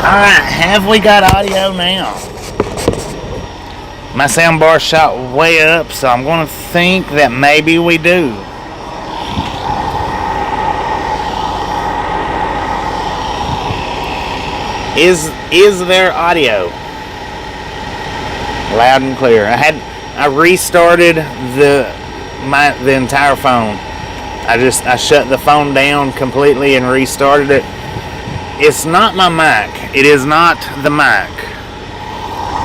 Alright, have we got audio now? My sound bar shot way up, so I'm going to think that maybe we do. Is there audio? Loud and clear. I restarted the entire phone. I shut the phone down completely and restarted it. It's not my mic. It is not the mic.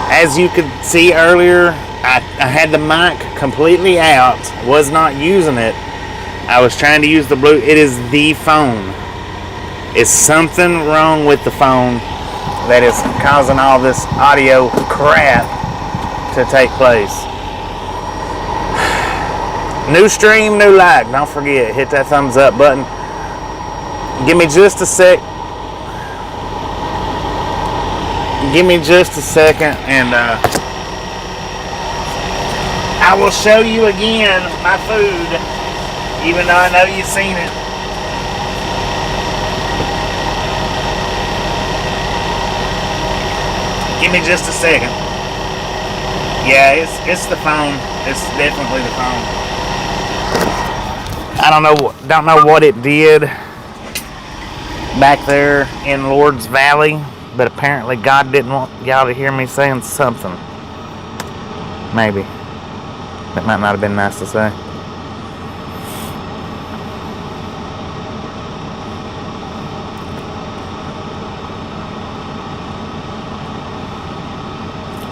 As you could see earlier, I had the mic completely out. Was not using it. I was trying to use the Bluetooth. It is the phone. It's something wrong with the phone that is causing all this audio crap to take place. New stream, new like. Don't forget, hit that thumbs up button. Give me just a sec. Give me just a second and I will show you again my food, even though I know you've seen it. Give me just a second. Yeah, it's the phone. It's definitely the phone. I don't know what it did back there in Lord's Valley, but apparently God didn't want y'all to hear me saying something. Maybe. That might not have been nice to say.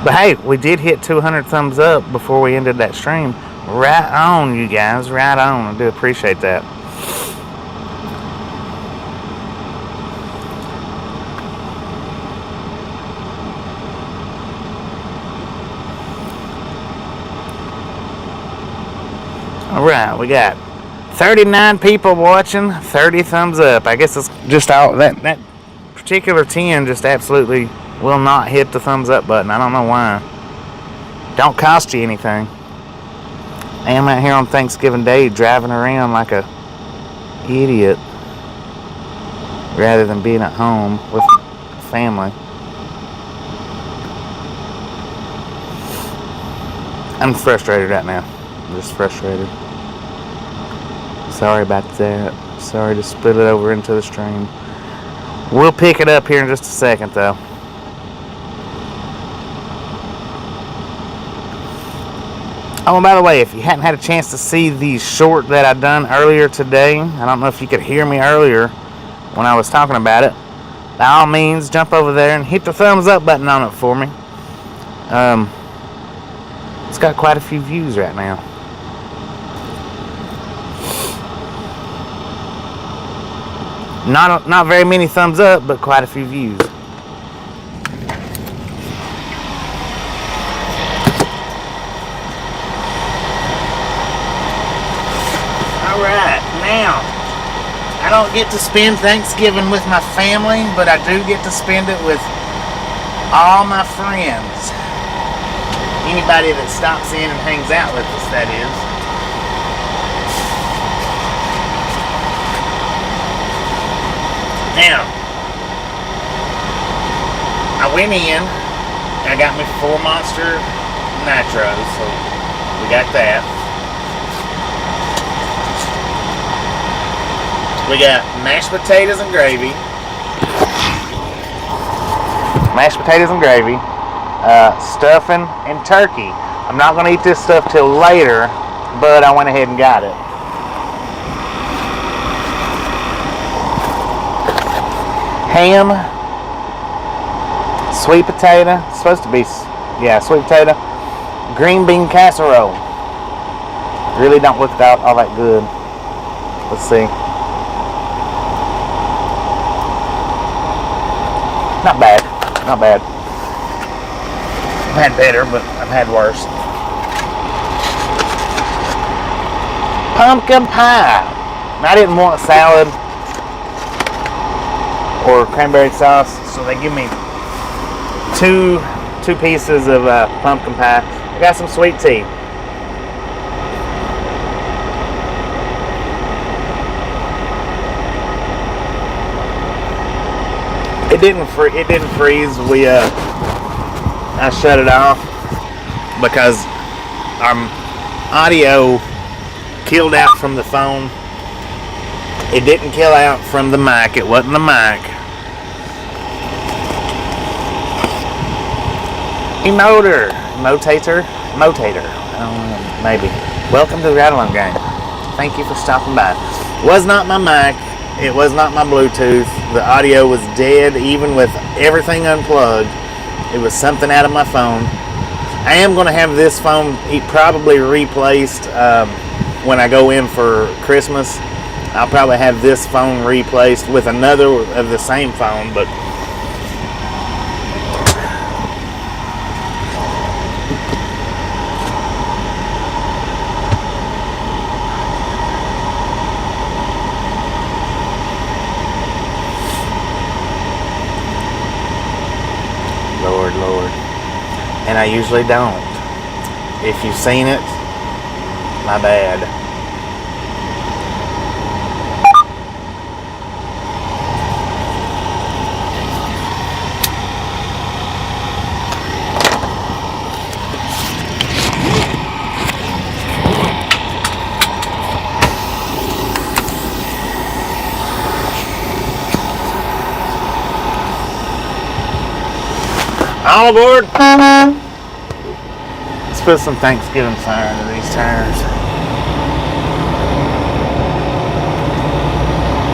But hey, we did hit 200 thumbs up before we ended that stream. Right on, you guys. Right on. I do appreciate that. Alright, we got 39 people watching, 30 thumbs up. I guess it's just all that particular 10 just absolutely will not hit the thumbs up button. I don't know why. Don't cost you anything. I am out here on Thanksgiving Day driving around like a idiot rather than being at home with family. I'm frustrated right now. I'm just frustrated. Sorry about that. Sorry to split it over into the stream. We'll pick it up here in just a second though. Oh, and by the way, if you hadn't had a chance to see the short that I done earlier today, I don't know if you could hear me earlier when I was talking about it. By all means, jump over there and hit the thumbs up button on it for me. It's got quite a few views right now. Not very many thumbs up, but quite a few views. Alright, now, I don't get to spend Thanksgiving with my family, but I do get to spend it with all my friends. Anybody that stops in and hangs out with us, that is. Now, I went in and I got me 4 Monster Nitros, so we got that. We got mashed potatoes and gravy. Mashed potatoes and gravy. Stuffing and turkey. I'm not going to eat this stuff till later, but I went ahead and got it. Ham, sweet potato, it's supposed to be, yeah, sweet potato, green bean casserole. Really don't look all that good. Let's see. Not bad, not bad. I've had better, but I've had worse. Pumpkin pie. I didn't want a salad or cranberry sauce, so they give me two pieces of pumpkin pie. I got some sweet tea. It didn't freeze. I shut it off because our audio killed out from the phone. It didn't kill out from the mic. It wasn't the mic. Motator. Maybe. Welcome to the Ride-Along Gang. Thank you for stopping by. Was not my mic. It was not my Bluetooth. The audio was dead, even with everything unplugged. It was something out of my phone. I am going to have this phone probably replaced when I go in for Christmas. I'll probably have this phone replaced with another of the same phone, but Lord. And I usually don't. If you've seen it, my bad. All aboard! Let's put some Thanksgiving fire into these tires.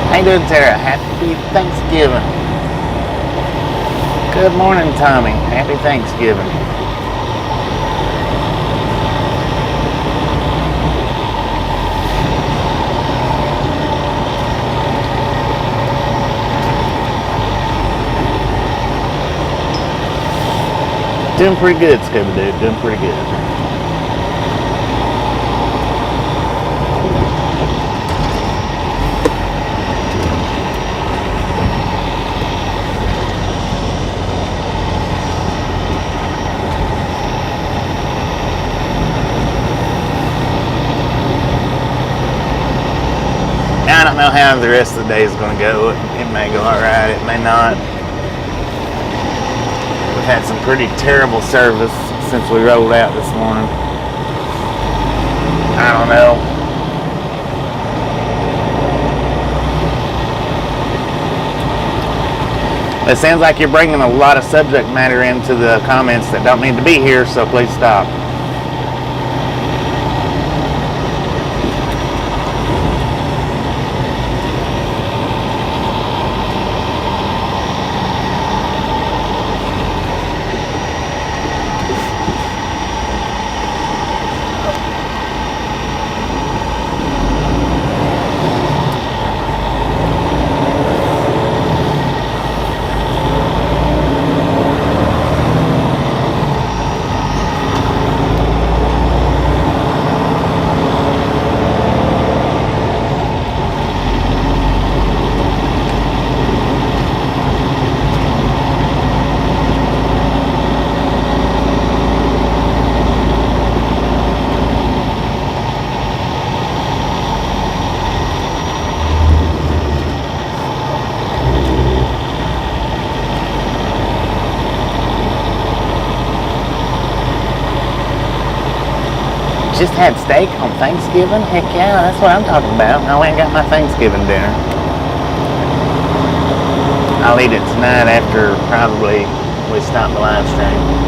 How you doing, Tara? Happy Thanksgiving. Good morning, Tommy. Happy Thanksgiving. Doing pretty good, Scuba Dude. Doing pretty good. Now, I don't know how the rest of the day is going to go. It may go alright, it may not. Had some pretty terrible service since we rolled out this morning. I don't know. It sounds like you're bringing a lot of subject matter into the comments that don't need to be here, so please stop. Just had steak on Thanksgiving? Heck yeah, that's what I'm talking about. I went and got my Thanksgiving dinner. I'll eat it tonight after probably we stop the live stream.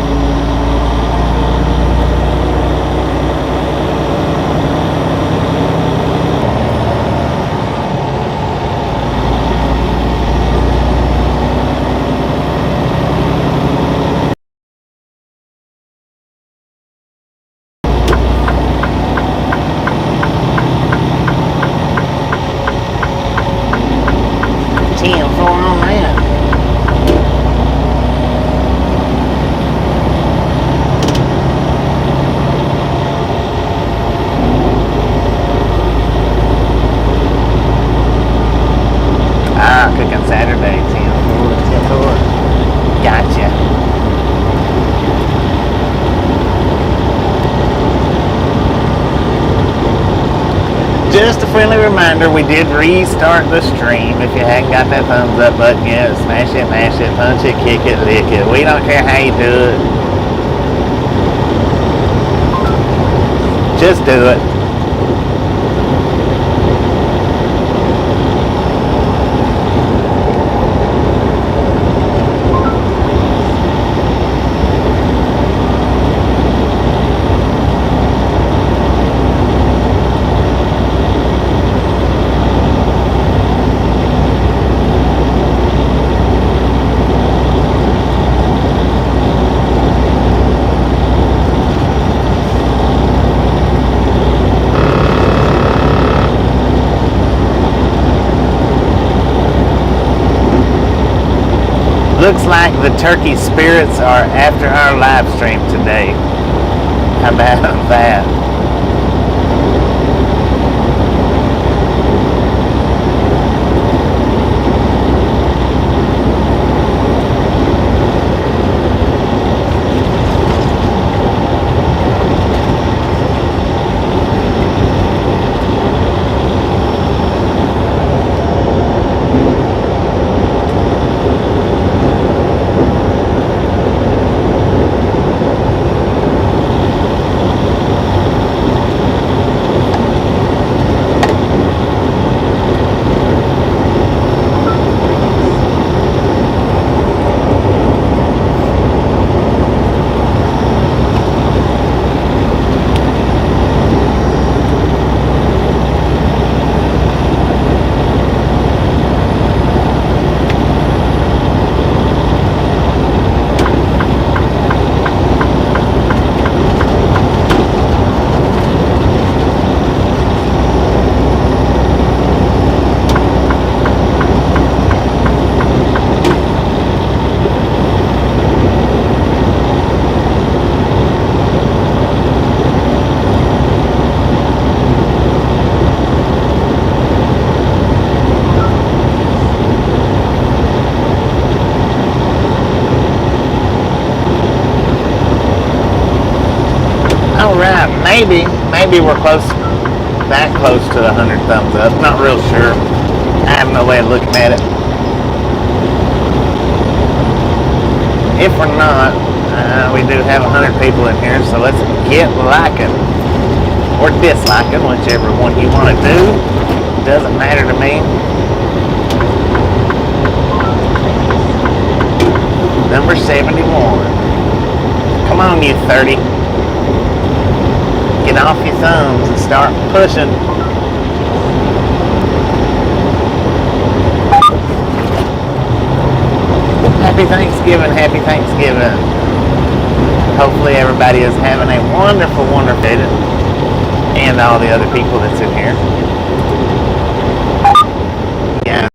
Just a friendly reminder, we did restart the stream. If you hadn't got that thumbs up button yet, smash it, mash it, punch it, kick it, lick it. We don't care how you do it. Just do it. Looks like the turkey spirits are after our live stream today. How about that? Maybe we're that close to the 100 thumbs up. Not real sure. I have no way of looking at it. If we're not, we do have 100 people in here, so let's get liking or disliking, whichever one you want to do. Doesn't matter to me. Number 71. Come on, you 30. Get off your thumbs and start pushing. Happy Thanksgiving, happy Thanksgiving. Hopefully everybody is having a wonderful, wonderful day, and all the other people that's in here. Yeah.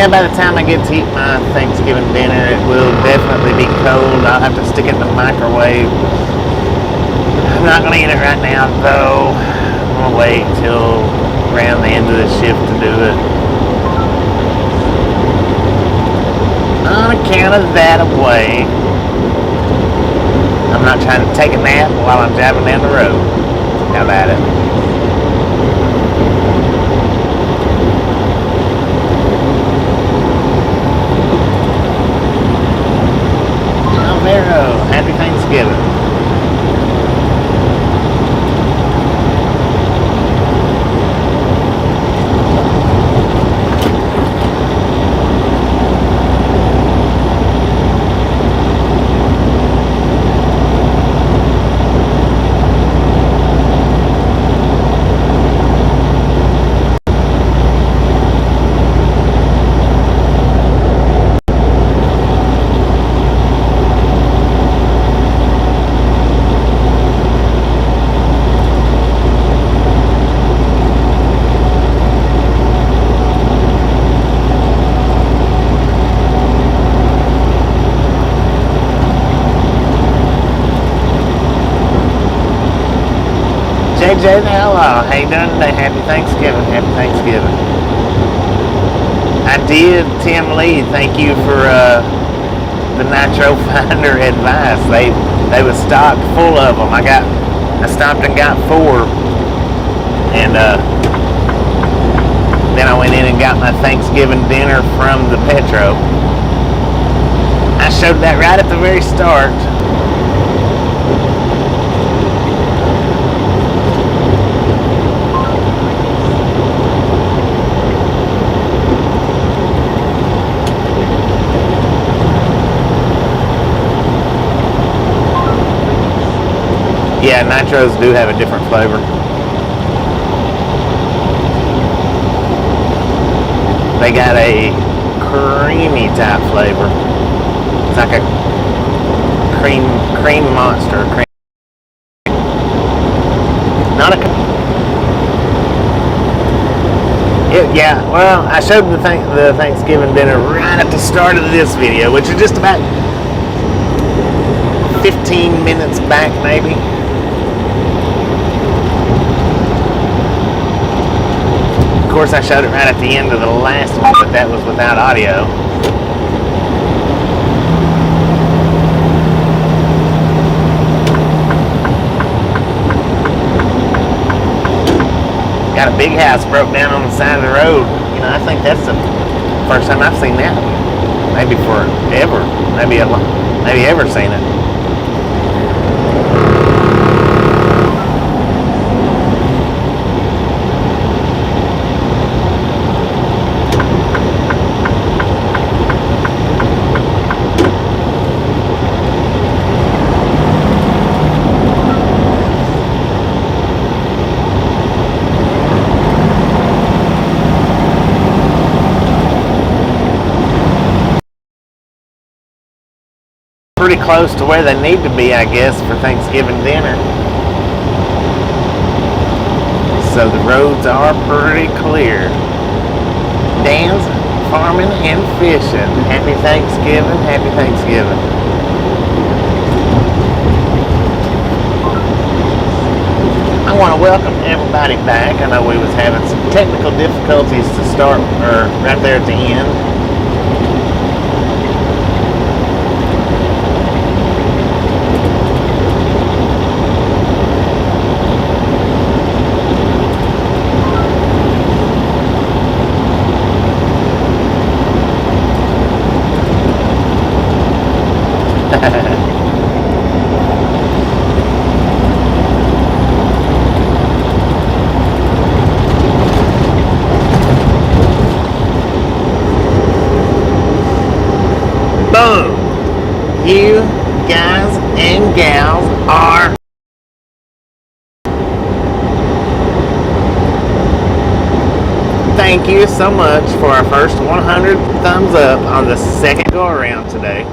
By the time I get to eat my Thanksgiving dinner, it will definitely be cold. I'll have to stick it in the microwave. I'm not going to eat it right now, though. I'm going to wait till around the end of the shift to do it. On account of that away, I'm not trying to take a nap while I'm driving down the road. How about it? Thanksgiving. JJ the Outlaw, how you doing today? Happy Thanksgiving, happy Thanksgiving. I did, Tim Lee, thank you for the Nitro Finder advice. They was stocked full of them. I stopped and got 4, and then I went in and got my Thanksgiving dinner from the Petro. I showed that right at the very start. Yeah, nitros do have a different flavor. They got a creamy type flavor. It's like a cream monster. Not a. Yeah. Well, I showed the Thanksgiving dinner right at the start of this video, which is just about 15 minutes back, maybe. Of course, I showed it right at the end of the last one, but that was without audio. Got a big house broke down on the side of the road. You know, I think that's the first time I've seen that. Maybe forever. Maybe ever seen it. Pretty close to where they need to be, I guess, for Thanksgiving dinner. So the roads are pretty clear. Dan's farming and fishing. Happy Thanksgiving, happy Thanksgiving. I want to welcome everybody back. I know we was having some technical difficulties to start, or right there at the end. Boom! You guys and gals are thank you so much for our first 100 thumbs up on the second go around today.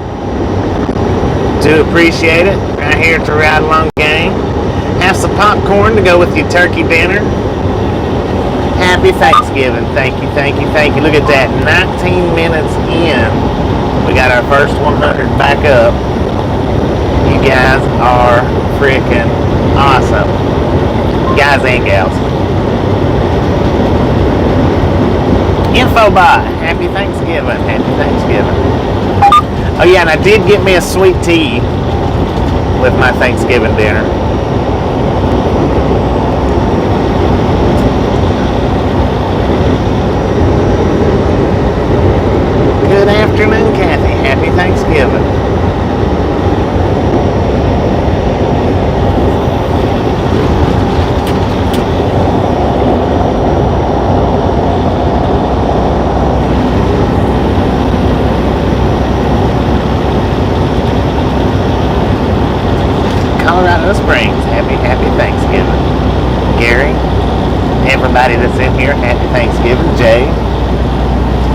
Do appreciate it. Right here to Ride Along Gang. Have some popcorn to go with your turkey dinner. Happy Thanksgiving. Thank you, thank you, thank you. Look at that. 19 minutes in. We got our first 100 back up. You guys are freaking awesome. Guys and gals. Info bot. Happy Thanksgiving. Happy Thanksgiving. Oh yeah, and I did get me a sweet tea with my Thanksgiving dinner. Good afternoon, Kathy. Happy Thanksgiving. everybody that's in here. Happy Thanksgiving, Jay,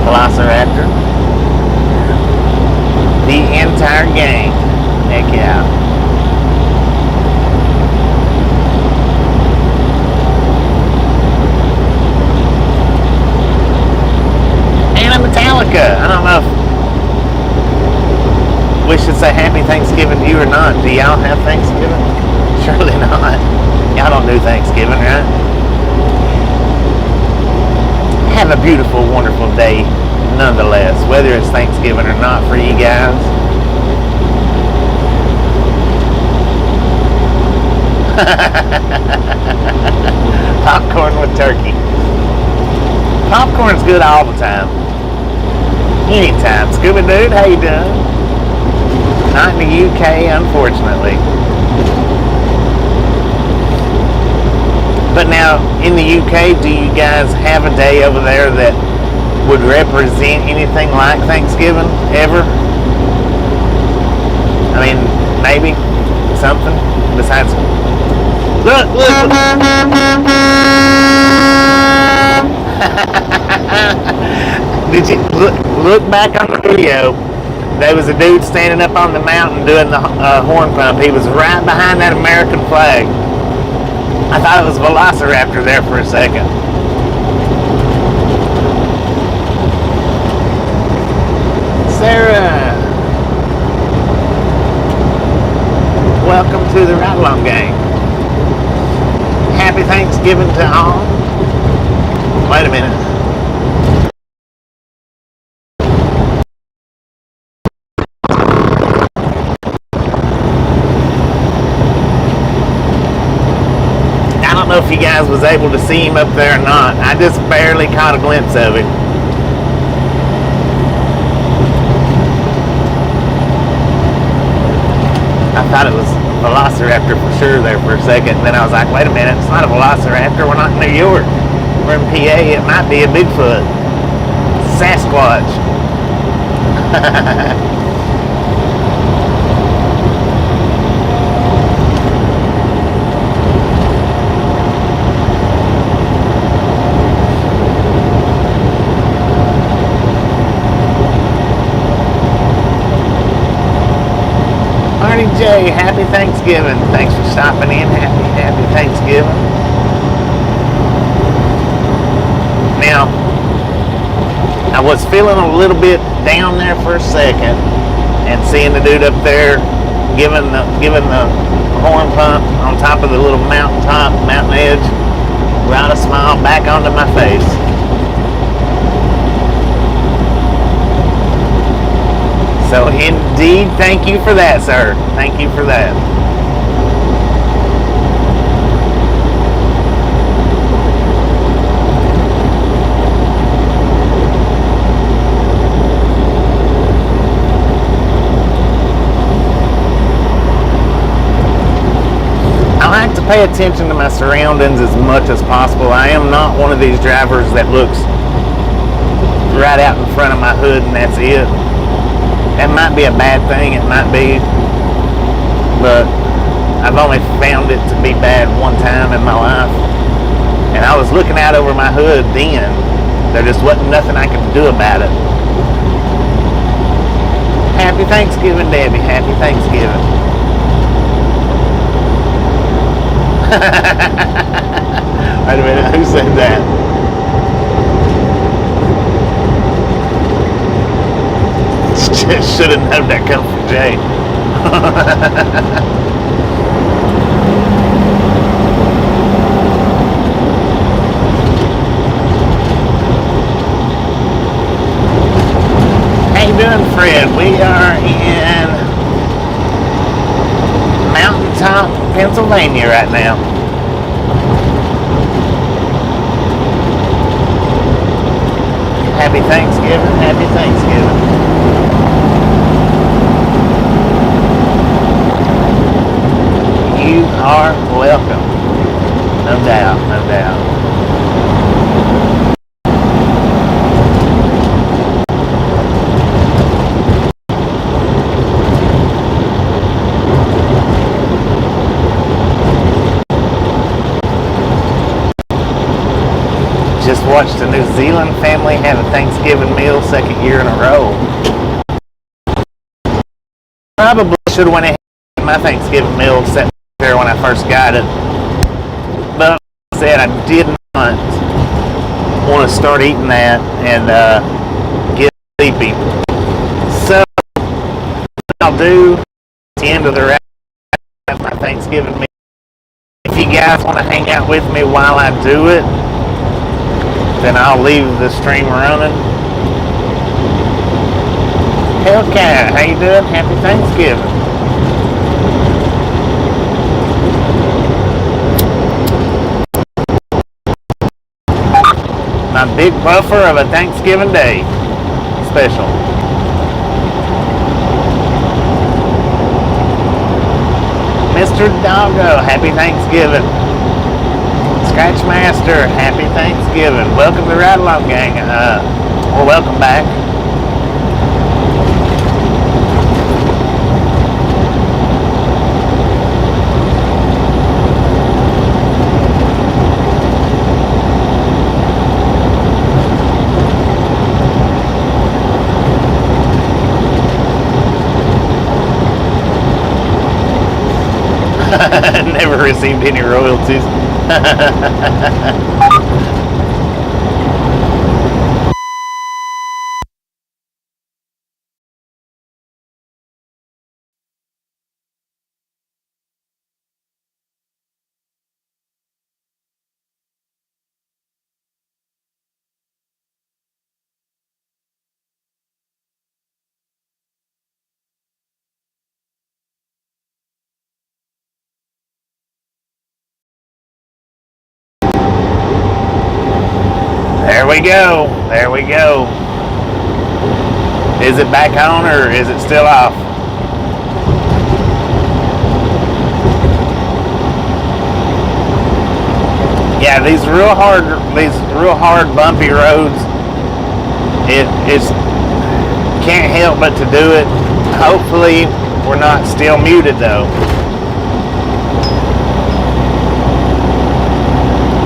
Velociraptor, the entire gang. Heck yeah. Metallica. I don't know if we should say Happy Thanksgiving to you or not. Do y'all have Thanksgiving? Surely not. Y'all don't do Thanksgiving, right? Have a beautiful, wonderful day nonetheless, whether it's Thanksgiving or not for you guys. Popcorn with turkey. Popcorn's good all the time. Anytime. Scuba Dude, how you doing? Not in the UK, unfortunately. But now, in the UK, do you guys have a day over there that would represent anything like Thanksgiving, ever? I mean, maybe something besides... Look! Did you look back on the video? There was a dude standing up on the mountain doing the horn pump. He was right behind that American flag. I thought it was Velociraptor there for a second. Sarah, welcome to the Ride Along Gang. Happy Thanksgiving to all. Wait a minute. I don't know if you guys was able to see him up there or not. I just barely caught a glimpse of him. I thought it was Velociraptor for sure there for a second. And then I was like, wait a minute, it's not a Velociraptor. We're not in New York. We're in PA. It might be a Bigfoot. Sasquatch. Jay, happy Thanksgiving. Thanks for stopping in. Happy Thanksgiving. Now, I was feeling a little bit down there for a second, and seeing the dude up there giving the horn pump on top of the little mountain edge brought a smile back onto my face. So indeed, thank you for that, sir. Thank you for that. I like to pay attention to my surroundings as much as possible. I am not one of these drivers that looks right out in front of my hood and that's it. That might be a bad thing, it might be, but I've only found it to be bad one time in my life. And I was looking out over my hood then. There just wasn't nothing I could do about it. Happy Thanksgiving, Debbie. Happy Thanksgiving. Wait a minute, who said that? Should have known that come from Jay. How you doing, Fred? We are in Mountaintop, Pennsylvania right now. Happy Thanksgiving, happy Thanksgiving. You are welcome. No doubt, no doubt. watched a New Zealand family have a Thanksgiving meal second year in a row. Probably should have went ahead and my Thanksgiving meal set there when I first got it. But like I said, I did not want to start eating that and get sleepy. So what I'll do at the end of the rest of my Thanksgiving meal, if you guys want to hang out with me while I do it, then I'll leave the stream running. Hellcat, how you doing? Happy Thanksgiving. My big buffer of a Thanksgiving Day special. Mr. Doggo, happy Thanksgiving. Scratch Master, happy Thanksgiving. Welcome to Ride Along Gang. Well, welcome back. Never received any royalties. There we go. There we go. Is it back on or is it still off? Yeah, these real hard bumpy roads, it's can't help but to do it. Hopefully we're not still muted though.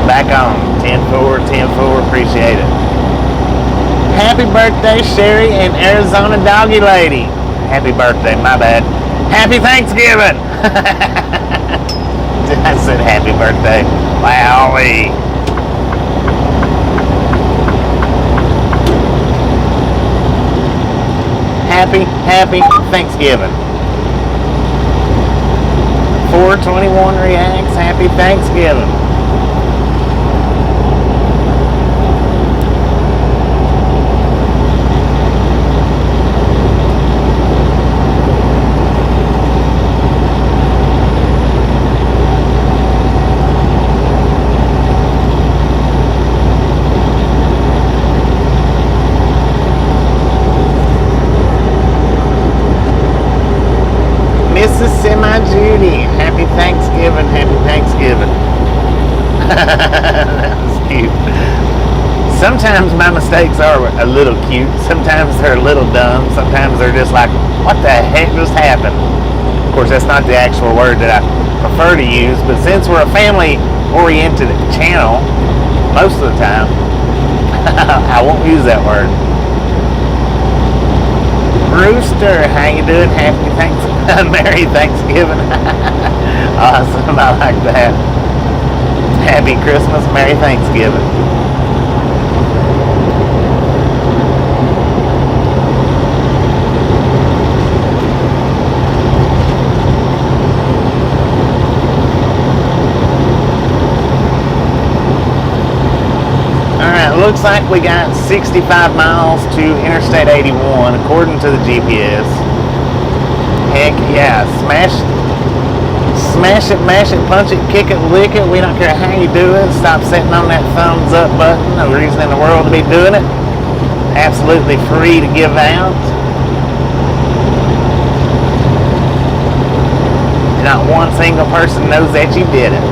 Back on. 10-4, 10-4, appreciate it. Happy birthday, Sherry and Arizona Doggy Lady. Happy birthday, my bad. Happy Thanksgiving. I said happy birthday. Wowee. Happy Thanksgiving. 421 reacts, happy Thanksgiving. Mrs. Semi-Judy, happy Thanksgiving, happy Thanksgiving. That was cute. Sometimes my mistakes are a little cute, sometimes they're a little dumb, sometimes they're just like, what the heck just happened? Of course, that's not the actual word that I prefer to use, but since we're a family-oriented channel, most of the time, I won't use that word. Rooster, how you doing? Happy Thanksgiving. Merry Thanksgiving. Awesome, I like that. Happy Christmas, Merry Thanksgiving. Looks like we got 65 miles to Interstate 81 according to the GPS. Heck yeah, smash it, mash it, punch it, kick it, lick it. We don't care how you do it. Stop sitting on that thumbs up button. No reason in the world to be doing it. Absolutely free to give out. Not one single person knows that you did it.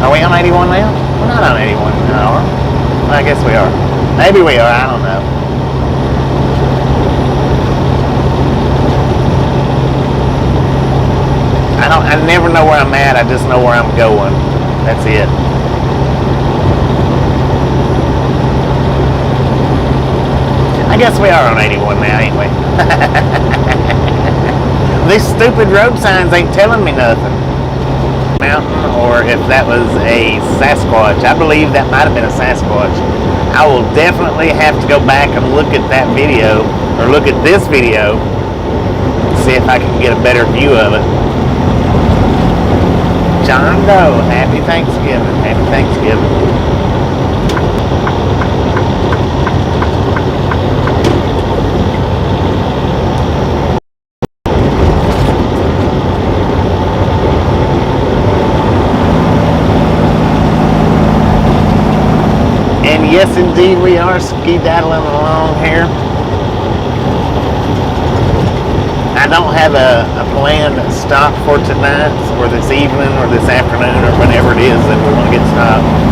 Are we on 81 now? We're not on 81 now, are we? Well, I guess we are. Maybe we are, I don't know. never know where I'm at. I just know where I'm going. That's it. I guess we are on 81 now, ain't we? These stupid road signs ain't telling me nothing. Mountain, or if that was a Sasquatch. I believe that might have been a Sasquatch. I will definitely have to go back and look at that video, or look at this video, see if I can get a better view of it. John Doe, happy Thanksgiving. Happy Thanksgiving. And yes, indeed, we are skedaddling along here. I don't have a planned stop for tonight, or this evening, or this afternoon, or whenever it is that we want to get stopped.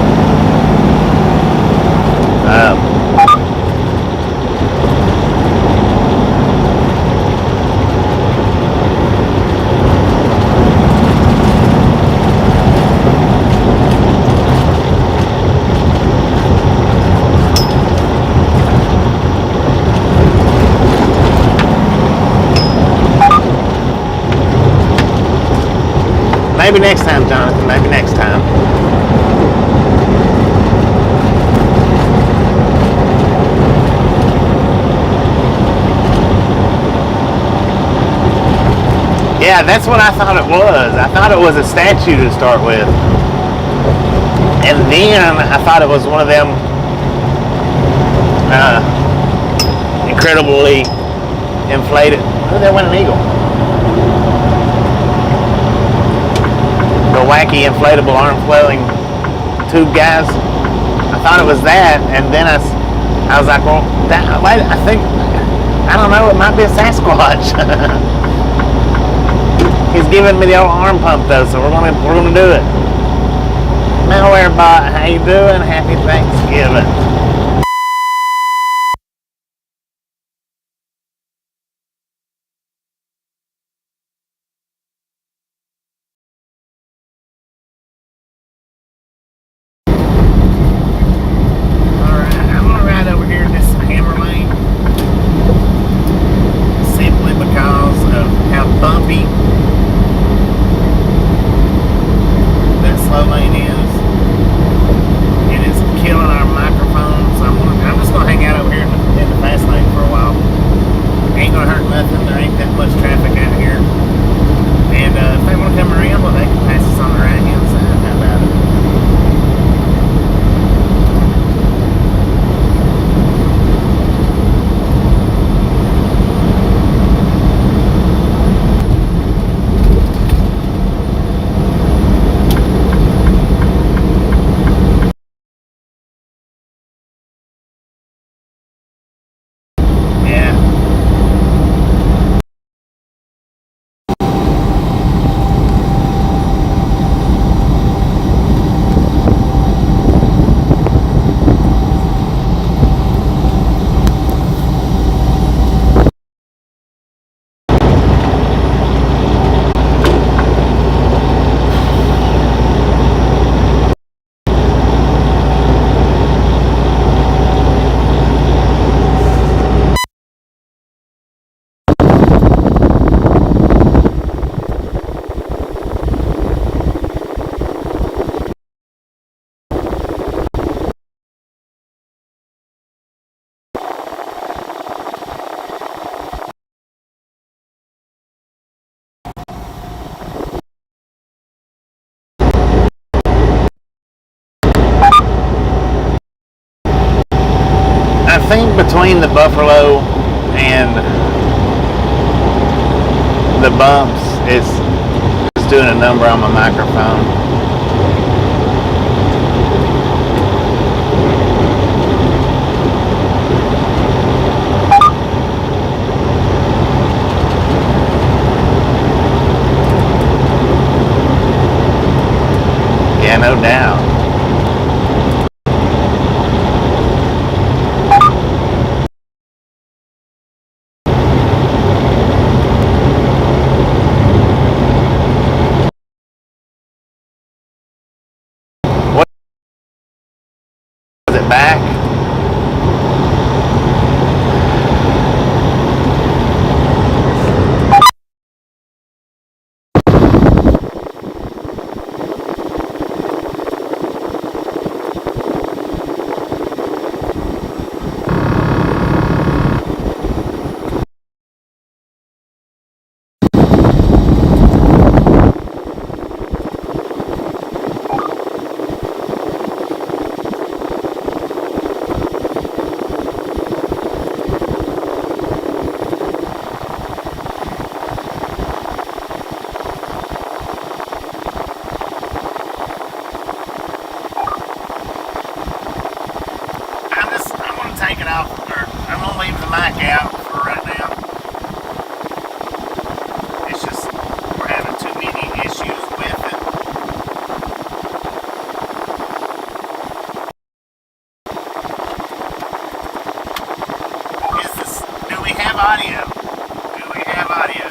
Maybe next time, Jonathan. Maybe next time. Yeah, that's what I thought it was. I thought it was a statue to start with. And then I thought it was one of them incredibly inflated. Oh, there went an eagle. The wacky inflatable arm flailing tube guys. I thought it was that, and then I was like, well, wait, I don't know, it might be a Sasquatch. He's giving me the old arm pump though, so we're gonna do it. Malware bot, how you doing? Happy Thanksgiving. I think between the Buffalo and the bumps, it's doing a number on my microphone. Yeah, no doubt. back. Take it off, or I'm gonna leave the mic out for right now. It's just we're having too many issues with it. Do we have audio? Do we have audio?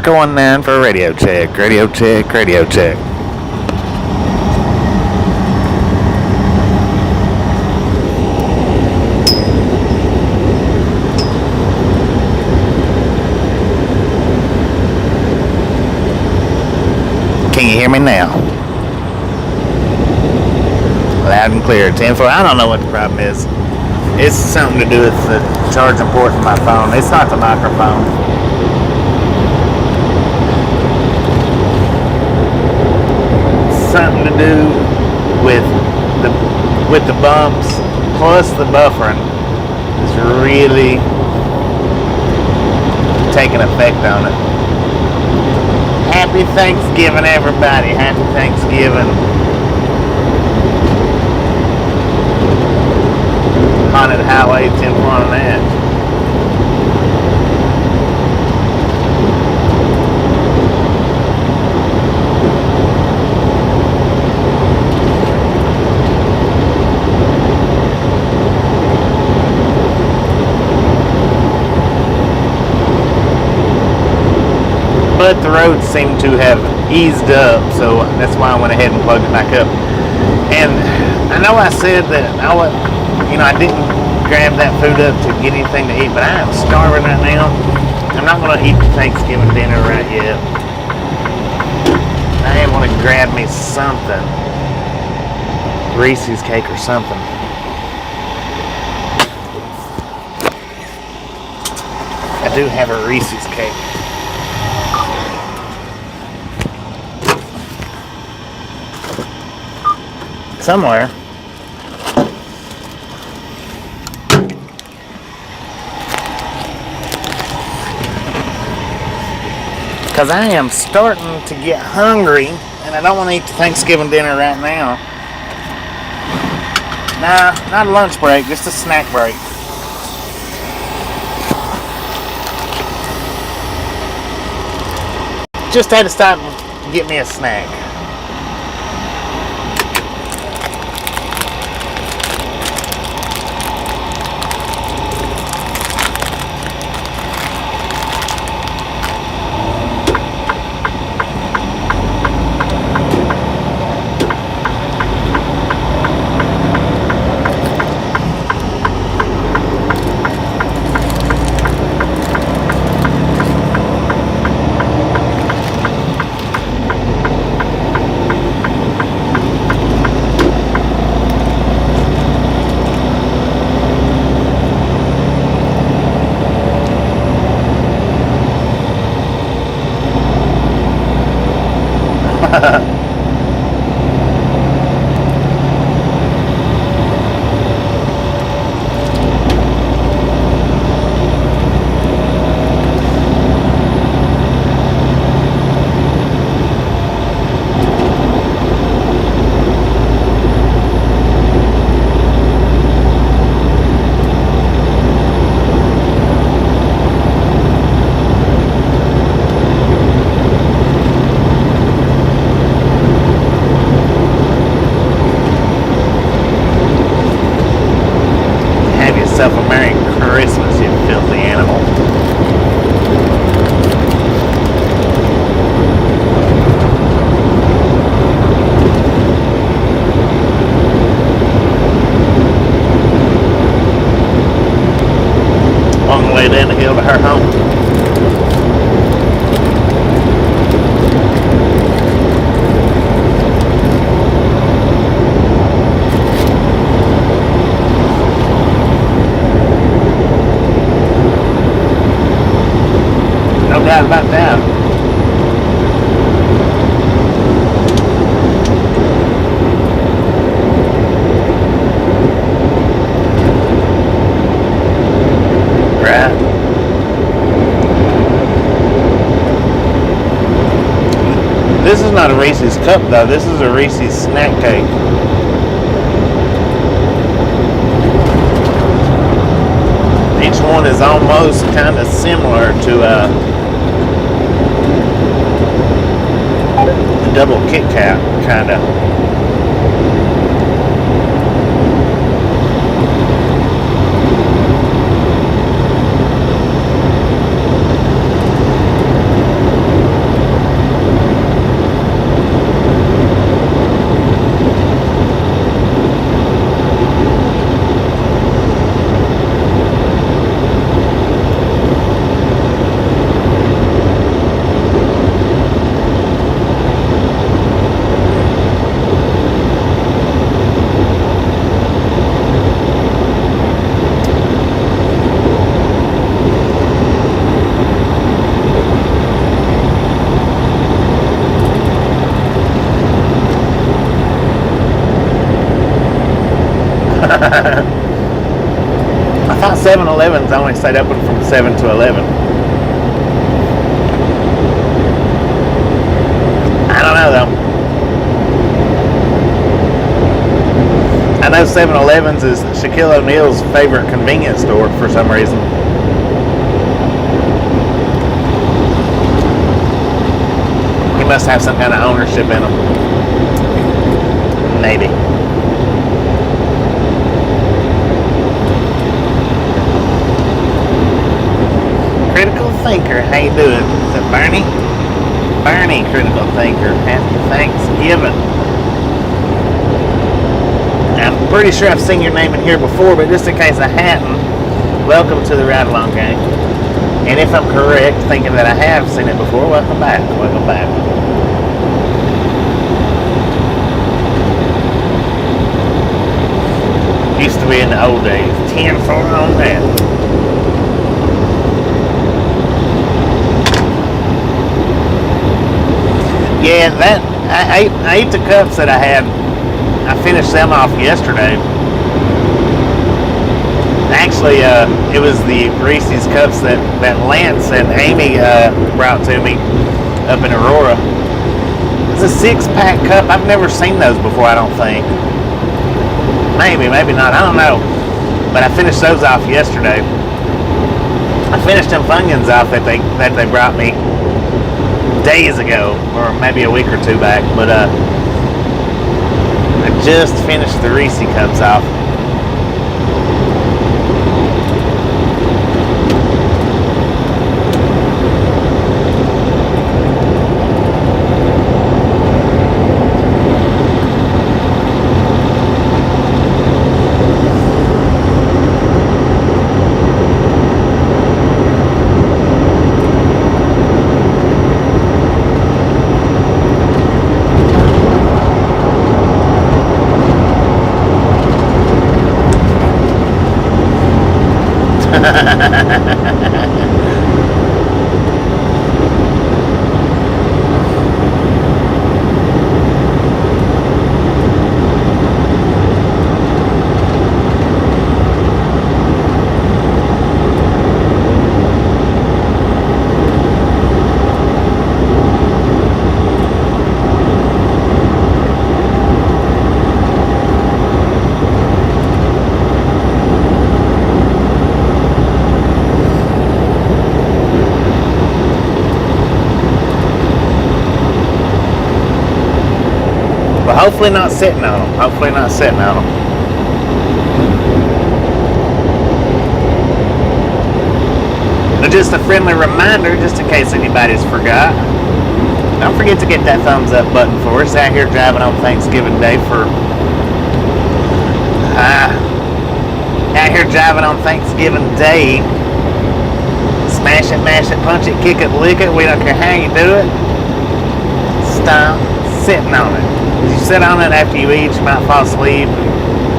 Echo 19 for radio check, radio check, radio check. Can you hear me now? Loud and clear. 10-4. I don't know what the problem is. It's something to do with the charging port for my phone. It's not the microphone. Something to do with the bumps plus the buffering is really taking effect on it. Happy Thanksgiving, everybody. Happy Thanksgiving. Haunted Highway 10-4 on that. But the roads seem to have eased up, so that's why I went ahead and plugged it back up. And I know I said that I didn't grab that food up to get anything to eat, but I am starving right now. I'm not going to eat the Thanksgiving dinner right yet. I am going to grab me something, Reese's cake or something. I do have a Reese's cake. Somewhere. Because I am starting to get hungry and I don't want to eat the Thanksgiving dinner right now. Nah, not a lunch break, just a snack break. Just had to stop and get me a snack. About that. Right. This is not a Reese's cup though. This is a Reese's snack cake. Each one is almost kind of similar to double Kit Kat, kind of. 7-Eleven's only stayed open from 7 to 11. I don't know though. I know 7-Eleven's is Shaquille O'Neal's favorite convenience store for some reason. He must have some kind of ownership in them. Maybe. Critical Thinker, how you doing? Is it Bernie? Bernie, Critical Thinker. Happy Thanksgiving. I'm pretty sure I've seen your name in here before, but just in case I hadn't, welcome to the Ride Along Gang. And if I'm correct, thinking that I have seen it before, welcome back. Welcome back. Used to be in the old days. 10 for on that. Yeah, that I ate the cups that I had. I finished them off yesterday. Actually, it was the Reese's cups that Lance and Amy brought to me up in Aurora. It's a 6-pack cup. I've never seen those before, I don't think. Maybe not. I don't know. But I finished those off yesterday. I finished them Funyuns off that they brought me days ago, or maybe a week or two back. But I just finished the Reese cups off. Hopefully not sitting on them. Hopefully not sitting on them. But just a friendly reminder, just in case anybody's forgot, don't forget to get that thumbs up button for us. Out here driving on Thanksgiving Day for... out here driving on Thanksgiving Day. Smash it, mash it, punch it, kick it, lick it. We don't care how you do it. Stop sitting on it. If you sit on it after you eat, you might fall asleep.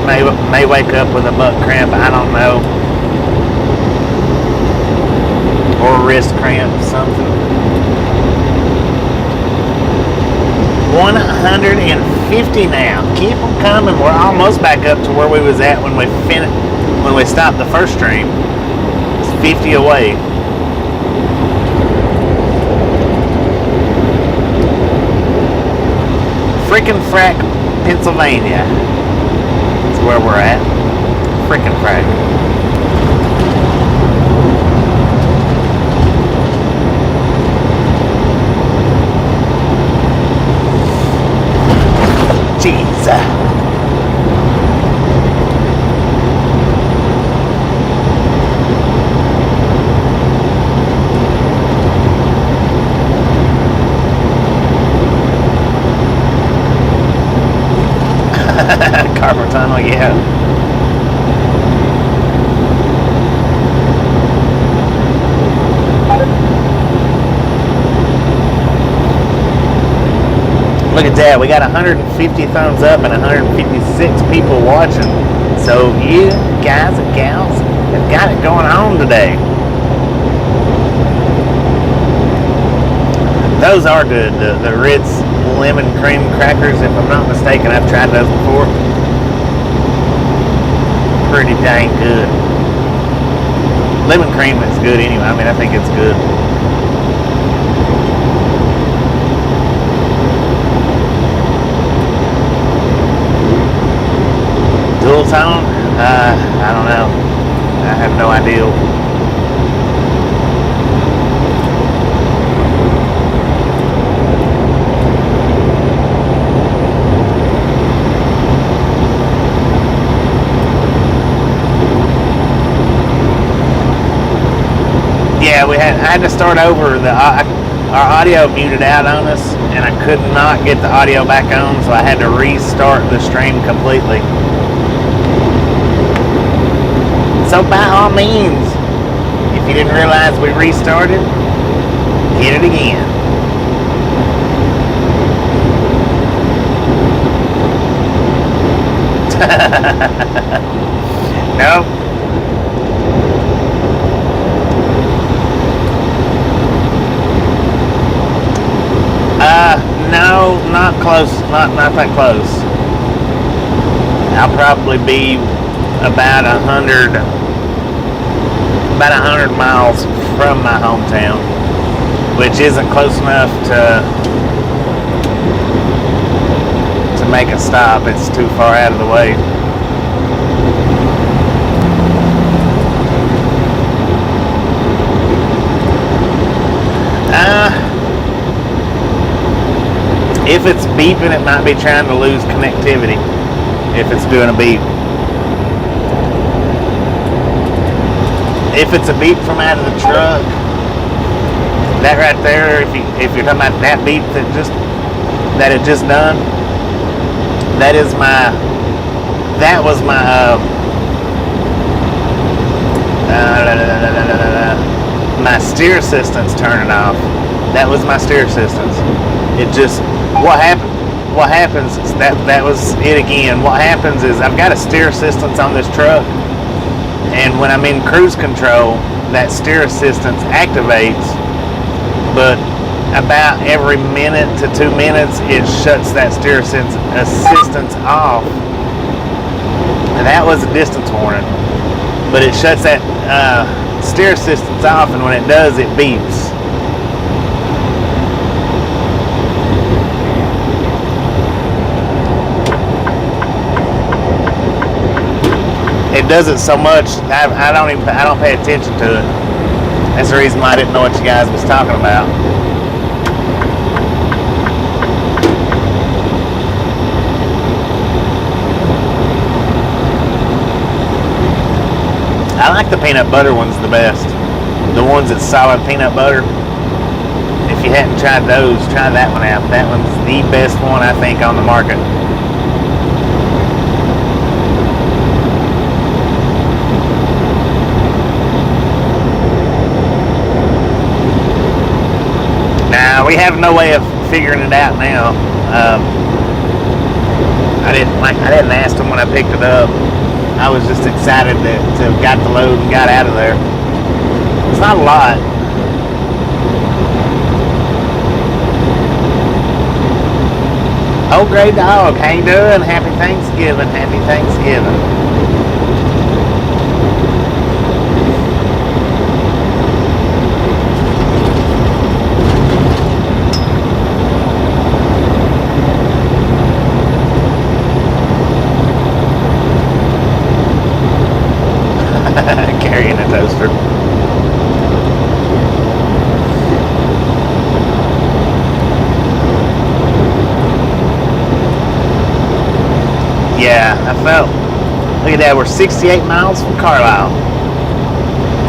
May wake up with a butt cramp. I don't know. Or a wrist cramp, something. 150 now. Keep them coming. We're almost back up to where we was at when we stopped the first stream. It's 50 away. Frickin' Frack, Pennsylvania. That's where we're at. Frickin' Frack. Jeez. Carpet tunnel, yeah. Look at that, we got 150 thumbs up and 156 people watching. So you guys and gals have got it going on today. Those are good, the Ritz lemon cream crackers, if I'm not mistaken. I've tried those before. Pretty dang good. Lemon cream is good anyway. I mean, I think it's good. Dual tone? I don't know. I have no idea. Yeah, I had to start over. Our audio muted out on us, and I could not get the audio back on, so I had to restart the stream completely. So by all means, if you didn't realize we restarted, hit it again. Nope. No, not close. Not that close. I'll probably be about 100 miles from my hometown, which isn't close enough to make a stop. It's too far out of the way. If it's beeping, it might be trying to lose connectivity. If it's doing a beep. If it's a beep from out of the truck, that right there, if you're talking about that beep that it just done, that was my steer assistance turning off. That was my steer assistance. It just, what happens is that was it again. What happens is I've got a steer assistance on this truck, and when I'm in cruise control, that steer assistance activates, but about every minute to 2 minutes, it shuts that steer assistance off. And that was a distance warning, but it shuts that steer assistance off, and when it does, it beeps. It does it so much, I don't pay attention to it. That's the reason why I didn't know what you guys was talking about. I like the peanut butter ones the best. The ones that's solid peanut butter. If you hadn't tried those, try that one out. That one's the best one, I think, on the market. Now, we have no way of figuring it out now. I didn't ask them when I picked it up. I was just excited to have got the load and got out of there. It's not a lot. Oh, great dog. How you doing? Happy Thanksgiving. Happy Thanksgiving. Carrying a toaster. Yeah, I felt, look at that, we're 68 miles from Carlisle.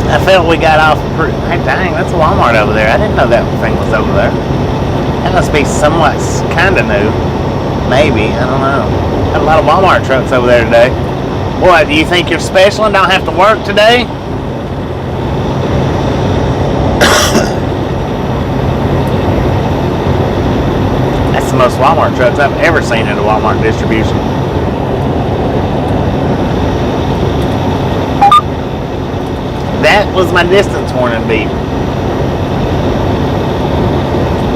I felt we got off pretty, hey dang, that's a Walmart over there. I didn't know that thing was over there. That must be somewhat kind of new. Maybe, I don't know. Got a lot of Walmart trucks over there today. What, do you think you're special and don't have to work today? That's the most Walmart trucks I've ever seen at a Walmart distribution. That was my distance warning beep.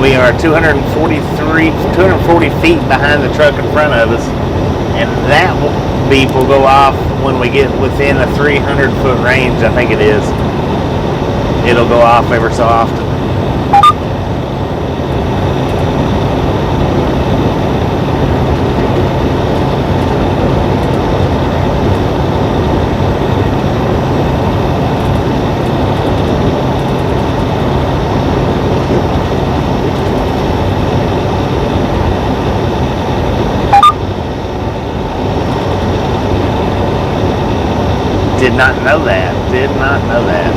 We are 240 feet behind the truck in front of us, and that beep will go off when we get within a 300-foot range, I think it is. it'll go off ever so often. Did not know that. Did not know that.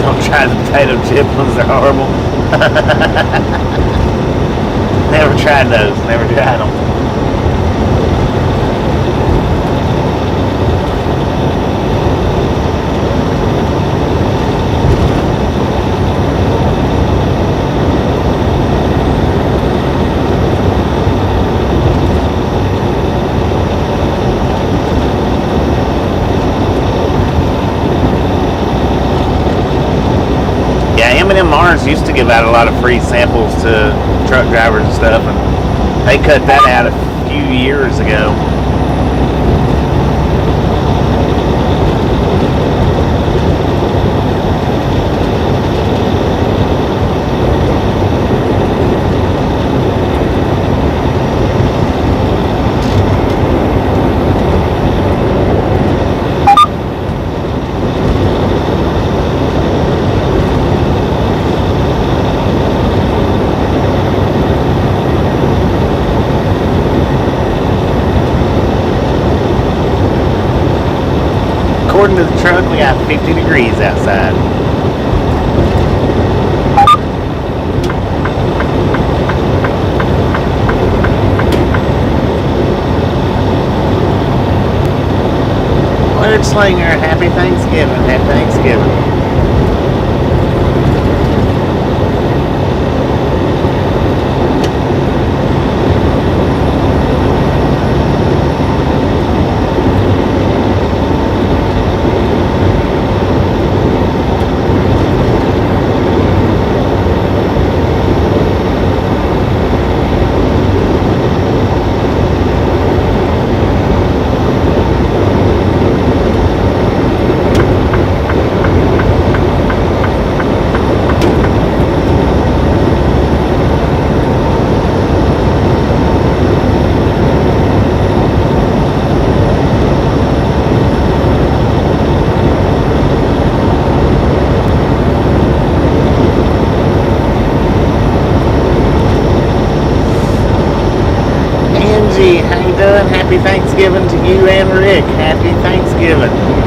Don't try the potato chip ones, they're horrible. Never tried those. Never tried them. Mars used to give out a lot of free samples to truck drivers and stuff, and they cut that out a few years ago. According to the truck, we got 50 degrees outside. Word Slinger, happy Thanksgiving, happy Thanksgiving. How you doing? Happy Thanksgiving to you and Rick. Happy Thanksgiving.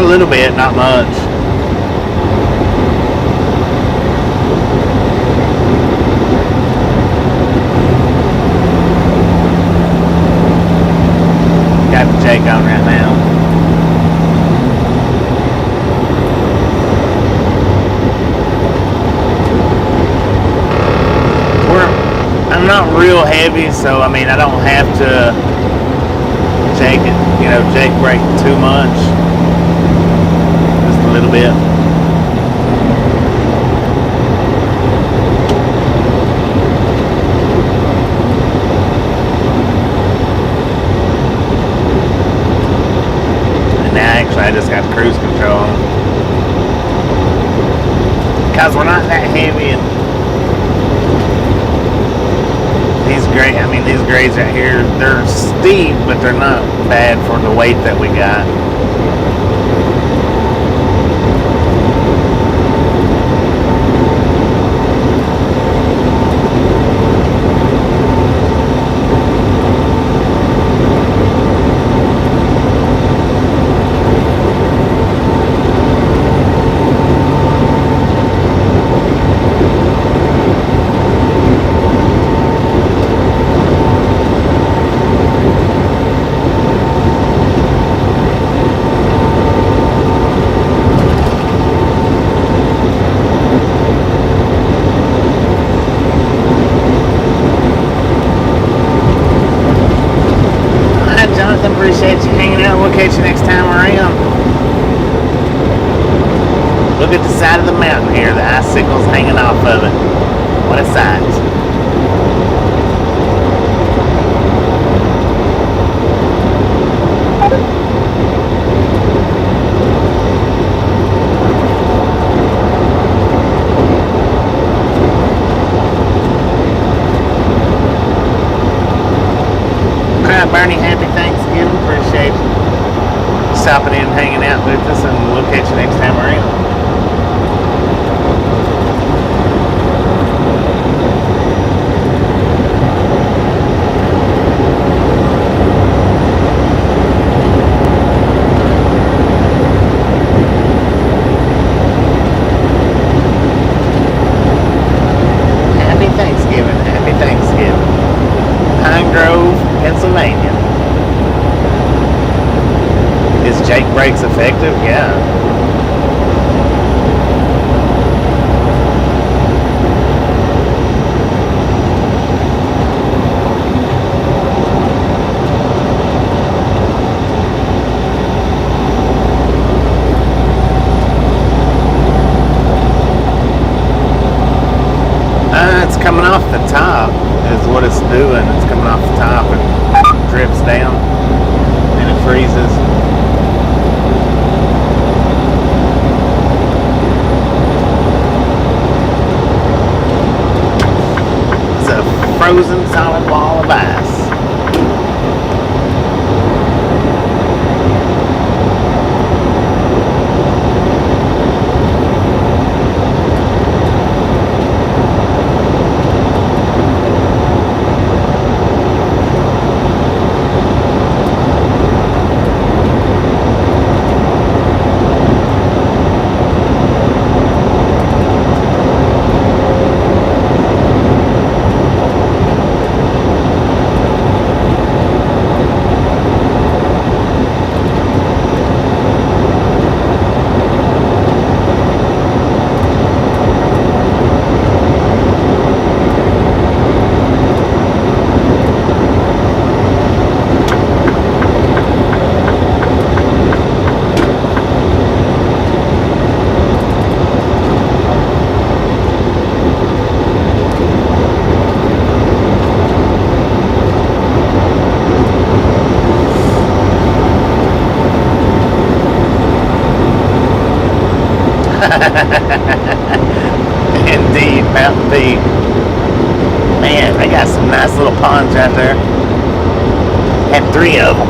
got a little bit, not much. Got the Jake on right now. I'm not real heavy, so I mean I don't have to Jake brake too much. Just a little bit. And now actually I just got cruise control on. Because we're not that heavy and these grades right here, they're steep, but they're not bad for the weight that we got. Appreciate you hanging out. We'll catch you next time around. Look at the side of the mountain here. The icicles hanging off of it. What a sight. Alright, Bernie, happy Thanksgiving. Appreciate you stopping in and hanging out with us, and we'll catch you next time around. Happy Thanksgiving. Happy Thanksgiving. Pine Grove, Pennsylvania. Is Jake brakes effective? Yeah. It's coming off the top is what it's doing. It's coming off the top and drips down and it freezes. It's a frozen solid wall of ice. Indeed, Mountain Deep. Man, they got some nice little ponds right there. Had 3 of them.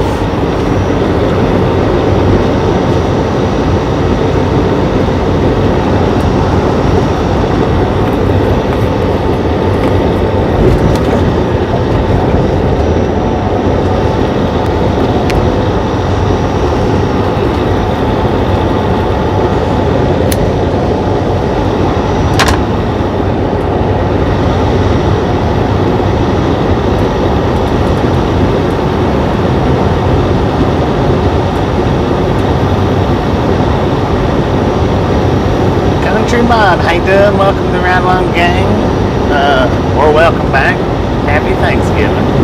Free Mod, how you doing? Welcome to the Ride Along Gang. Or welcome back. Happy Thanksgiving.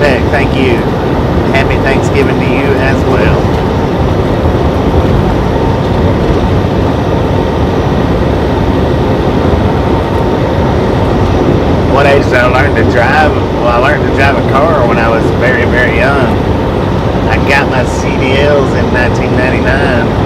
Thank you. Happy Thanksgiving to you as well. What age did I learn to drive? Well, I learned to drive a car when I was very, very young. I got my CDLs in 1999.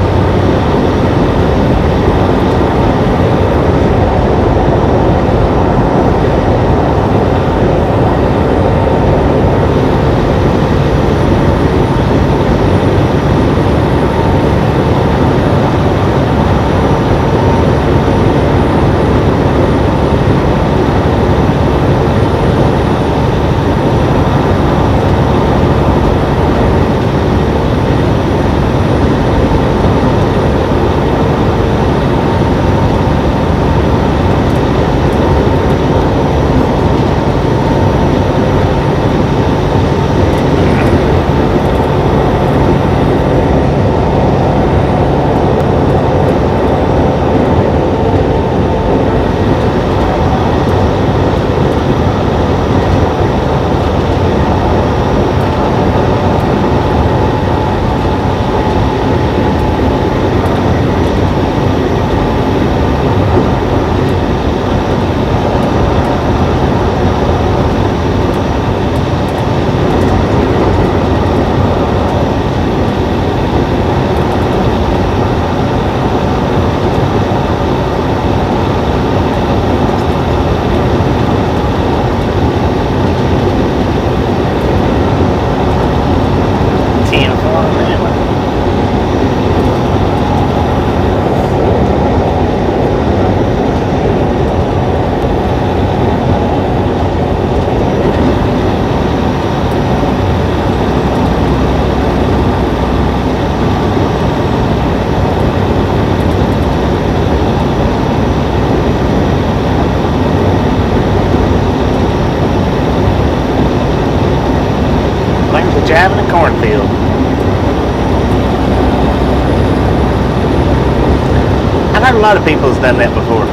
Driving a cornfield. I've heard a lot of people's done that before.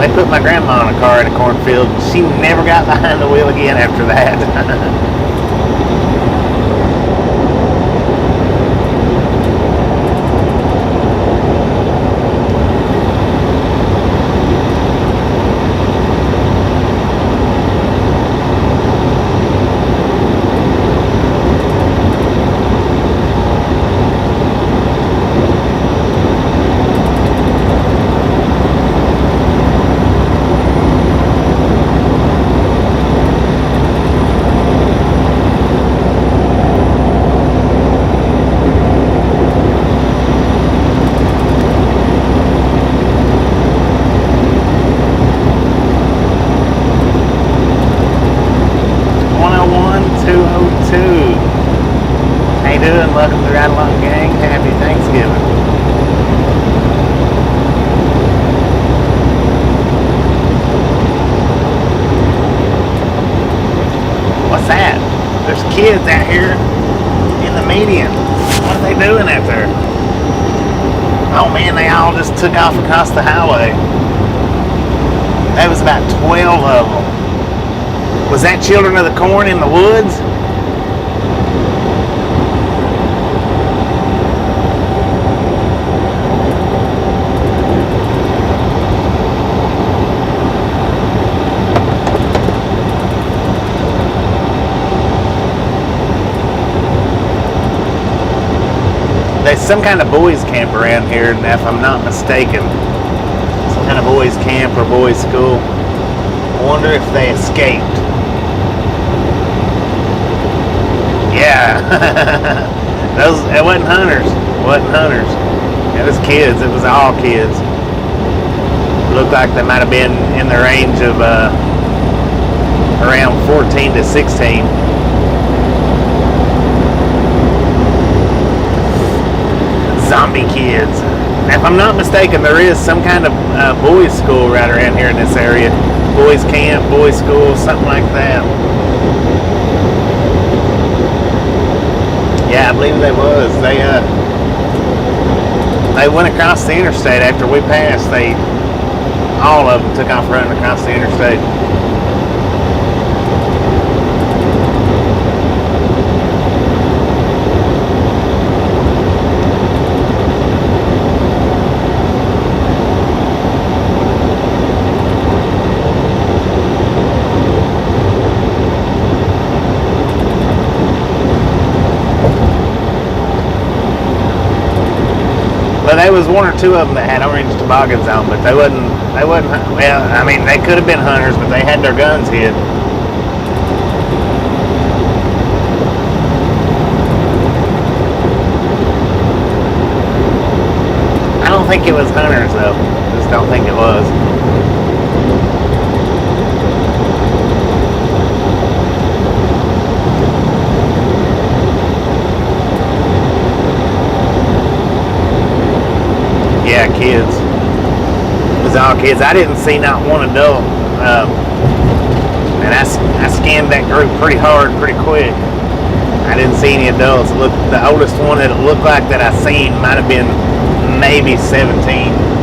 They put my grandma in a car in a cornfield. She never got behind the wheel again after that. Welcome to the Ride Along Gang. Happy Thanksgiving. What's that? There's kids out here in the median. What are they doing out there? Oh man, they all just took off across the highway. That was about 12 of them. Was that Children of the Corn in the woods? some kind of boys camp around here, if I'm not mistaken. Some kind of boys camp or boys school. I wonder if they escaped. Yeah. It wasn't hunters. It wasn't hunters. It was kids. It was all kids. Looked like they might have been in the range of around 14 to 16. Zombie kids. Now, if I'm not mistaken, there is some kind of boys school right around here in this area. Boys camp, boys school, something like that. Yeah, I believe they was. They went across the interstate after we passed. All of them took off running across the interstate. Well, there was one or two of them that had orange toboggans on, but they wasn't, well, I mean, they could have been hunters, but they had their guns hid. I don't think it was hunters, though. I just don't think it was. Yeah, kids. It was all kids. I didn't see not one adult. And I scanned that group pretty hard, pretty quick. I didn't see any adults. Look, the oldest one that it looked like that I seen might have been maybe 17.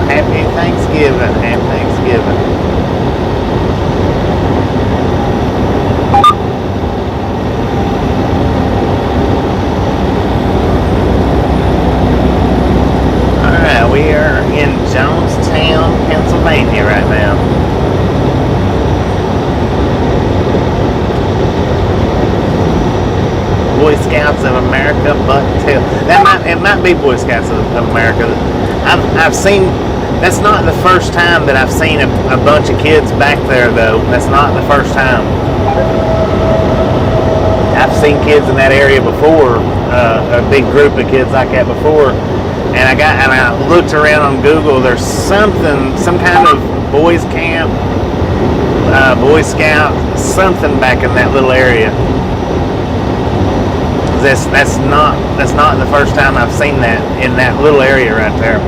Happy Thanksgiving. Happy Thanksgiving. Alright, we are in Jonestown, Pennsylvania right now. Boy Scouts of America, Bucktail. It might be Boy Scouts of America. I've seen. That's not the first time that I've seen a bunch of kids back there, though. That's not the first time. I've seen kids in that area before, a big group of kids like that before. And I looked around on Google. There's some kind of boys camp, Boy Scout, something back in that little area. That's not the first time I've seen that in that little area right there.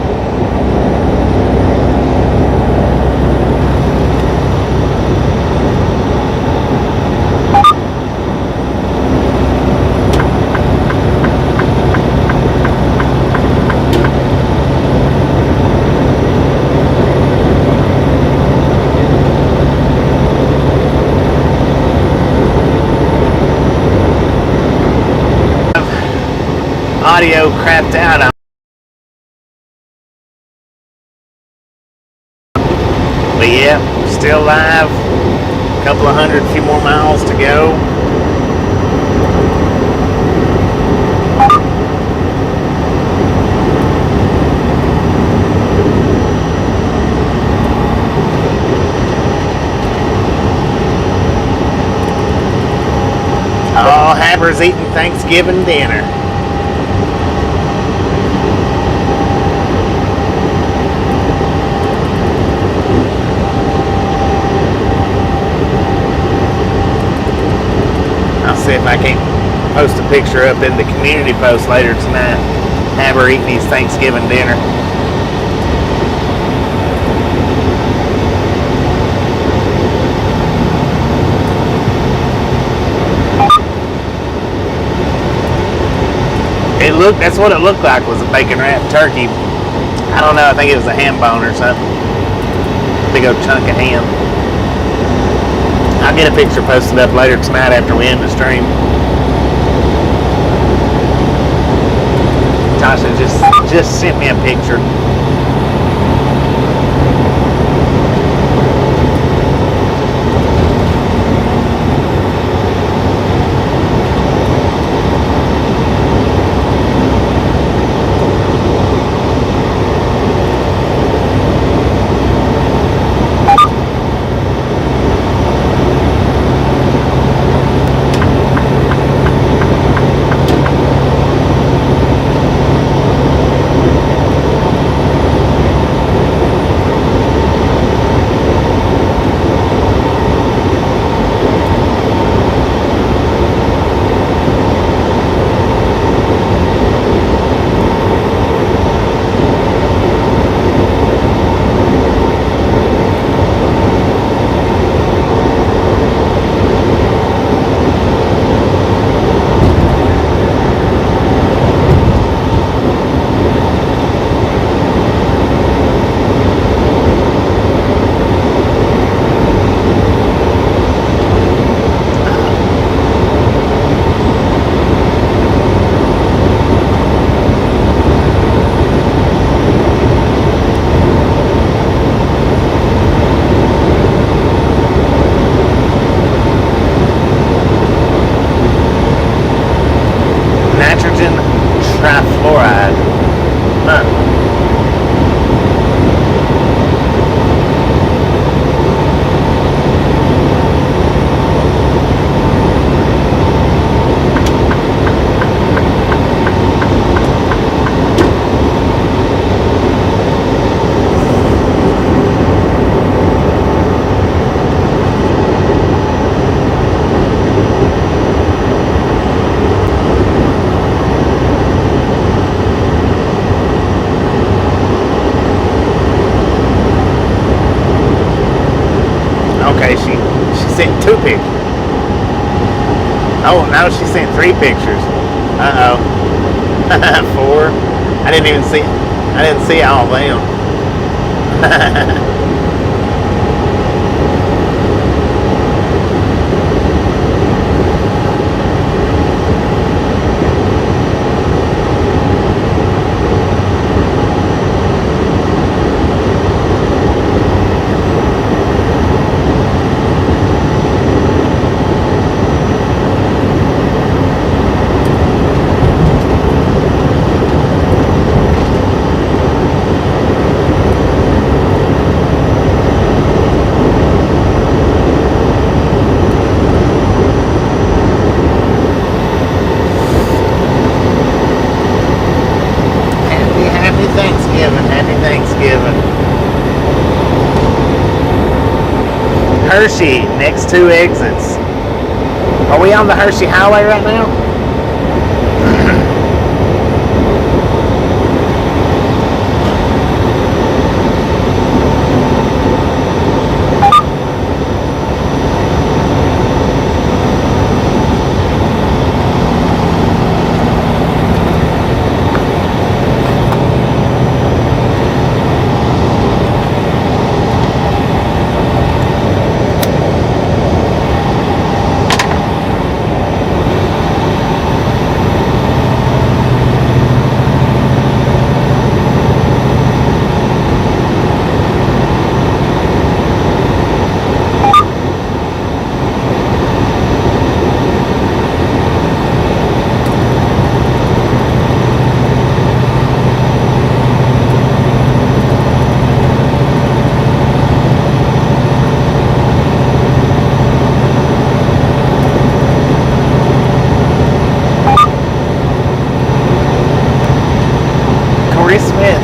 Audio crapped out on. But yeah, still live. A couple of hundred, few more miles to go. Oh, Haber's eating Thanksgiving dinner. if I can't post a picture up in the community post later tonight. Haber eating his Thanksgiving dinner. That's what it looked like, was a bacon wrapped turkey. I don't know, I think it was a ham bone or something. Big old chunk of ham. I'll get a picture posted up later tonight after we end the stream. Tasha just sent me a picture. Trifluoride. Huh. Okay, she sent 2 pictures. Oh, now she sent 3 pictures. Uh-oh. 4. I didn't see all of them. Hershey, next 2 exits. Are we on the Hershey Highway right now?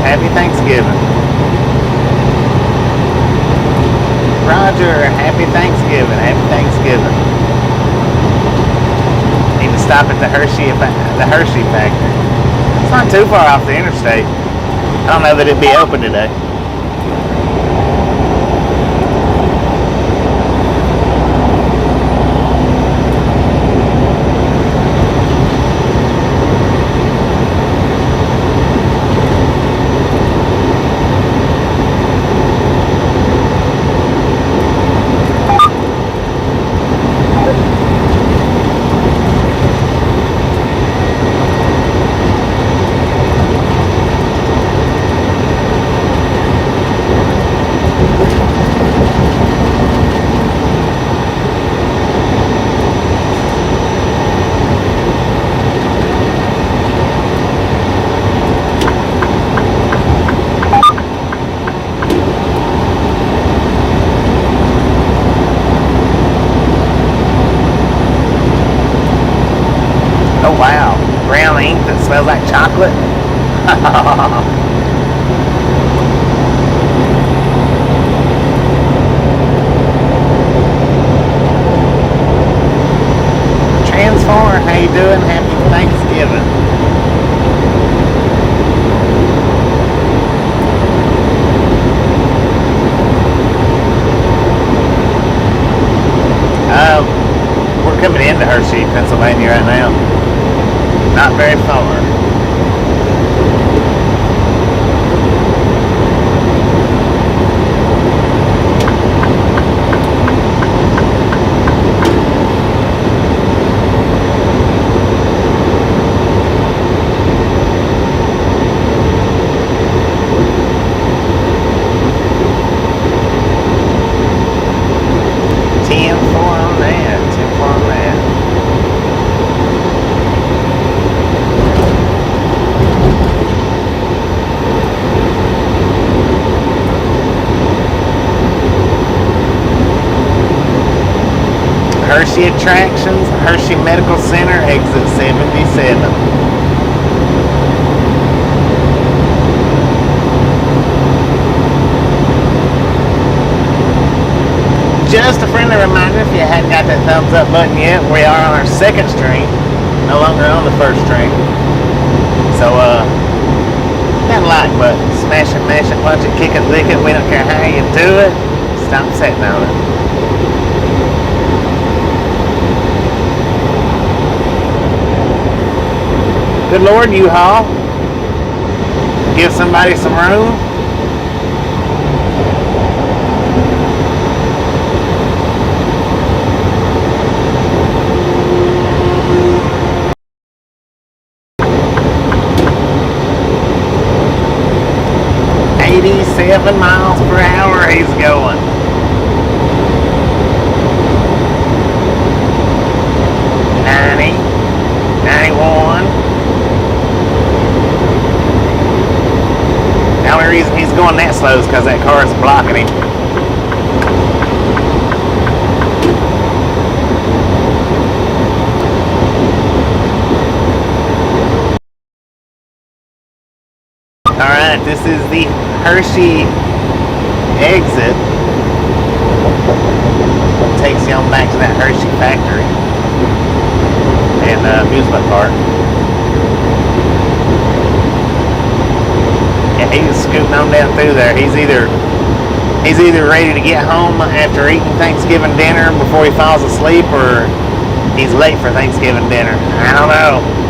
Happy Thanksgiving. Roger, happy Thanksgiving. Happy Thanksgiving. stop at the Hershey factory. It's not too far off the interstate. I don't know that it'd be open today. Wow, brown ink that smells like chocolate. Transformer, how you doing? Happy Thanksgiving. We're coming into Hershey, Pennsylvania right now. Not very far. Hershey attractions, Hershey Medical Center, exit 77. Just a friendly reminder, if you hadn't got that thumbs up button yet, we are on our second stream, no longer on the first stream. So, that like button, smash it, mash it, punch it, kick it, lick it, we don't care how you do it, stop sitting on it. Good Lord, U-Haul. Give somebody some room. .87 miles per hour he's going. 90, 91. The only reason he's going that slow is because that car is blocking him. Alright, this is the Hershey exit. Takes you on back to that Hershey factory and amusement park. Yeah, he's scooting on down through there. He's either ready to get home after eating Thanksgiving dinner before he falls asleep, or he's late for Thanksgiving dinner. I don't know.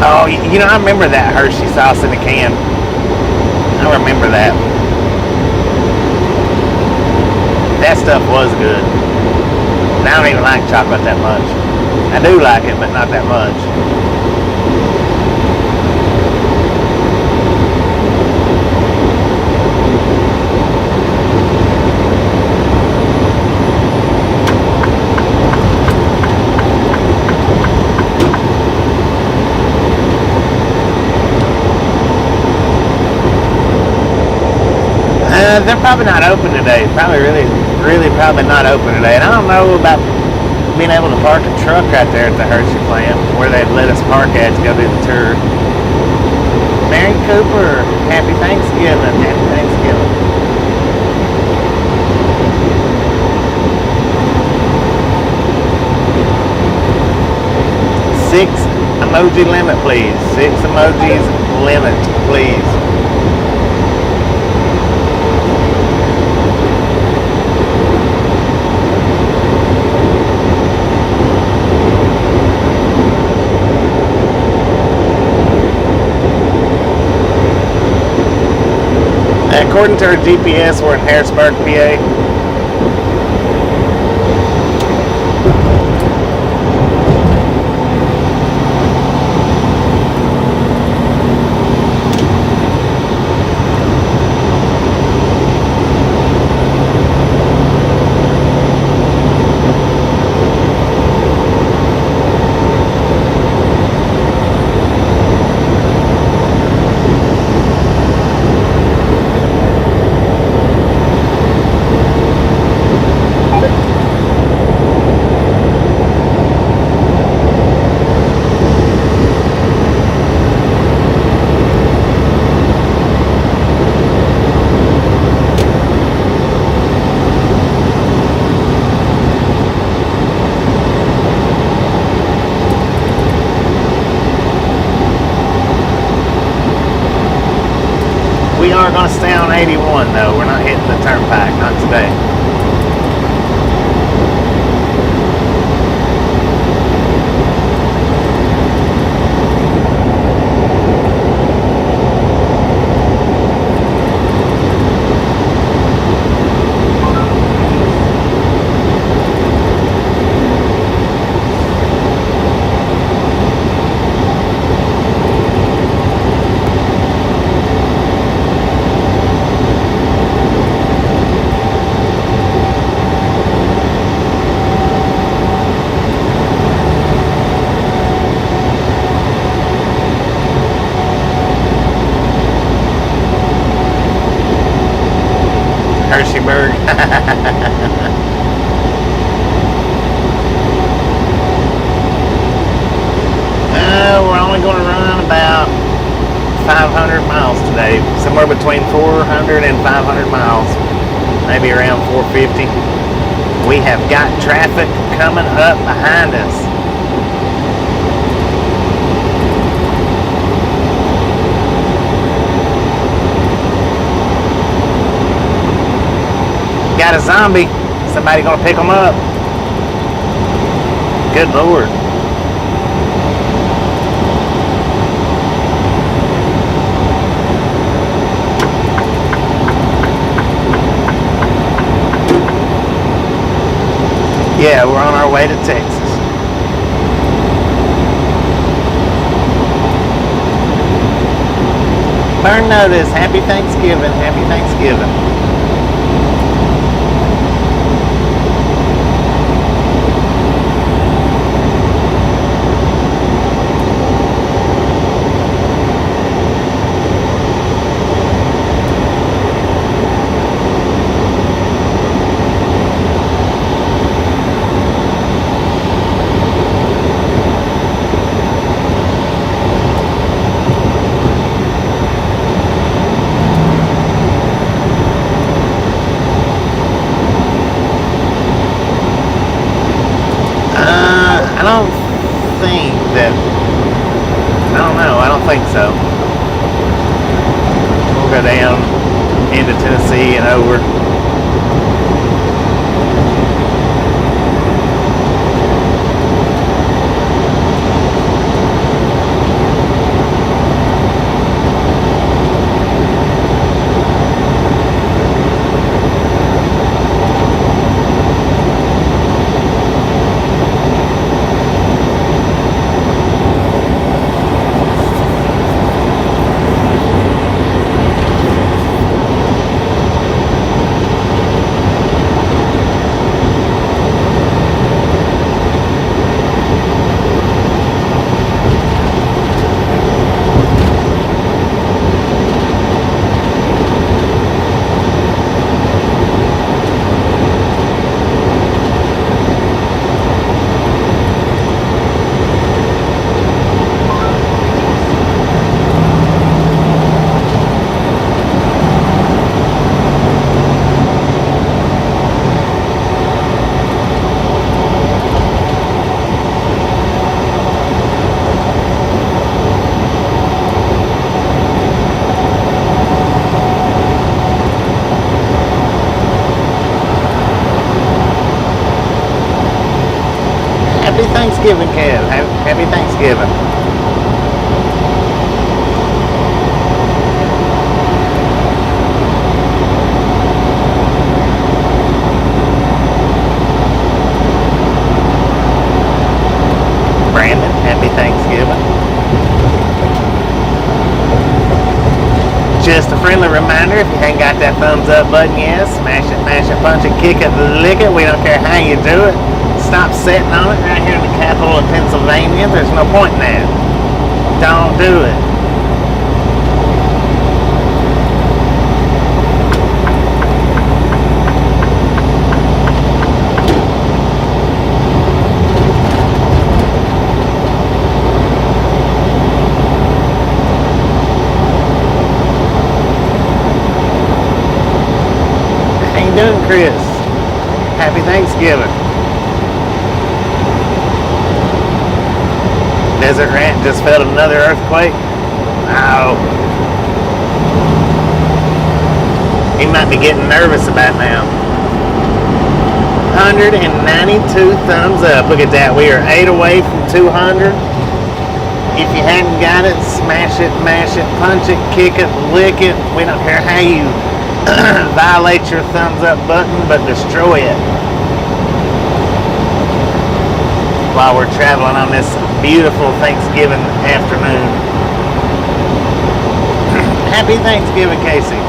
Oh, you know, I remember that Hershey sauce in a can. I remember that. That stuff was good. And I don't even like chocolate that much. I do like it, but not that much. probably not open today. Probably really probably not open today. And I don't know about being able to park a truck right there at the Hershey plant where they'd let us park at to go do the tour. Mary Cooper, happy Thanksgiving. Happy Thanksgiving. Six emoji limit, please. 6 emojis limit, please. According to our GPS, we're in Harrissonburg, PA. We are going to stay on 81 though. We're not hitting the turnpike, not today. Harrissonburg. We're only going to run about 500 miles today. Somewhere between 400 and 500 miles. Maybe around 450. We have got traffic coming up behind us. Got a zombie. Somebody gonna pick him up. Good Lord. Yeah, we're on our way to Texas. Burn notice. Happy Thanksgiving. Happy Thanksgiving. I don't think so. We'll go down into Tennessee and over. Thanksgiving, Kev. Happy Thanksgiving. Brandon, happy Thanksgiving. Just a friendly reminder, if you ain't got that thumbs up button yet, smash it, mash it, punch it, kick it, lick it. We don't care how you do it. Stop sitting on it right here in the capital of Pennsylvania. There's no point in that. Don't do it. Doing, Chris? Happy Thanksgiving. Desert Rant just felt another earthquake. Wow. He might be getting nervous about now. 192 thumbs up. Look at that. We are 8 away from 200. If you hadn't got it, smash it, mash it, punch it, kick it, lick it. We don't care how you violate your thumbs up button, but destroy it while we're traveling on this beautiful Thanksgiving afternoon. Happy Thanksgiving, Casey.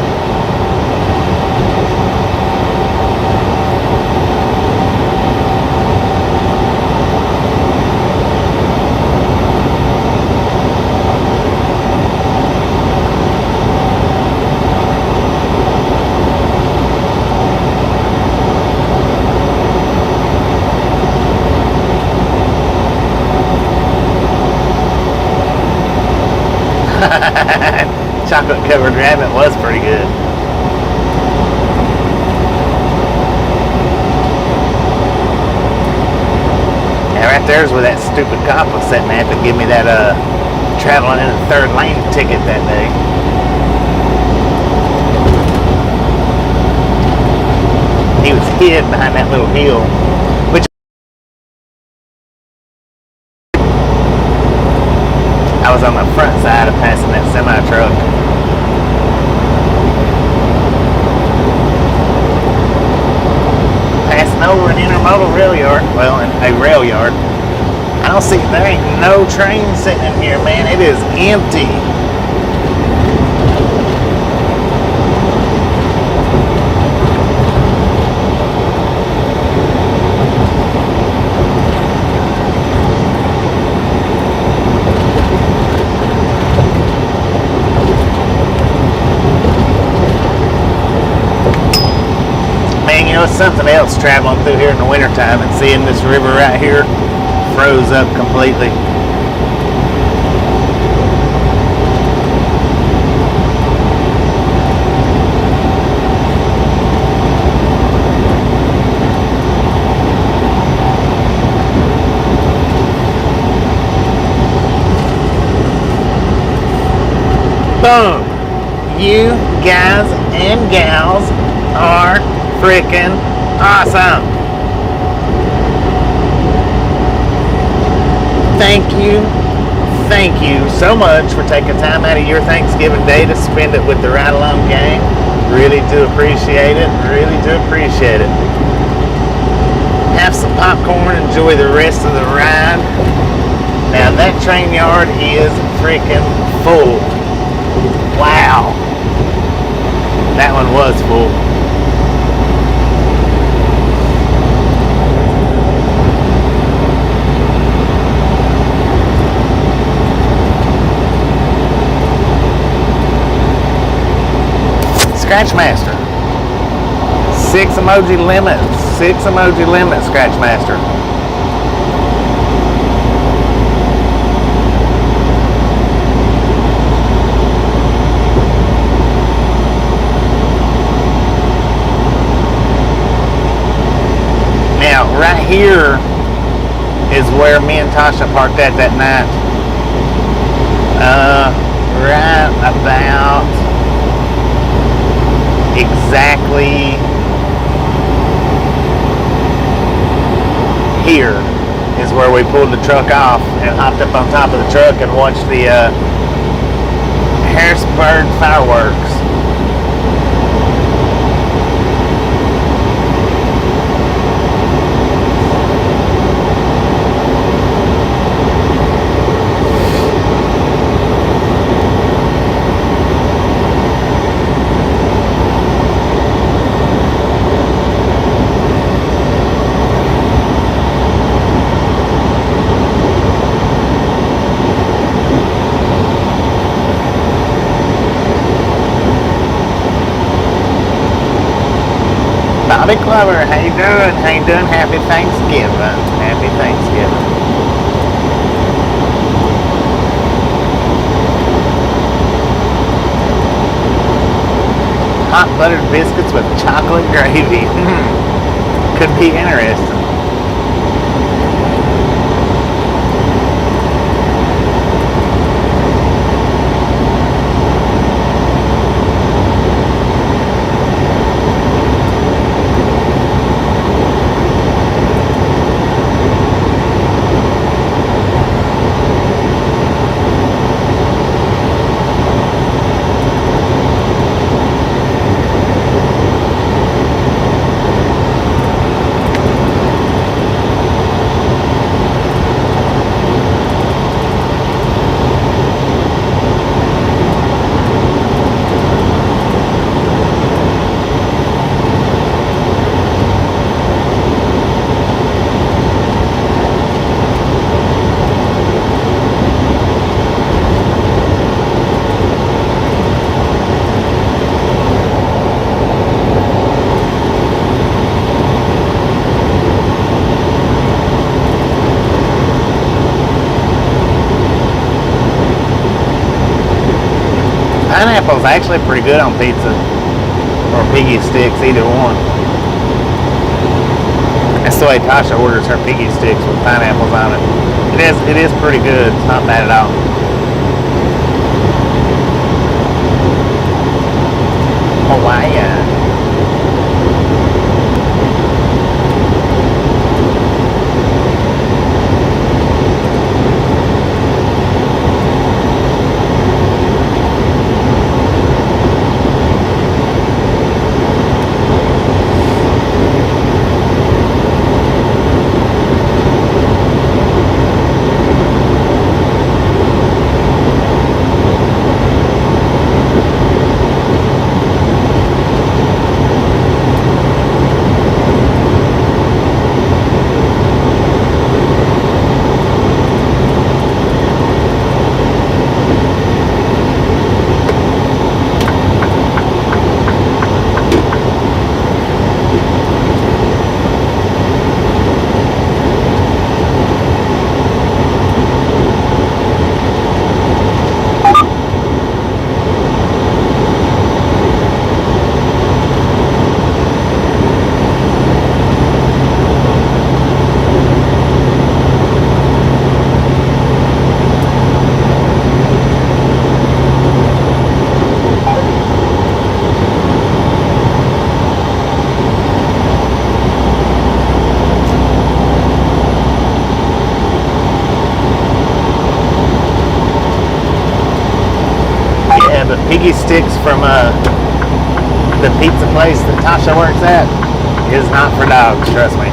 Chocolate covered rabbit was pretty good. Yeah, right there's where that stupid cop was setting up and give me that traveling in the third lane ticket that day. He was hid behind that little hill, which I was on the front side of passing that semi-truck. Passing over an intermodal rail yard. Well, a rail yard. I don't see, there ain't no train sitting in here, man. It is empty. Something else traveling through here in the wintertime and seeing this river right here froze up completely. Boom! You guys and gals are freaking awesome. Thank you so much for taking time out of your Thanksgiving day to spend it with the Ride Along gang. Really do appreciate it. Really do appreciate it. Have some popcorn, enjoy the rest of the ride. Now that train yard is freaking full. Wow. That one was full. Scratch Master. 6 emoji limit. 6 emoji limit, Scratch Master. Now, right here is where me and Tasha parked at that night. Right about exactly here is where we pulled the truck off and hopped up on top of the truck and watched the Harrissonburg fireworks. Bobby Clover, how you doing? How you doing? Happy Thanksgiving. Happy Thanksgiving. Hot buttered biscuits with chocolate gravy. Could be interesting. Pineapple's actually pretty good on pizza, or piggy sticks, either one. That's the way Tasha orders her piggy sticks with pineapples on it. It is pretty good. It's not bad at all. Hawaii. Piggy sticks from the pizza place that Tasha works at is not for dogs, trust me.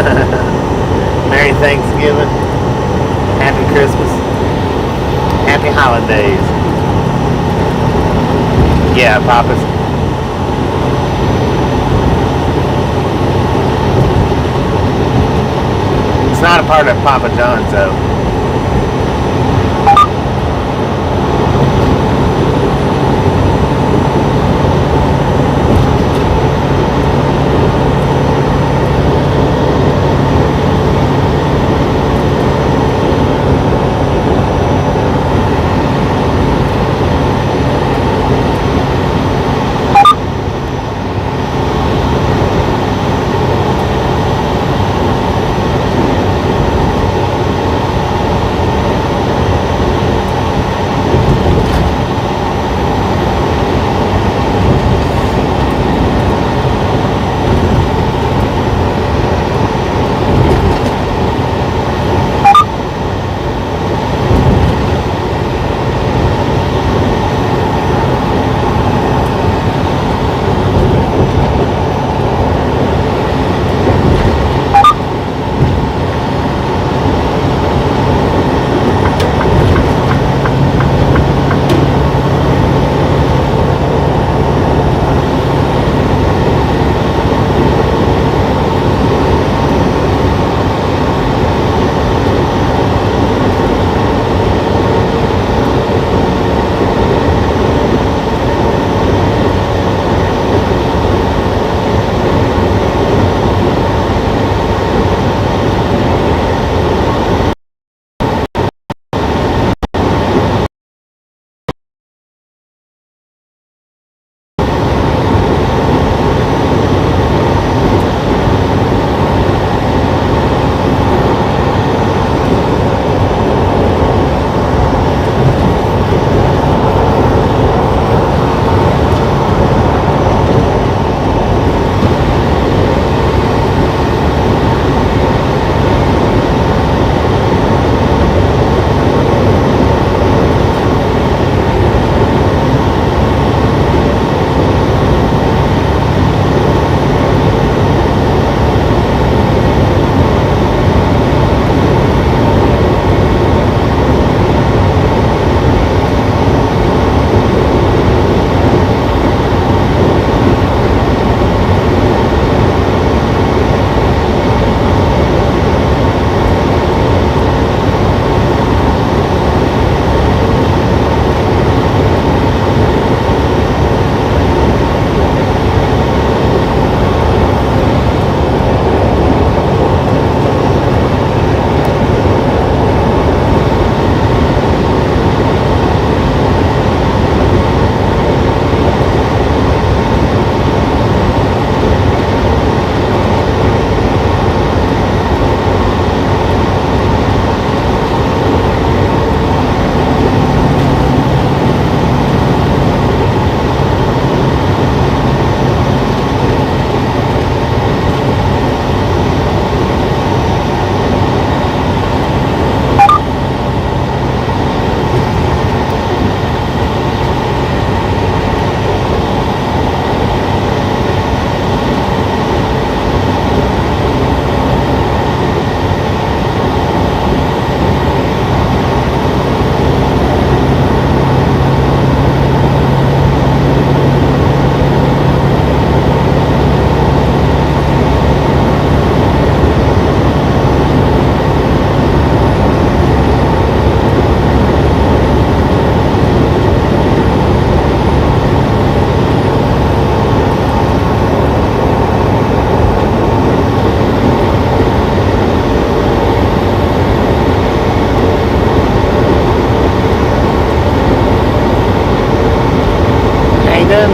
Merry Thanksgiving. Happy Christmas. Happy holidays. Yeah, Papa's. It's not a part of Papa John's though.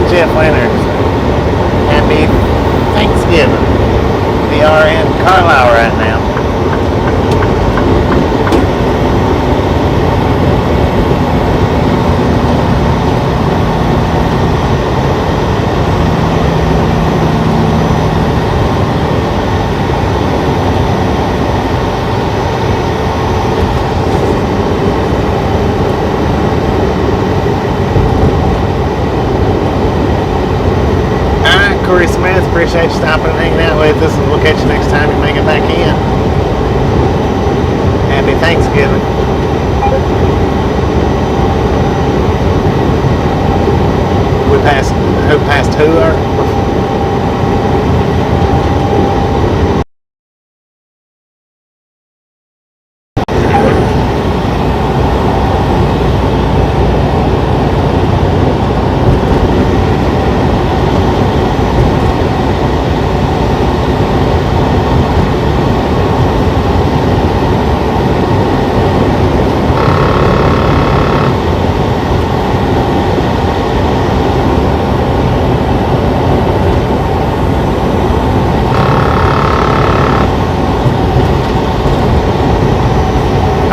Jeff Leonard. Happy Thanksgiving. We are in Carlisle right now. Corey Smith, appreciate you stopping and hanging out That way, we'll catch you next time you make it back in. Happy Thanksgiving. Who passed who?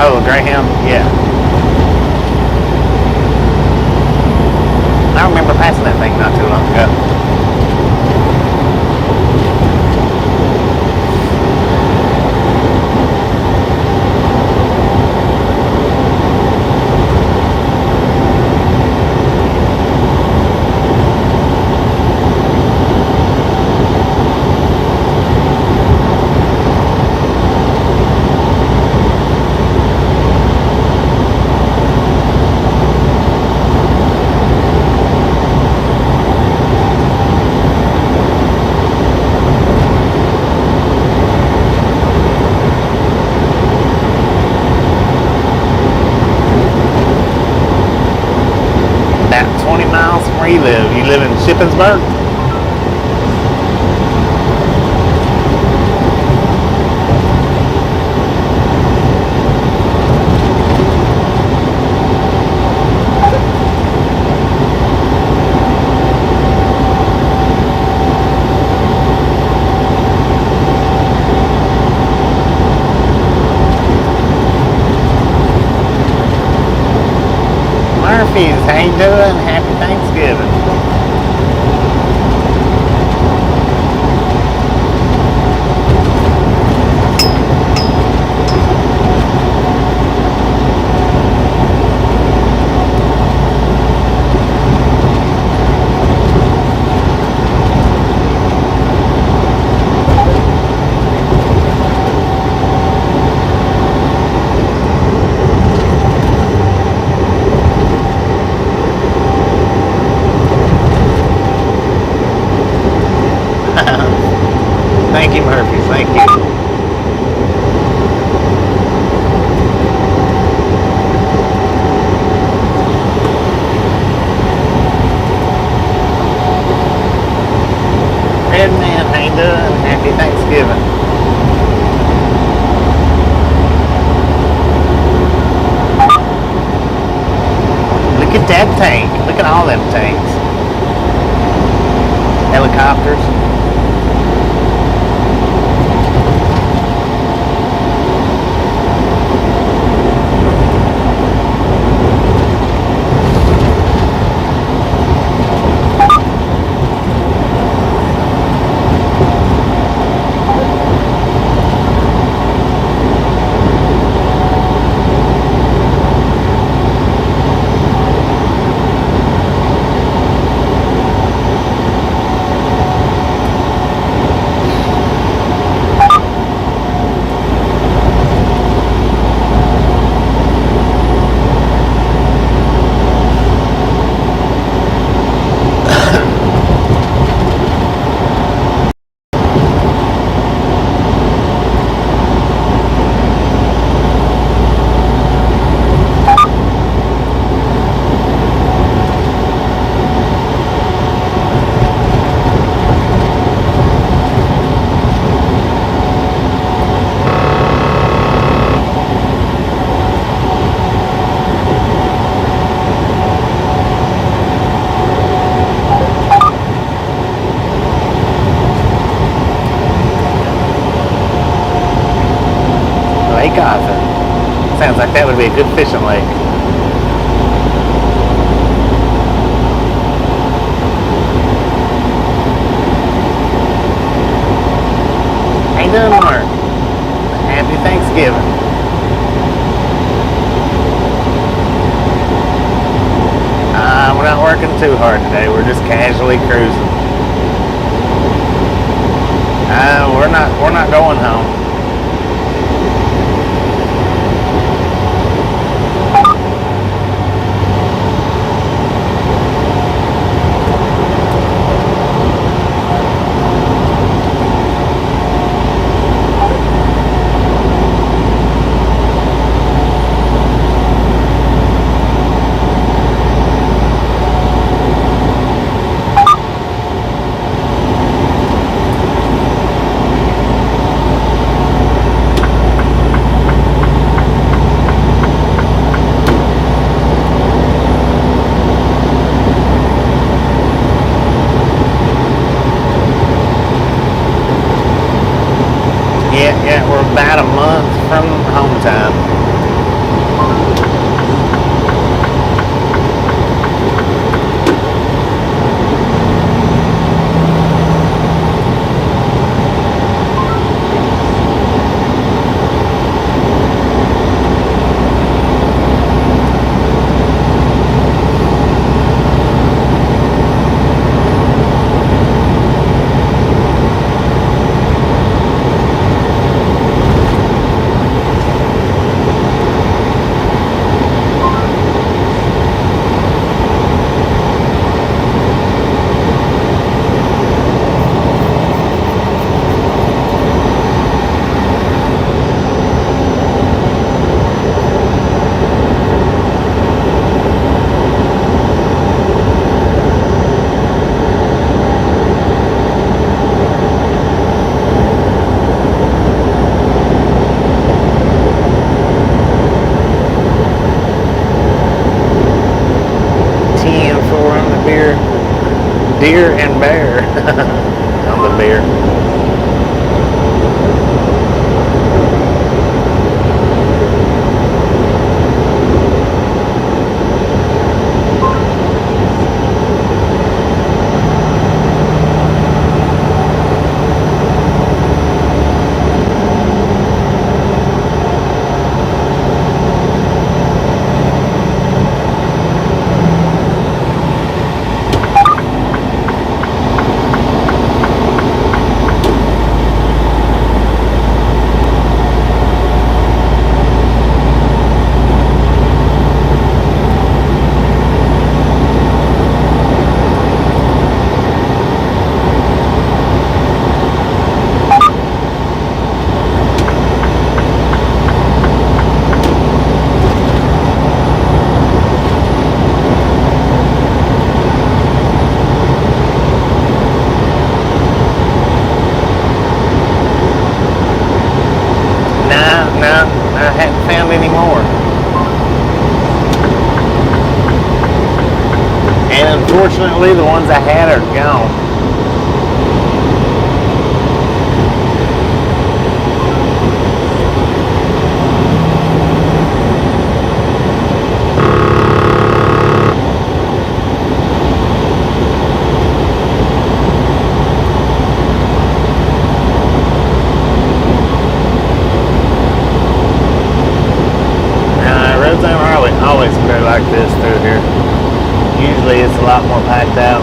Oh, Greyhound? Yeah. I remember passing that thing not too long ago. About 20 miles from where you live. You live in Shippensburg? Murphy's, how you doing? Happy Thanksgiving. Thank you, Murphy. Thank you. Red Man, how you doing? Happy Thanksgiving. Look at that tank. Look at all them tanks. Helicopters. Sounds like that would be a good fishing lake. How you doing, Mark? Happy Thanksgiving. We're not working too hard today. We're just casually cruising. going home. Yeah, we're about a month from home time. Deer and bear on the beer. I hadn't found any more. And unfortunately, the ones I had are gone. Always clear like this through here. Usually it's a lot more packed out.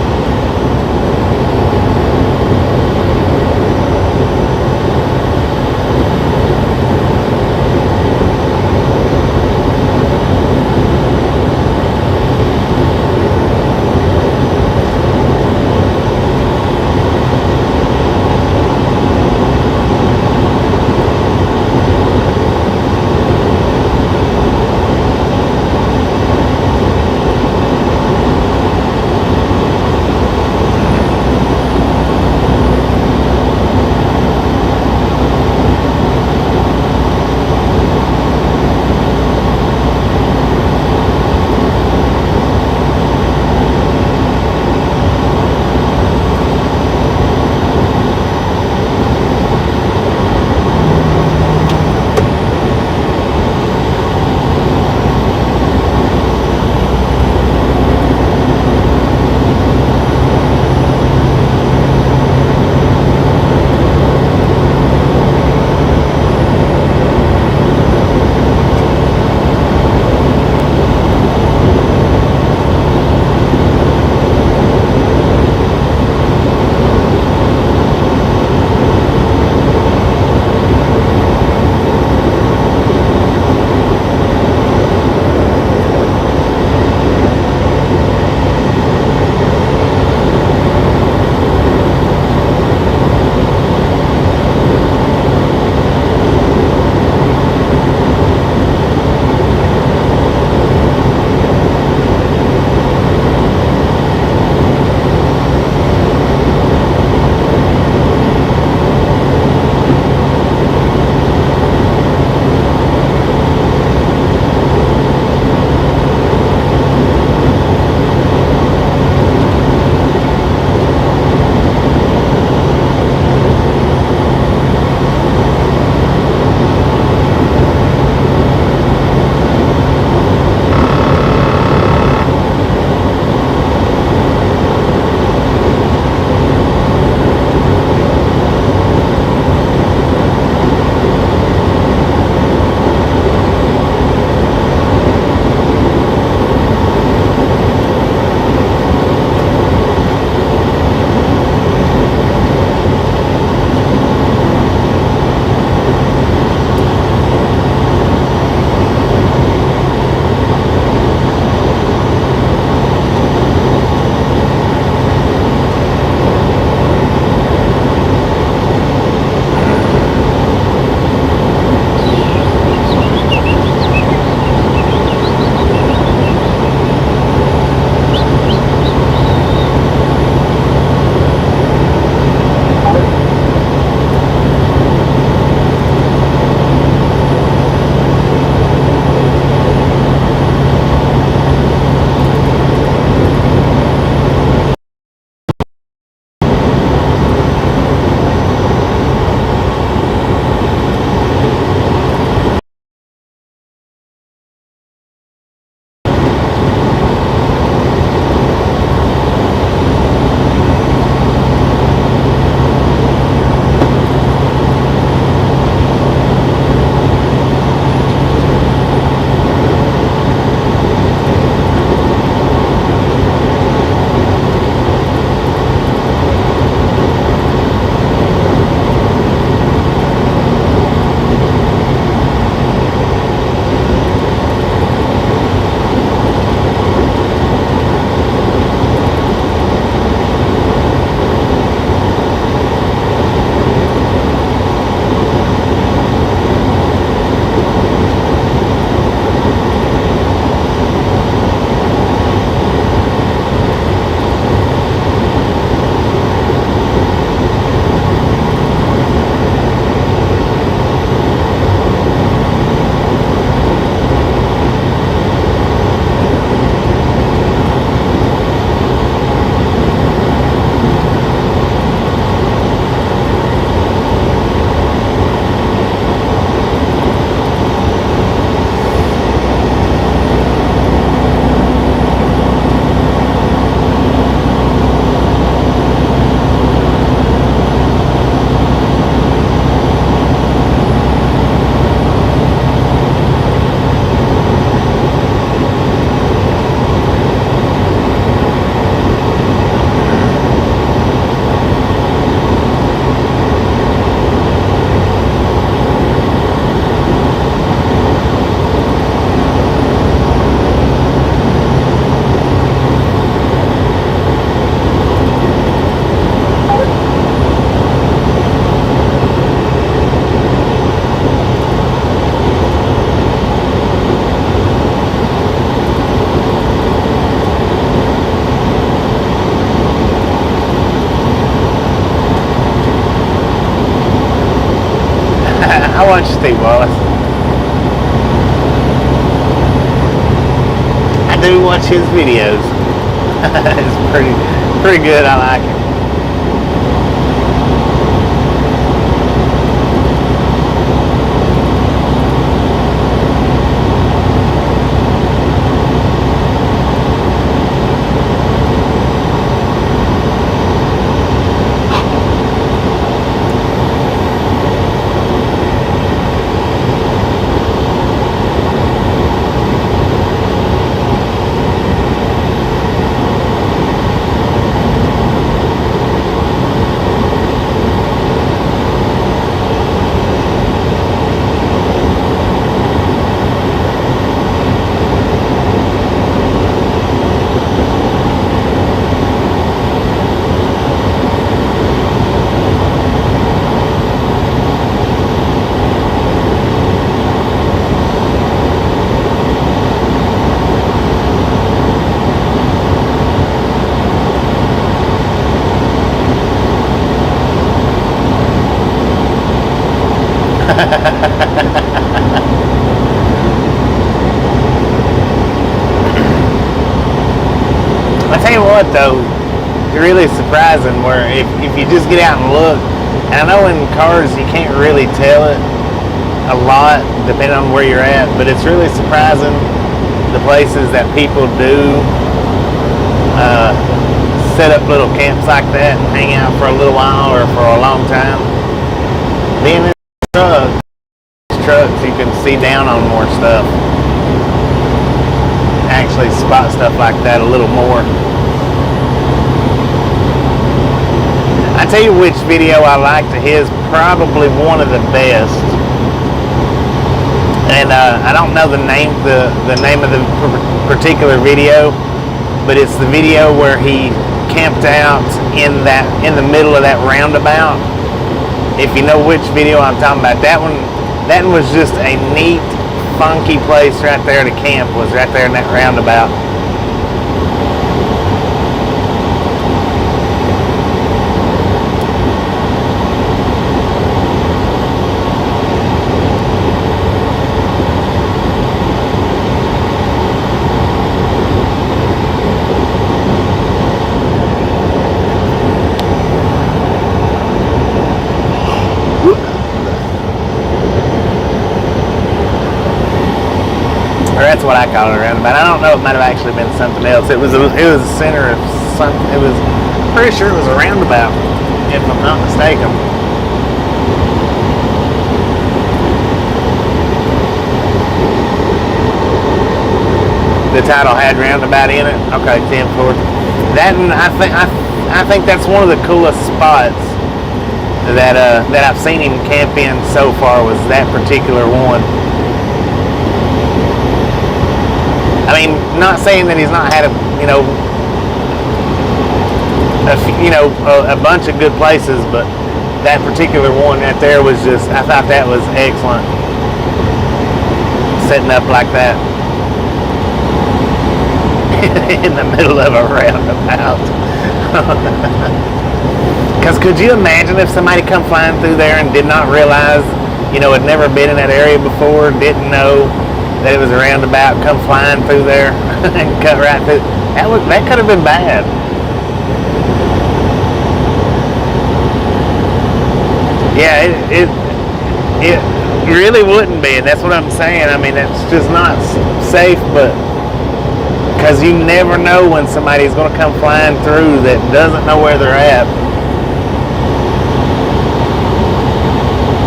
boss. I do watch his videos. It's pretty good. I like it. I tell you what though, it's really surprising where if you just get out and look, and I know in cars you can't really tell it a lot depending on where you're at, but it's really surprising the places that people do set up little camps like that and hang out for a little while or for a long time. Being in trucks you can see down on more stuff, actually spot stuff like that a little more. I tell you which video I liked of his, probably one of the best, and I don't know the name of the particular video, but it's the video where he camped out in the middle of that roundabout. If you know which video I'm talking about, that one was just a neat, funky place right there to camp, was right there in that roundabout. That's what I call it, a roundabout. I don't know, it might have actually been something else. It was the center of something. It was, pretty sure it was a roundabout, if I'm not mistaken. The title had roundabout in it. Okay, 10-4. That, and I think that's one of the coolest spots that I've seen him camp in so far, was that particular one. I mean, not saying that he's not had a bunch of good places, but that particular one right there was just, I thought that was excellent. Setting up like that in the middle of a roundabout. Because could you imagine if somebody come flying through there and did not realize, had never been in that area before, didn't know that it was a roundabout, come flying through there and cut right through. That could have been bad. Yeah, it really wouldn't be, and that's what I'm saying. I mean, it's just not safe, but because you never know when somebody's going to come flying through that doesn't know where they're at.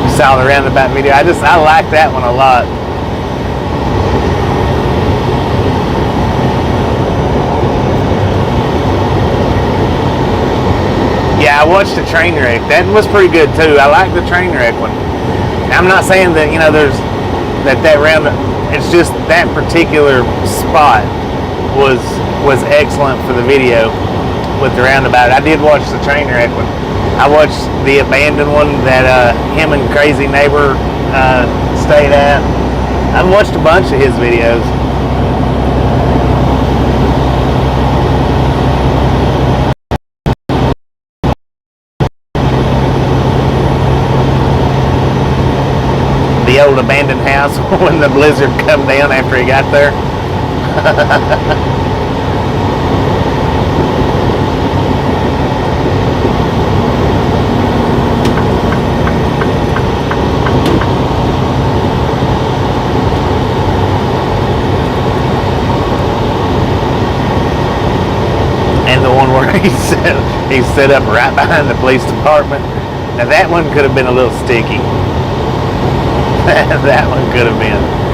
You saw the roundabout video. I like that one a lot. Yeah, I watched the train wreck. That was pretty good too. I like the train wreck one. I'm not saying that there's that round. It's just that particular spot was excellent for the video with the roundabout. I did watch the train wreck one. I watched the abandoned one that him and Crazy Neighbor stayed at. I've watched a bunch of his videos. The old abandoned house when the blizzard come down after he got there. And the one where he set up right behind the police department. Now that one could have been a little sticky. That one could have been.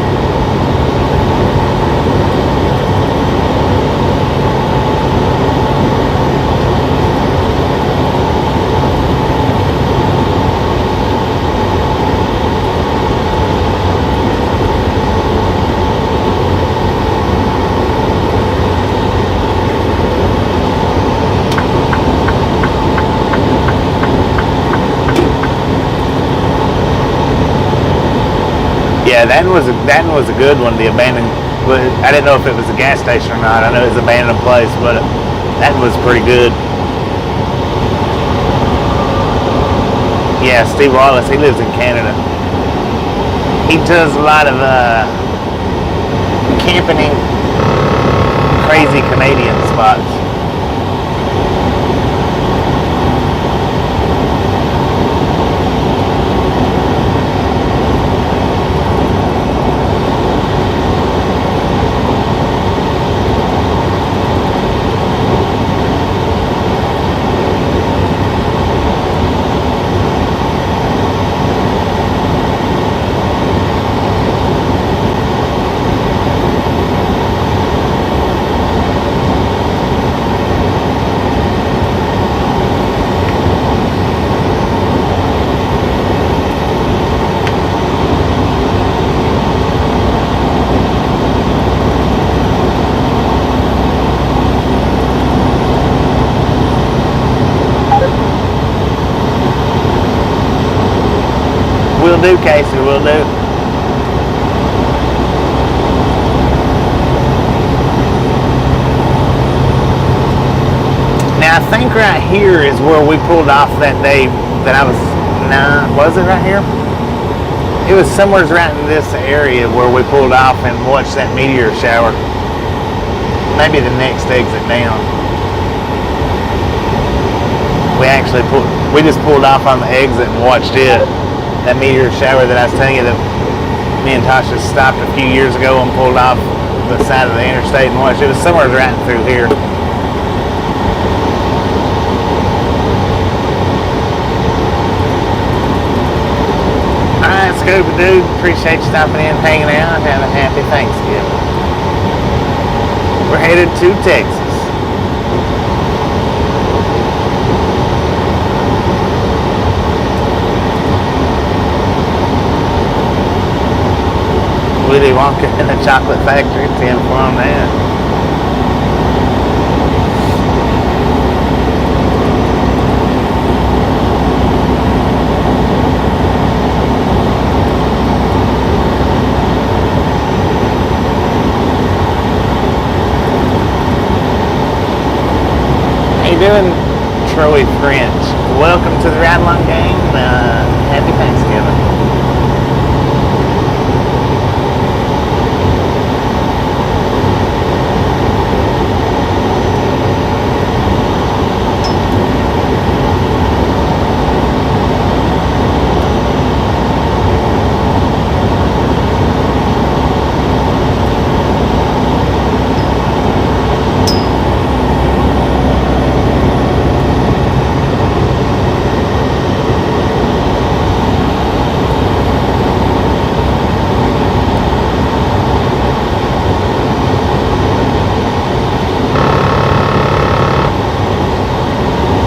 Yeah, that one was a good one. The abandoned. I didn't know if it was a gas station or not. I know it was an abandoned place, but that was pretty good. Yeah, Steve Wallace. He lives in Canada. He does a lot of camping in crazy Canadian spots. Will do, Casey, will do. Now I think right here is where we pulled off that day that I was, was it right here? It was somewhere right in this area where we pulled off and watched that meteor shower. Maybe the next exit down. We just pulled off on the exit and watched it. That meteor shower that I was telling you that me and Tasha stopped a few years ago and pulled off the side of the interstate and watched. It was somewhere right through here. Alright, Scuba Dude, appreciate you stopping in, hanging out, have a happy Thanksgiving. We're headed to Texas. Willy Wonka in the Chocolate Factory, 10 for on that. How you doing, Troy French? Welcome to the Ride Along Gang. Happy Thanksgiving.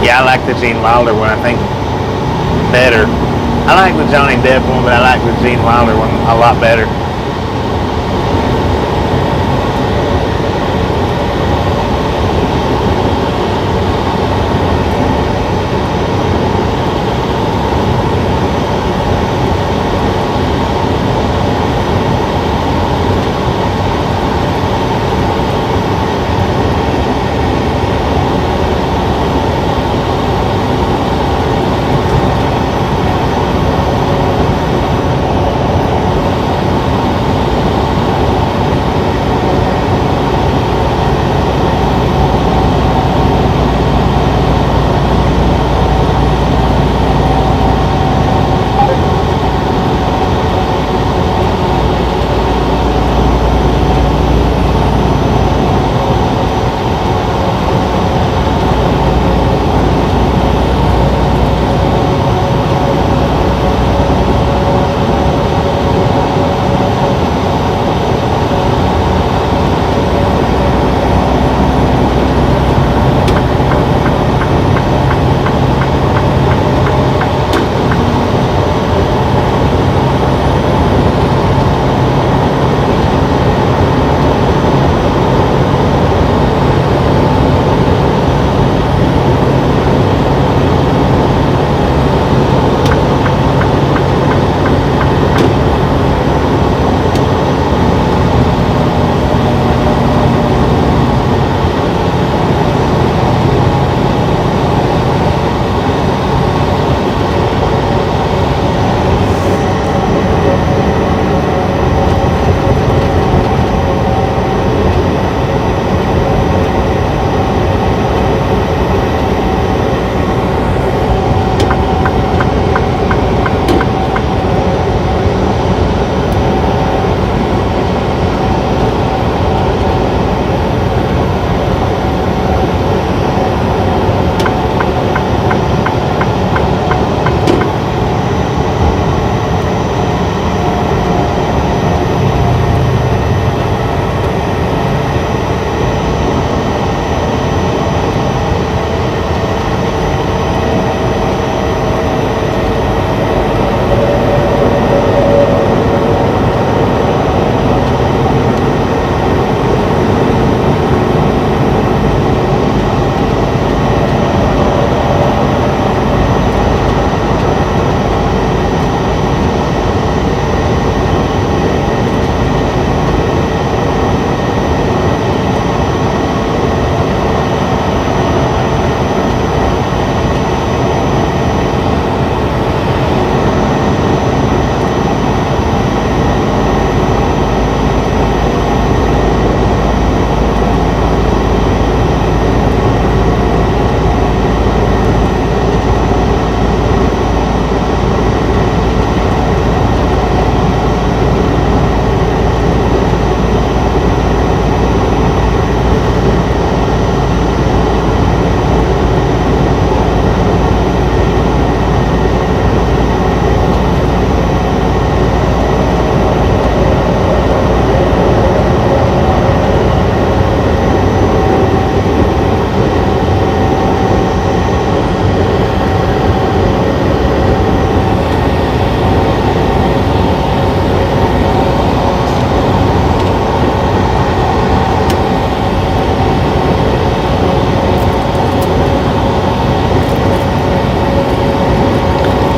I like the Gene Wilder one, I think, better. I like the Johnny Depp one, but I like the Gene Wilder one a lot better.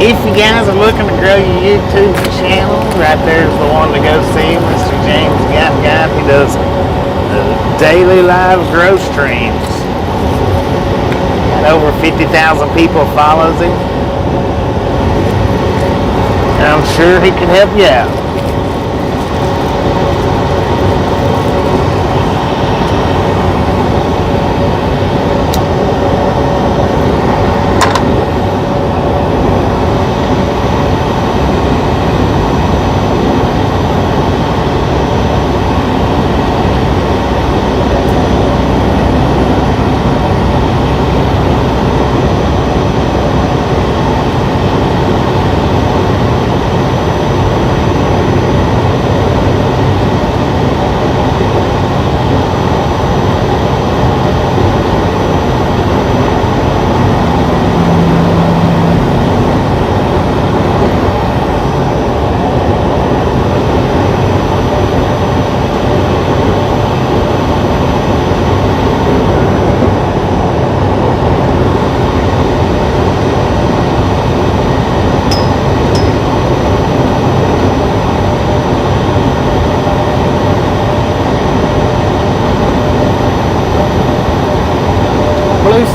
If you guys are looking to grow your YouTube channel, right there's the one to go see. Mr. James Gap. He does daily live grow streams. Got over 50,000 people follows him. And I'm sure he can help you out.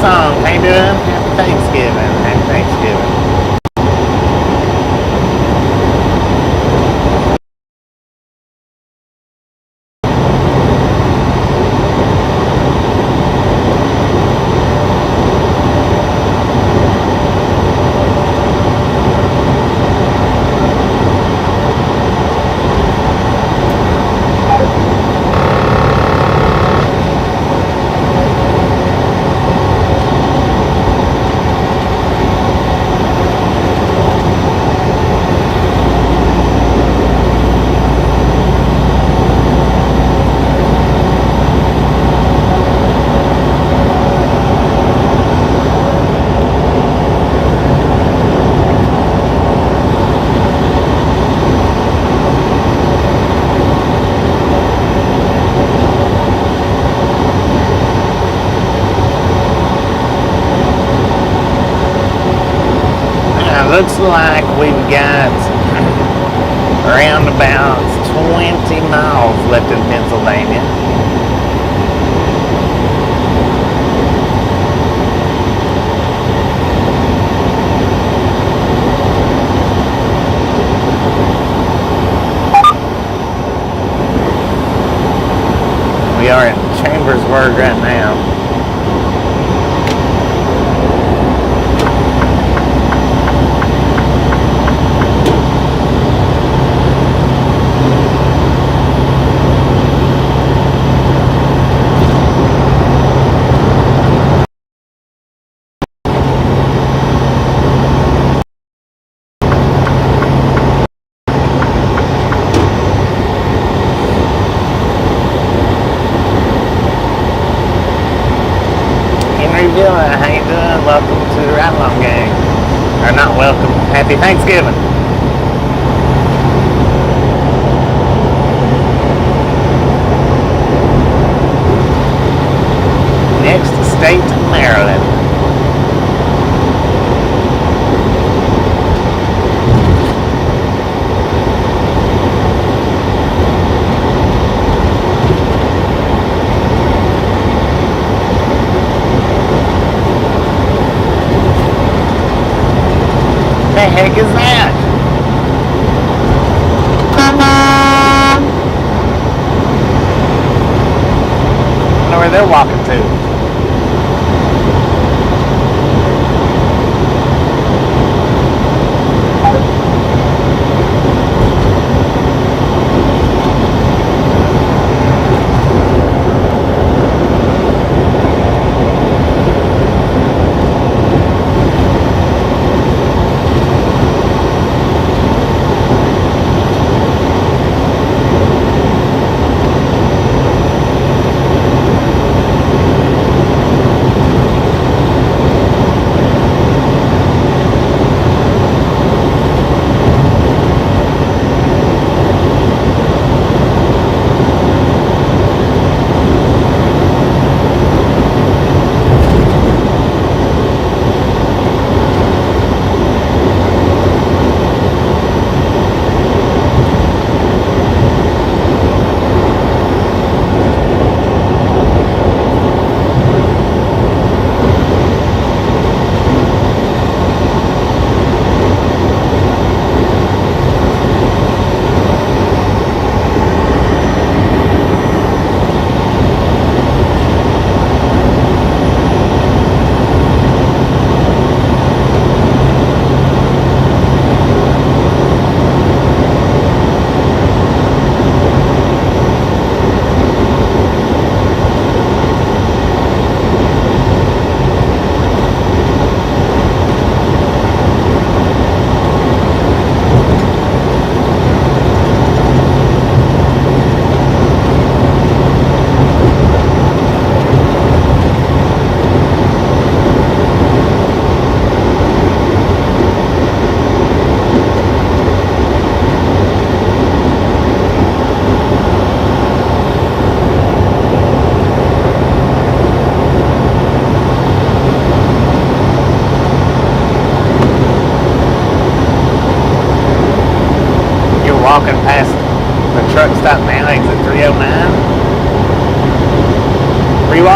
Song. How you doing? Happy Thanksgiving. Happy Thanksgiving. Looks like we've got around about 20 miles left in Pennsylvania. We are in Chambersburg right now. How you doing? Welcome to the Ride Along Gang. Or not welcome. Happy Thanksgiving. Next state, Maryland. What the heck is that? I don't know where they're walking to.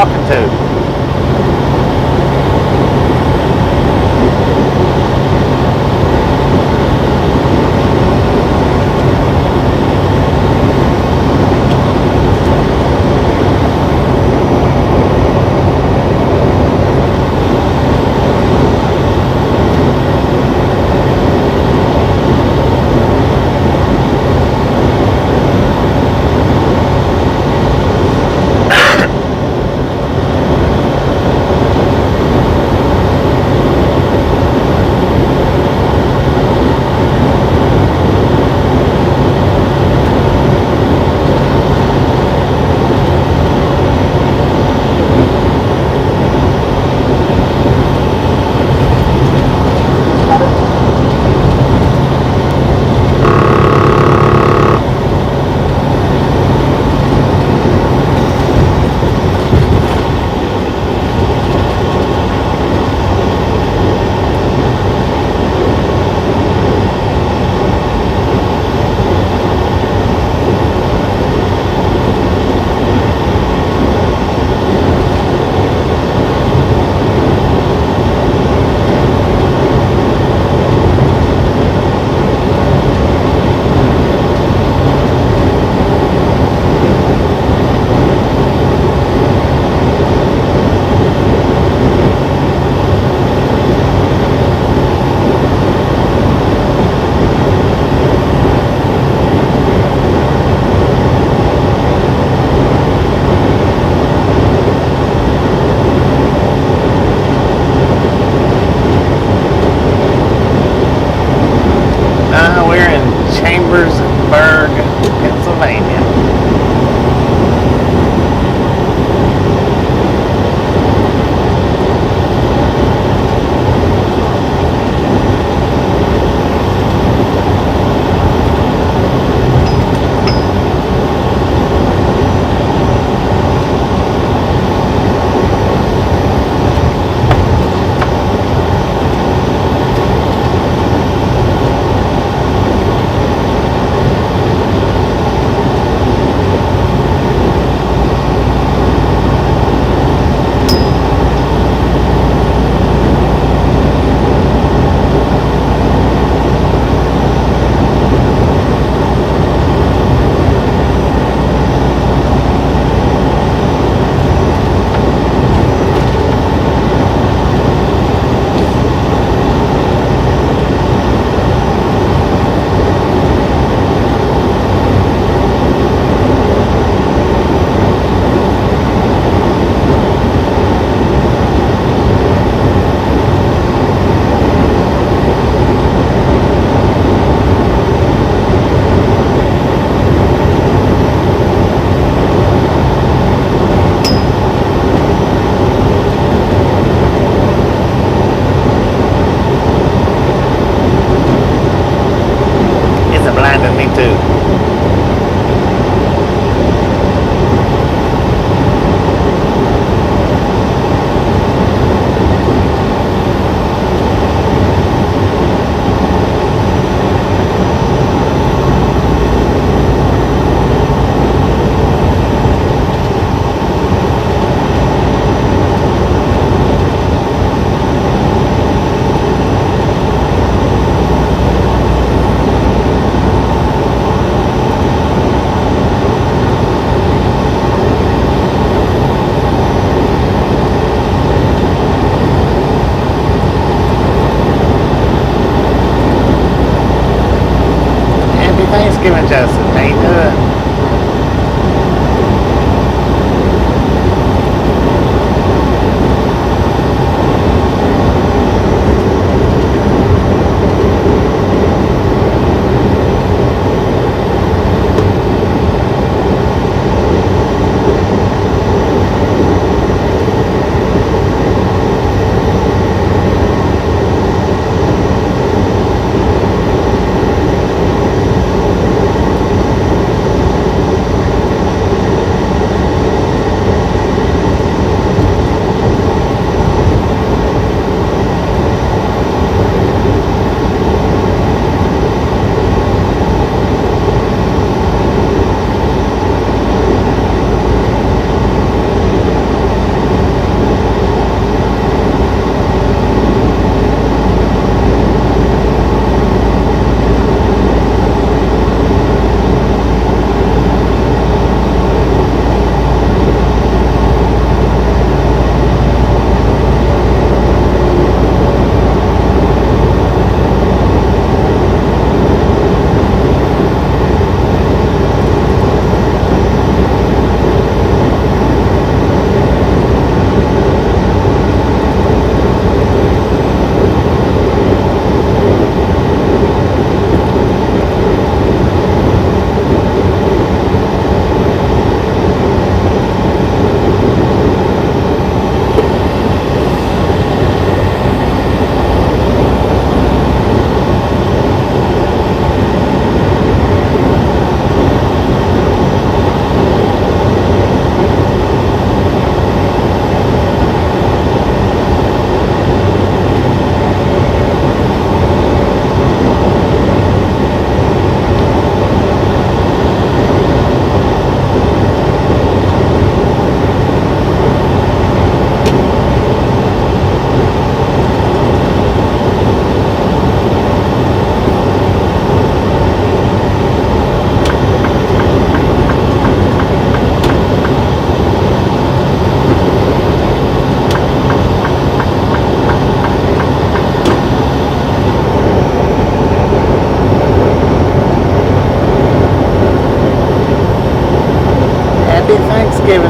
talking to?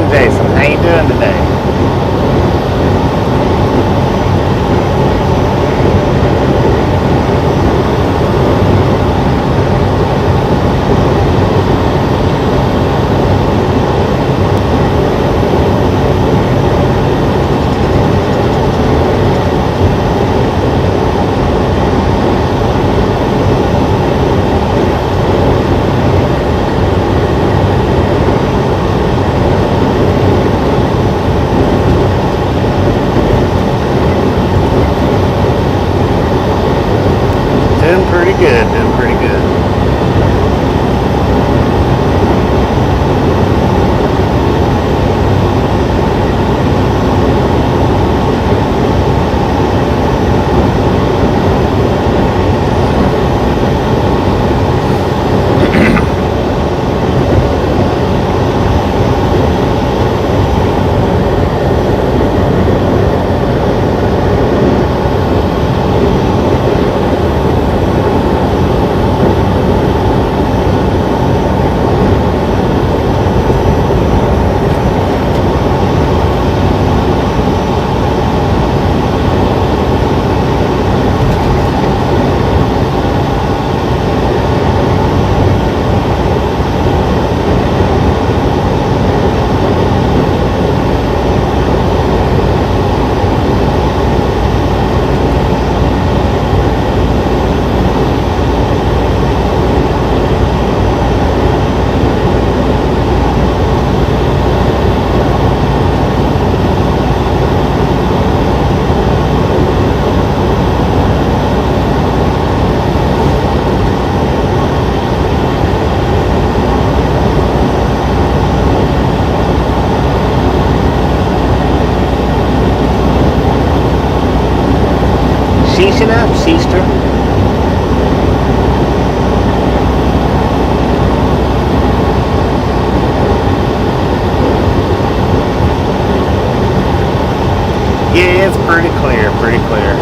morning, Jason. How you doing today? Doing pretty good, doing pretty good. Sheeshing up, Sheester. Yeah, it's pretty clear, pretty clear.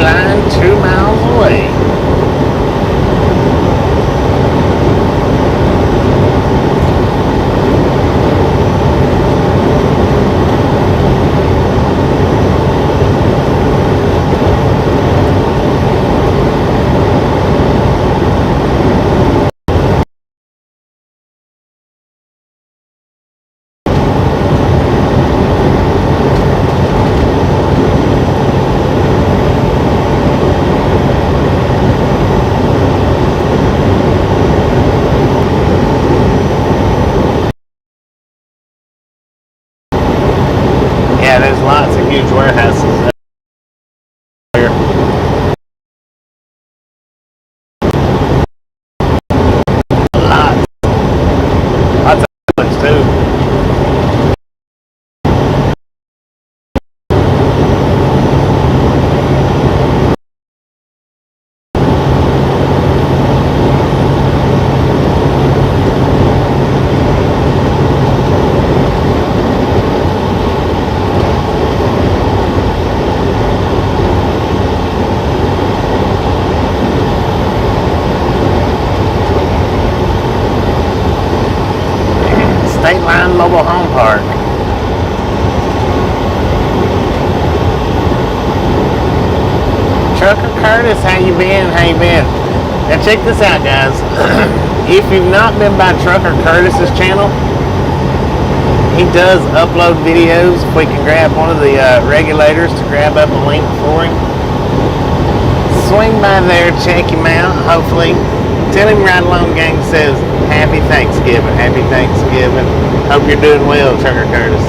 line 2 miles away. Yeah, there's lots of huge warehouses there. Lots of ones too. State Line Mobile Home Park. Trucker Curtis, how you been? How you been? Now check this out, guys. If you've not been by Trucker Curtis's channel, he does upload videos. If we can grab one of the regulators to grab up a link for him, swing by there, check him out. Hopefully, tell him Ride Along Gang says Happy Thanksgiving. Happy Thanksgiving. Hope you're doing well, Trucker Curtis.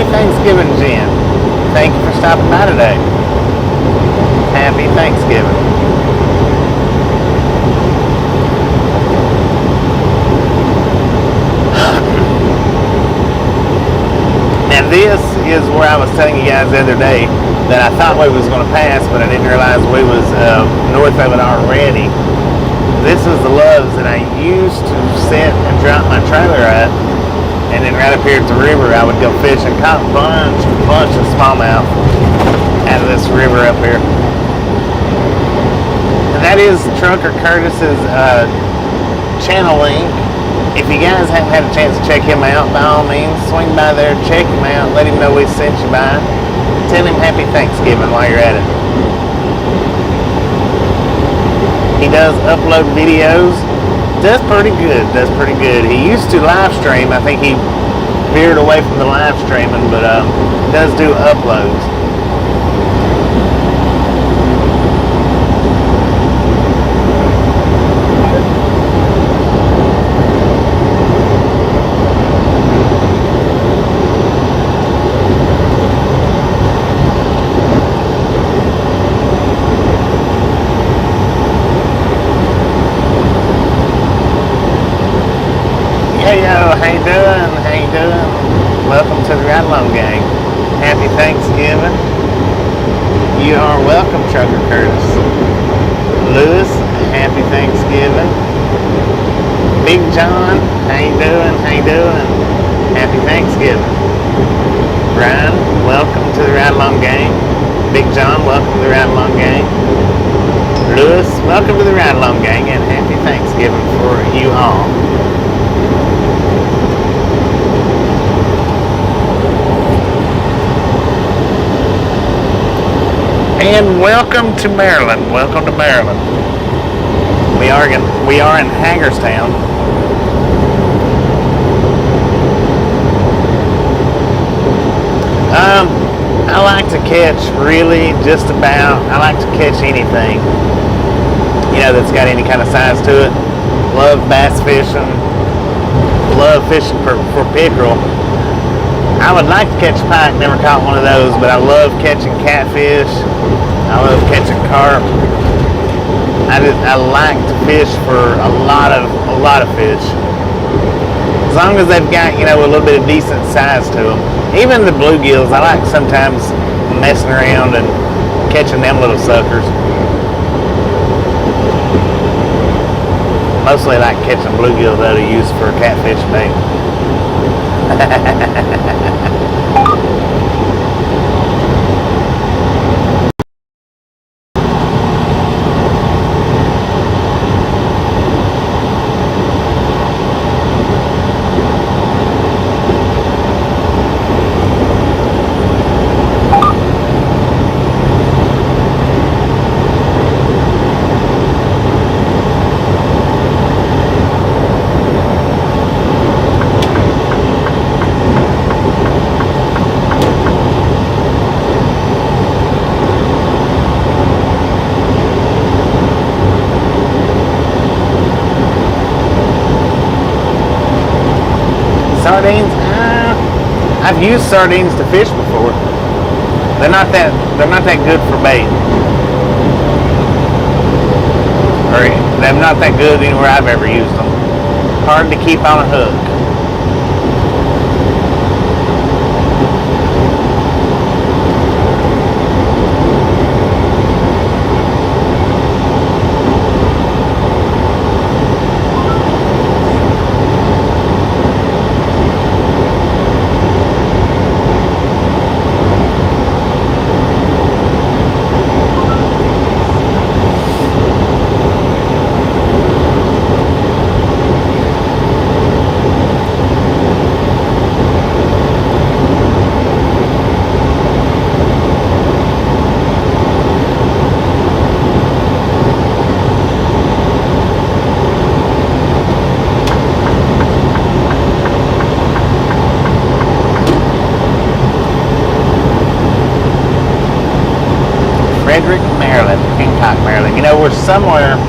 Thanksgiving, Jen. Thank you for stopping by today. Happy Thanksgiving. Now this is where I was telling you guys the other day that I thought we was going to pass, but I didn't realize we was north of it already. This is the Loves that I used to sit and drop my trailer at. And then right up here at the river, I would go fishing. Caught a bunch of smallmouth out of this river up here. And that is Trucker Curtis's channel link. If you guys haven't had a chance to check him out, by all means, swing by there, check him out, let him know we sent you by. Tell him Happy Thanksgiving while you're at it. He does upload videos. Does pretty good. He used to live stream. I think he veered away from the live streaming, but does do uploads. Hey yo, how you doing? How you doing? Welcome to the Ride Along Gang. Happy Thanksgiving. You are welcome, Trucker Curtis. Lewis, happy Thanksgiving. Big John, how you doing? How you doing? Happy Thanksgiving. Brian, welcome to the Ride Along Gang. Big John, welcome to the Ride Along Gang. Lewis, welcome to the Ride Along Gang, and happy Thanksgiving for you all. And welcome to Maryland. Welcome to Maryland. We are in Hagerstown. I like to catch I like to catch anything, that's got any kind of size to it. Love bass fishing. Love fishing for pickerel. I I would like to catch pike, never caught one of those, but I love catching catfish. I love catching carp. I like to fish for a lot of fish. As long as they've got, a little bit of decent size to them. Even the bluegills, I like sometimes messing around and catching them little suckers. Mostly like catching bluegill though to use for catfish bait. Sardines? I've used sardines to fish before. They're not that good for bait. Or they're not that good anywhere I've ever used them. Hard to keep on a hook. We're somewhere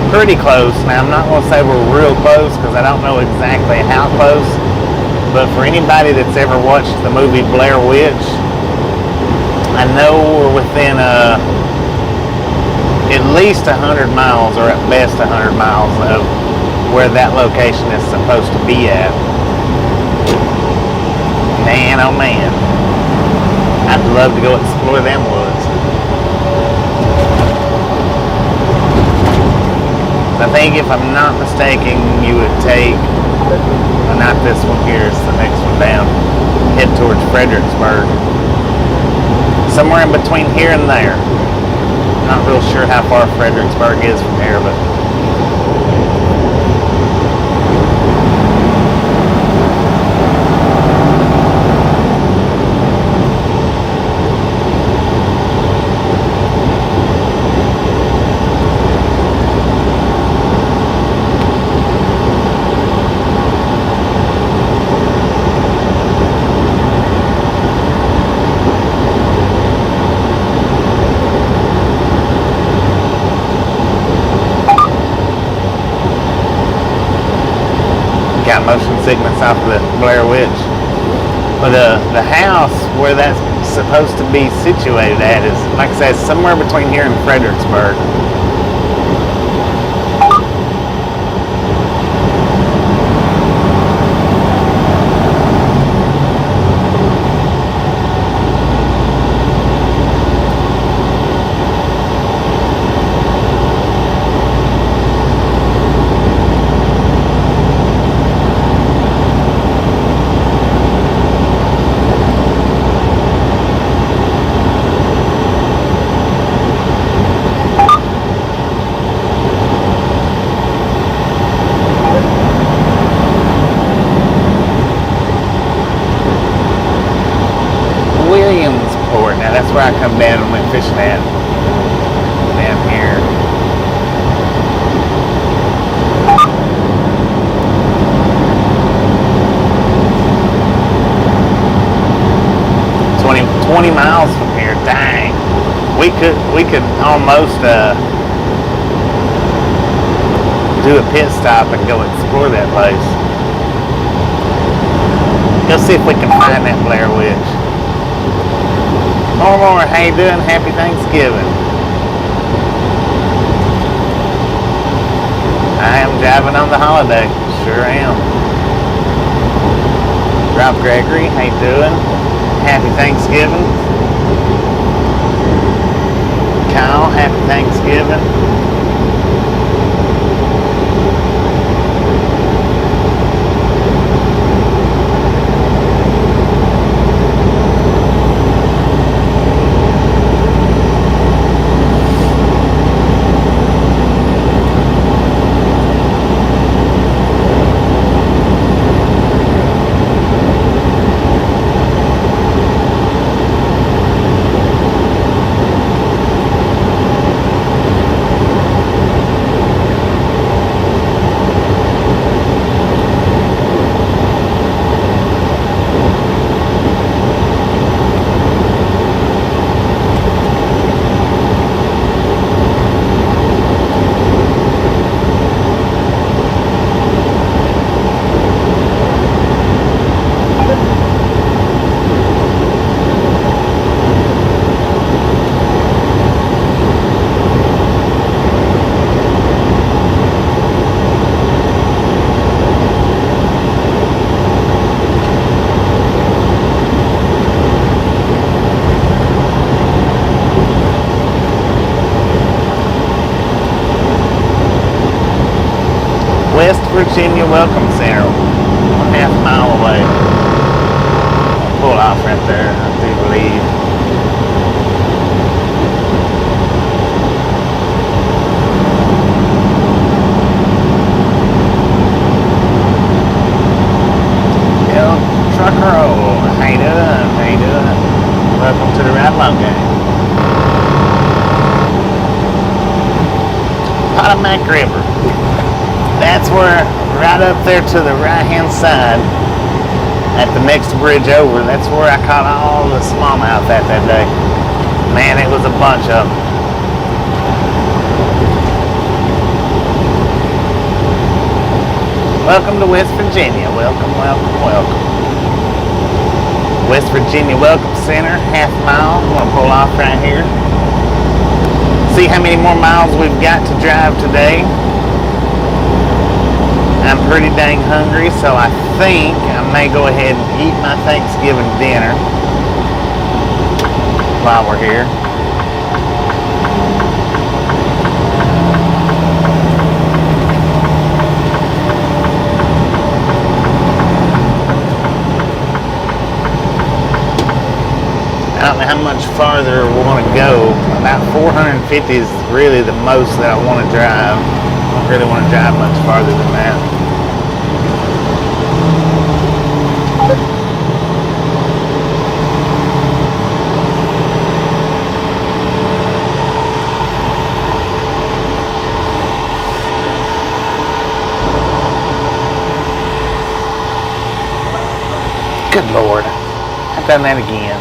pretty close. Now, I'm not going to say we're real close because I don't know exactly how close, but for anybody that's ever watched the movie Blair Witch, I know we're within at least 100 miles or at best 100 miles of where that location is supposed to be at. Man, oh man, I'd love to go explore them woods. I think if I'm not mistaken, you would take, well, not this one here, it's the next one down, head towards Fredericksburg. Somewhere in between here and there. Not real sure how far Fredericksburg is from here, but motion sickness off of the Blair Witch. But the house where that's supposed to be situated at is, like I said, somewhere between here and Fredericksburg. Where I come down and went fishing at down here. Twenty miles from here. Dang, we could almost do a pit stop and go explore that place. Go see if we can find that Blair Witch. More, how you doing? Happy Thanksgiving. I am driving on the holiday. Sure am. Rob Gregory, how you doing? Happy Thanksgiving. Kyle, happy Thanksgiving. West Virginia Welcome Center, 1/2 mile away. I'll pull off right there, I do believe. El Truckero, how you doing? How you doing? Welcome to the Ride Along Gang. Potomac River. That's where, right up there to the right-hand side, at the next bridge over, that's where I caught all the smallmouth at that day. Man, it was a bunch of them. Welcome to West Virginia. Welcome, welcome, welcome. West Virginia Welcome Center, 1/2 mile. I'm going to pull off right here. See how many more miles we've got to drive today. I'm pretty dang hungry, so I think I may go ahead and eat my Thanksgiving dinner while we're here. I don't know how much farther we want to go. About 450 is really the most that I want to drive. I don't really want to drive much farther than that. Good Lord, I've done that again.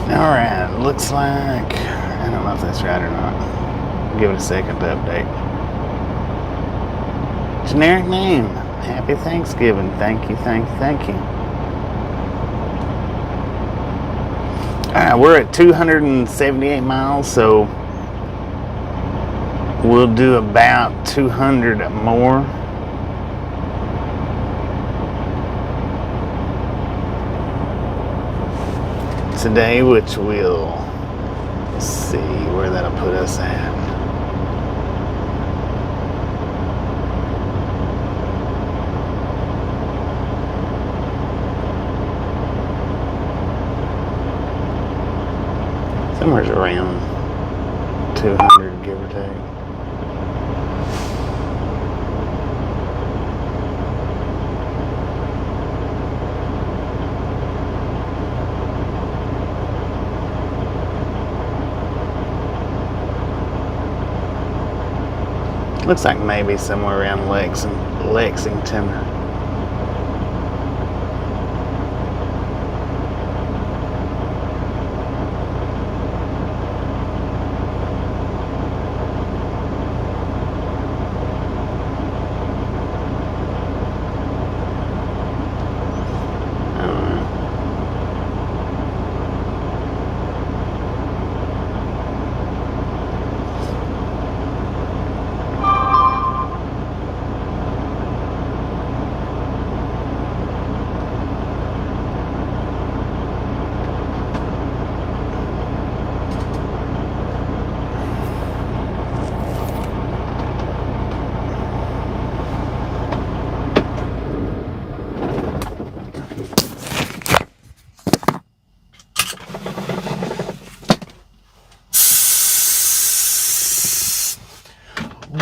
Alright, looks like, I don't know if that's right or not. I'll give it a second to update. Generic name, Happy Thanksgiving. Thank you, thank you, thank you. Alright, we're at 278 miles, so we'll do about 200 more. Today, which we'll see where that'll put us at. Somewhere around 200, give or take. Looks like maybe somewhere around Lexington.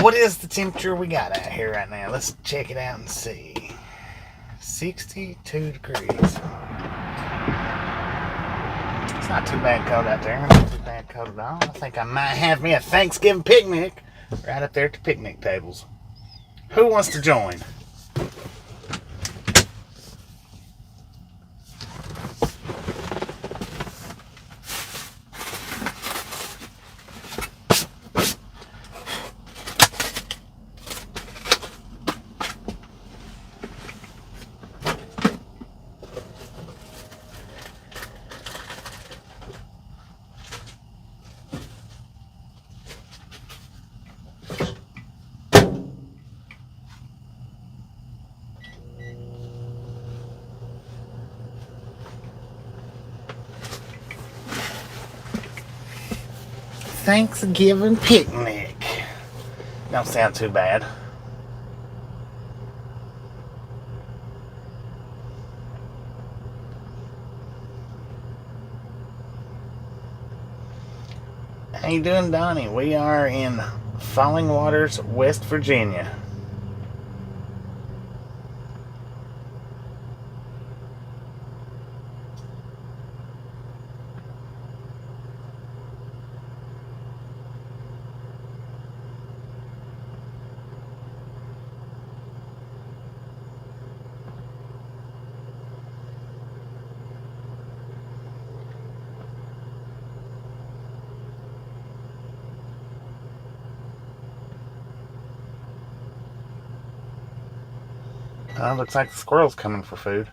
What is the temperature we got out here right now? Let's check it out and see. 62 degrees. It's not too bad cold out there. Not too bad cold at all. I think I might have me a Thanksgiving picnic right up there at the picnic tables. Who wants to join? Thanksgiving picnic. Don't sound too bad. How you doing, Donnie? We are in Falling Waters, West Virginia. Looks like the squirrel's coming for food.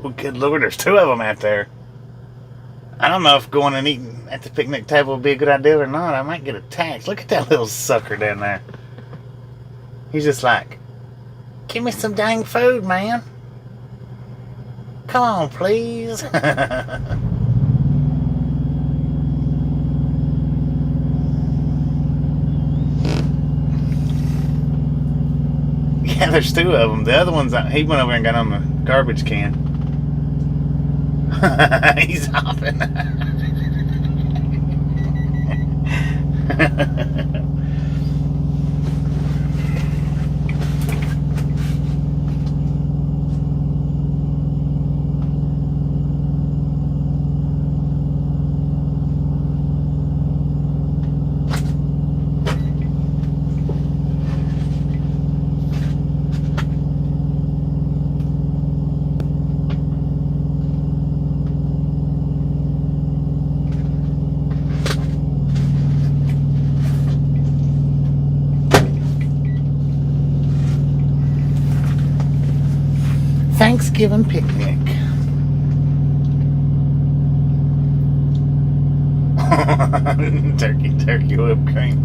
Well, good Lord, there's two of them out there. I don't know if going and eating at the picnic table would be a good idea or not. I might get attacked. Look at that little sucker down there. He's just like, give me some dang food, man. Come on, please. Yeah, there's two of them. The other one's, he went over and got on the garbage can. He's hopping. Thanksgiving picnic. Turkey whipped cream.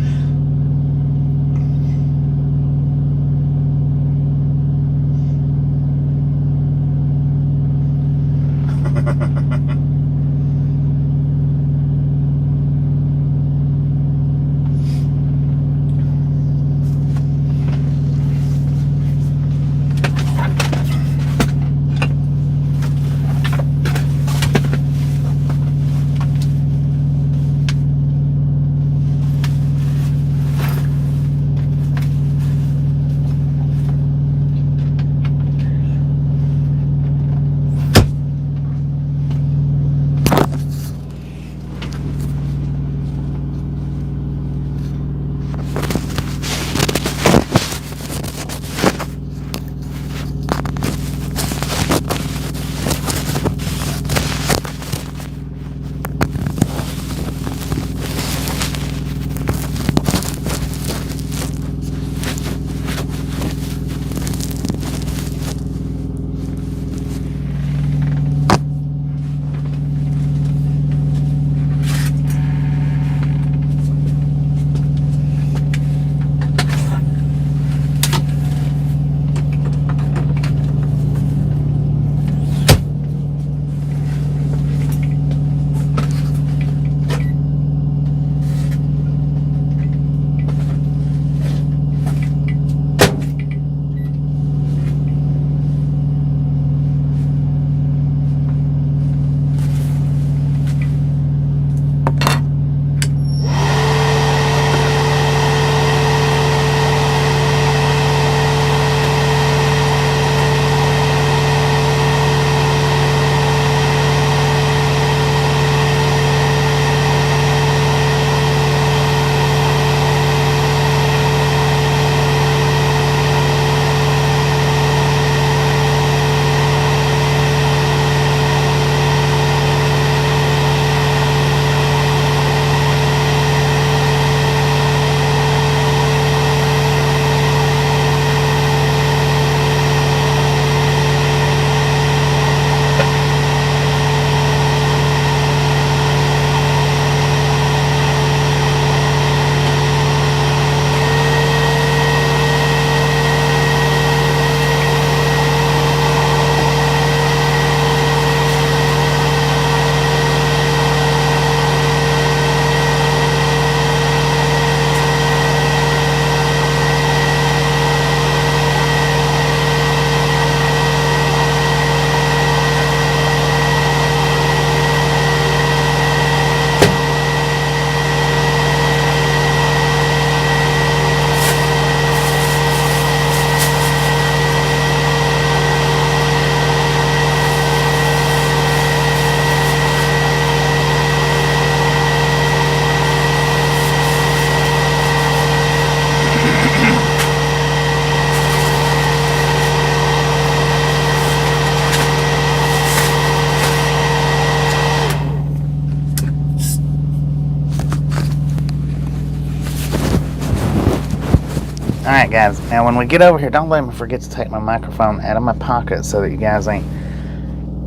Alright guys, now when we get over here, don't let me forget to take my microphone out of my pocket so that you guys ain't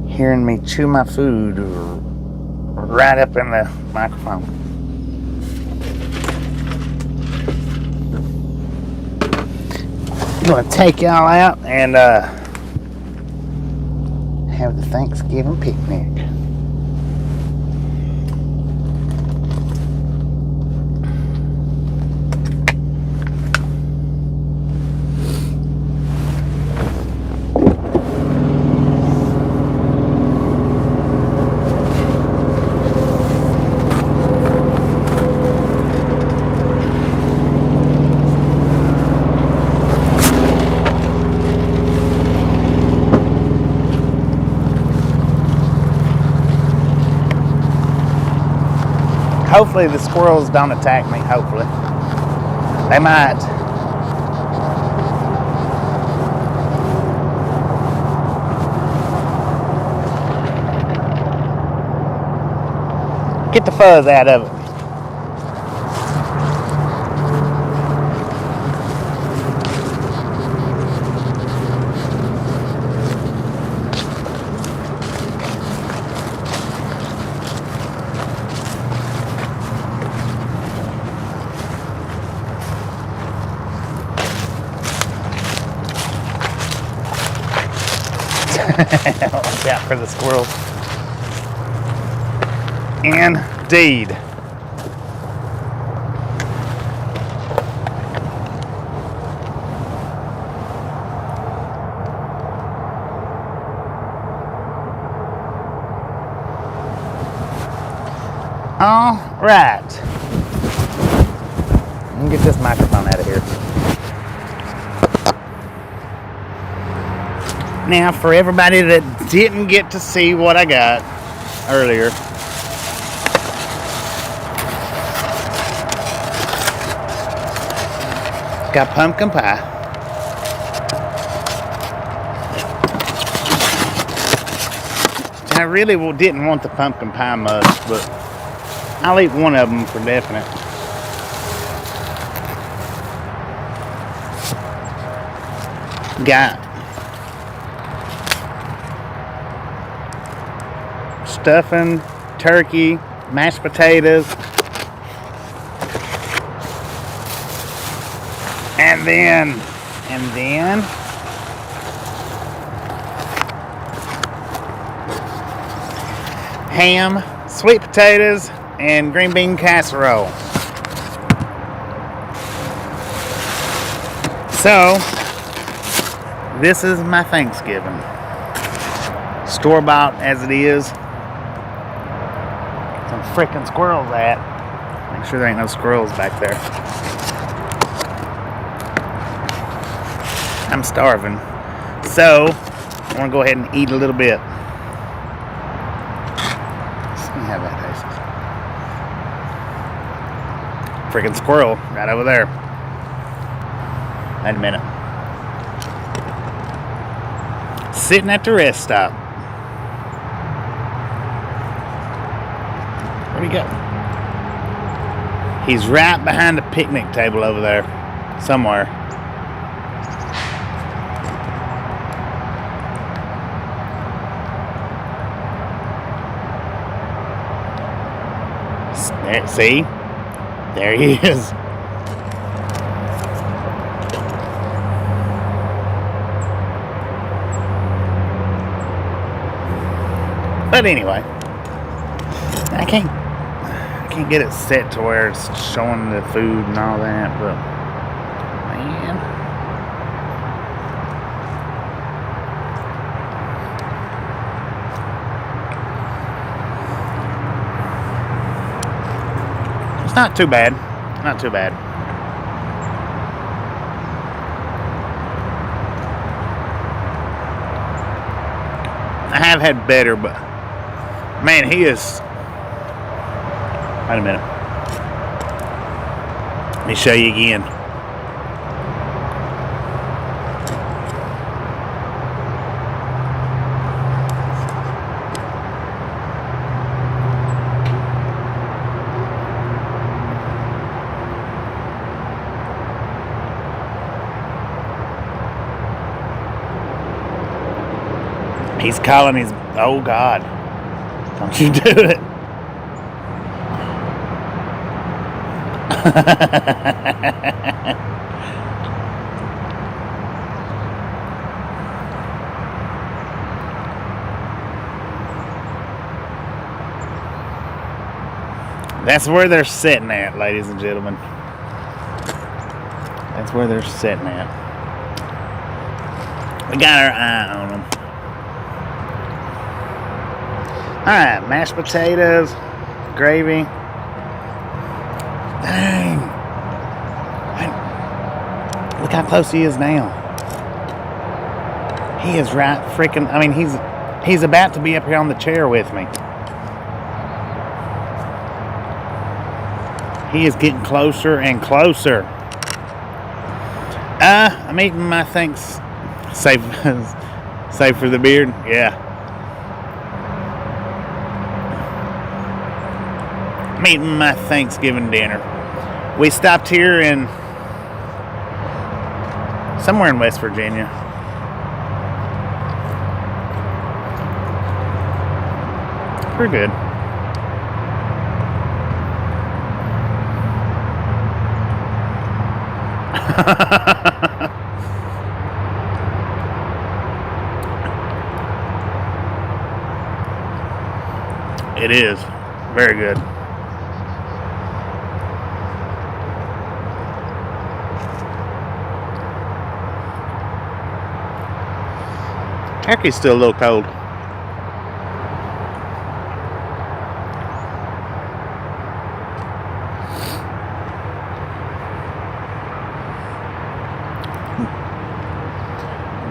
hearing me chew my food right up in the microphone. I'm going to take y'all out and have the Thanksgiving picnic. Hopefully the squirrels don't attack me, hopefully. They might. Get the fuzz out of it. Watch out for the squirrels. Indeed. All right. Let me get this microphone out of here. Now, for everybody that didn't get to see what I got earlier, got pumpkin pie. I really didn't want the pumpkin pie much, but I'll eat one of them for definite. Got stuffing, turkey, mashed potatoes, and then ham, sweet potatoes, and green bean casserole. So, this is my Thanksgiving. Store-bought as it is. Some freaking squirrels at. Make sure there ain't no squirrels back there. I'm starving. So, I want to go ahead and eat a little bit. Let's see how that tastes. Freaking squirrel right over there. Wait a minute. Sitting at the rest stop. Where'd he go? He's right behind the picnic table over there. Somewhere. There, see? There he is. But anyway, I can't get it set to where it's showing the food and all that, but man, it's not too bad. Not too bad. I have had better, but man, he is. Wait a minute. Let me show you again. He's calling his. Oh God. Don't you do it. That's where they're sitting at, ladies and gentlemen. That's where they're sitting at. We got our eye on them. Alright, mashed potatoes, gravy. Dang. Look how close he is now. He is right freaking, I mean, he's about to be up here on the chair with me. He is getting closer and closer. I'm eating my thanks. Save for the beard. Yeah. I'm eating my Thanksgiving dinner. We stopped here in somewhere in West Virginia. We're good. It is. Very good. Turkey's still a little cold.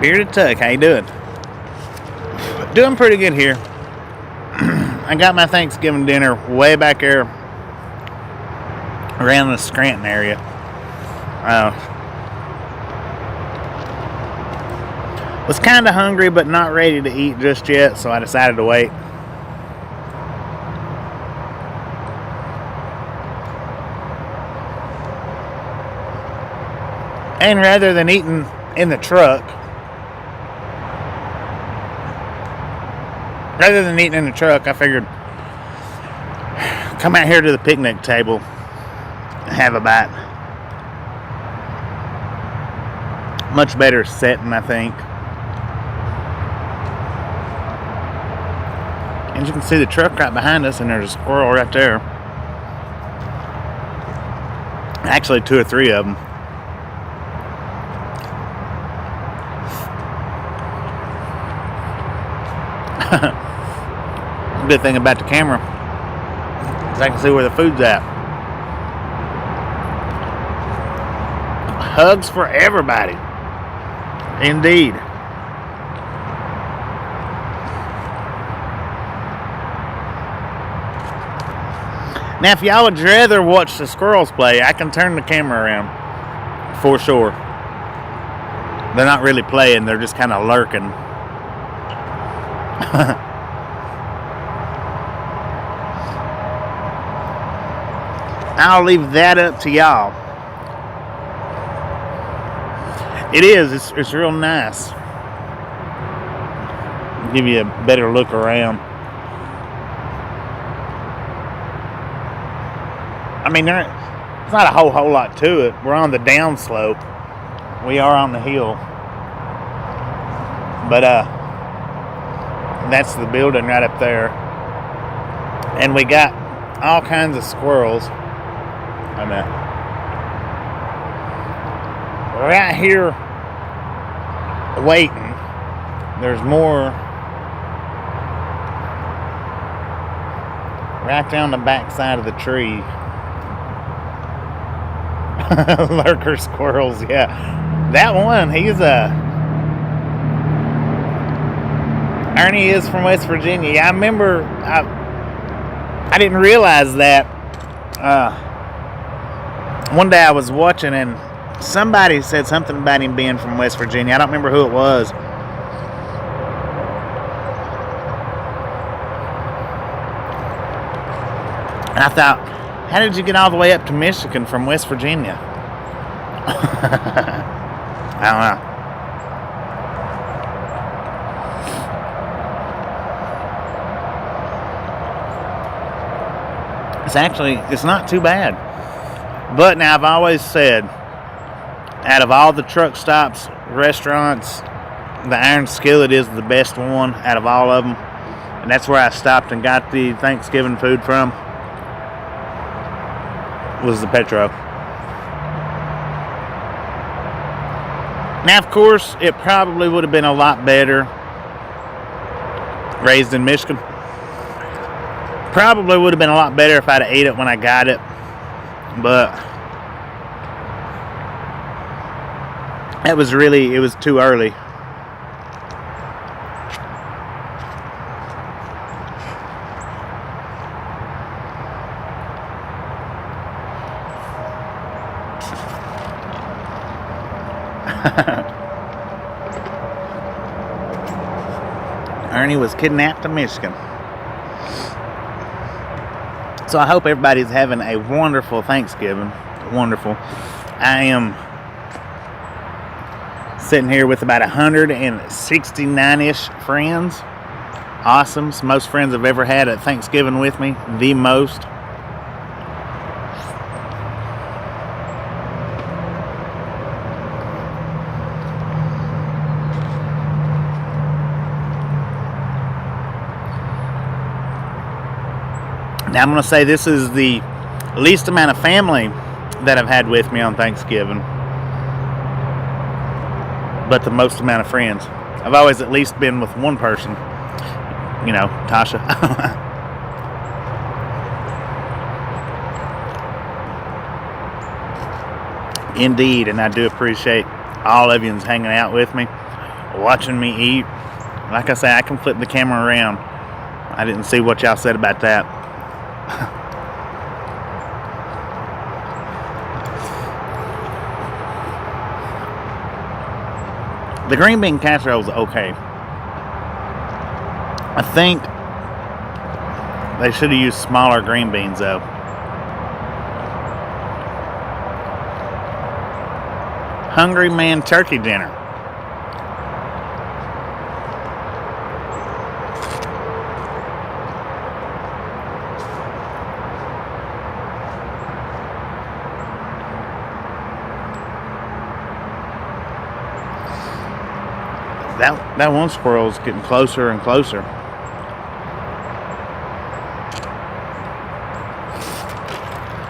Bearded Tuck, how you doing? Doing pretty good here. I got my Thanksgiving dinner way back there around the Scranton area. Was kind of hungry but not ready to eat just yet, so I decided to wait. And rather than eating in the truck, I figured come out here to the picnic table and have a bite. Much better setting, I think. And you can see the truck right behind us, and there's a squirrel right there. Actually, 2 or 3 of them. Good thing about the camera is I can see where the food's at. Hugs for everybody. Indeed. Now, if y'all would rather watch the squirrels play, I can turn the camera around for sure. They're not really playing, they're just kind of lurking. I'll leave that up to y'all. It is. It's real nice. Give you a better look around. I mean, there's not a whole lot to it. We're on the downslope. We are on the hill. But that's the building right up there. And we got all kinds of squirrels. I'm we're out here waiting. There's more right down the back side of the tree. Lurker squirrels, yeah. That one, he's Ernie is from West Virginia. Yeah, I remember I didn't realize that. One day I was watching and somebody said something about him being from West Virginia. I don't remember who it was. And I thought, how did you get all the way up to Michigan from West Virginia? I don't know. It's not too bad. But now I've always said, out of all the truck stops, restaurants, the Iron Skillet is the best one out of all of them. And that's where I stopped and got the Thanksgiving food from. Was the Petro. Now, of course, it probably would have been a lot better raised in Michigan. Probably would have been a lot better if I'd have ate it when I got it. But it was too early. Ernie was kidnapped to Michigan. So I hope everybody's having a wonderful Thanksgiving. Wonderful. I am sitting here with about 169-ish friends. Awesome. It's the most friends I've ever had at Thanksgiving with me. The most. Now I'm going to say this is the least amount of family that I've had with me on Thanksgiving, but the most amount of friends. I've always at least been with one person, you know, Tasha. Indeed, and I do appreciate all of you hanging out with me, watching me eat. Like I say, I can flip the camera around. I didn't see what y'all said about that. The green bean casserole is okay. I think they should have used smaller green beans though. Hungry man turkey dinner. That one squirrel is getting closer and closer.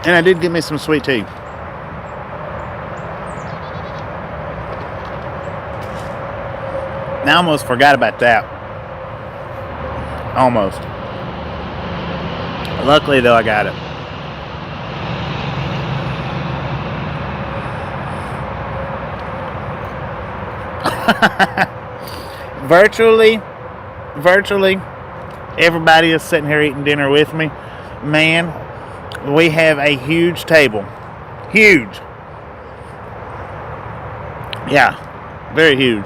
And I did get me some sweet tea. Now I almost forgot about that. Almost. Luckily though, I got it. Virtually, everybody is sitting here eating dinner with me. Man, we have a huge table. Huge. Yeah, very huge.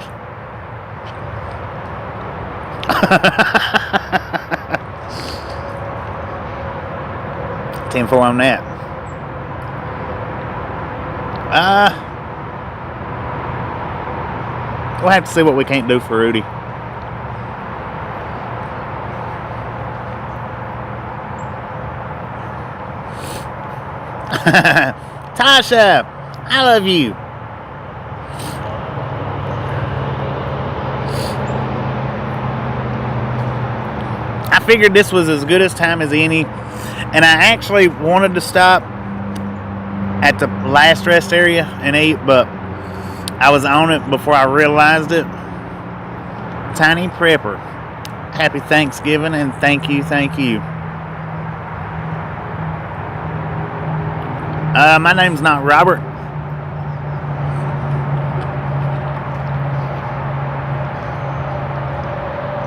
Tenfold on that. We'll have to see what we can't do for Rudy. Tasha, I love you. I figured this was as good a time as any, and I actually wanted to stop at the last rest area and eat, but I was on it before I realized it. Tiny Prepper, happy Thanksgiving and thank you. My name's not Robert.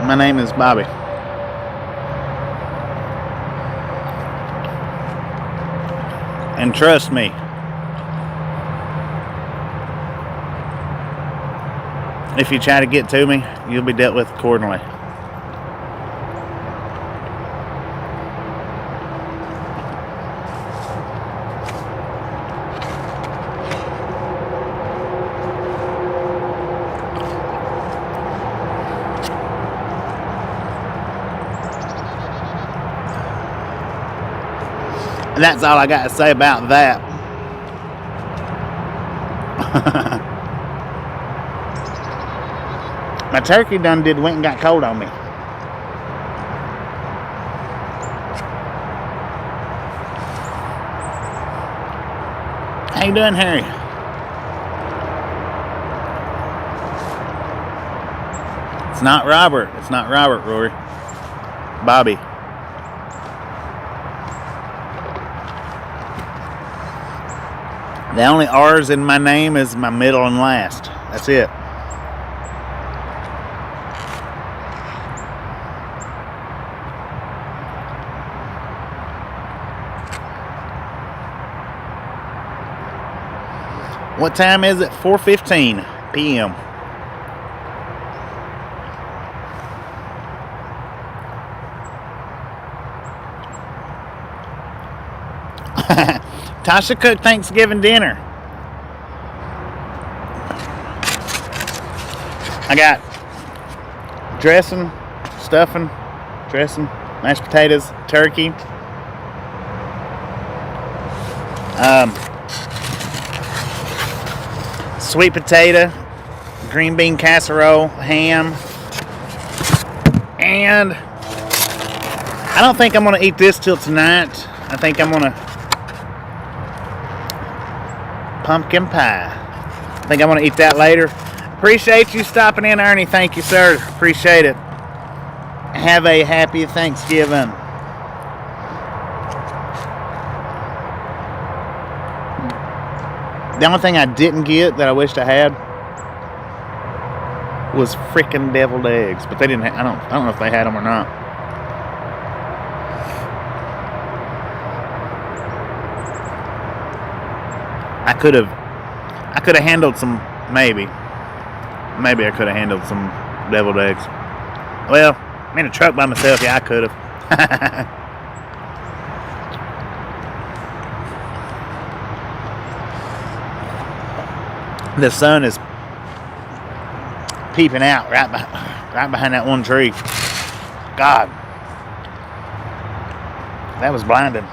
My name is Bobby. And trust me, if you try to get to me, you'll be dealt with accordingly. And that's all I got to say about that. My turkey went and got cold on me. How you doing, Harry? It's not Robert. It's not Robert, Rory. Bobby. The only R's in my name is my middle and last. That's it. What time is it? 4:15 p.m. Tasha cooked Thanksgiving dinner. I got dressing, mashed potatoes, turkey, sweet potato, green bean casserole, ham, and I don't think I'm going to eat this till tonight. I think I'm going to pumpkin pie. I think I'm going to eat that later. Appreciate you stopping in, Ernie. Thank you, sir. Appreciate it. Have a happy Thanksgiving. The only thing I didn't get that I wished I had was freaking deviled eggs, but they didn't. I don't know if they had them or not. I could have handled some. Maybe I could have handled some deviled eggs. Well, I'm in a truck by myself. Yeah, I could have. The sun is peeping out right behind that one tree. God, that was blinding.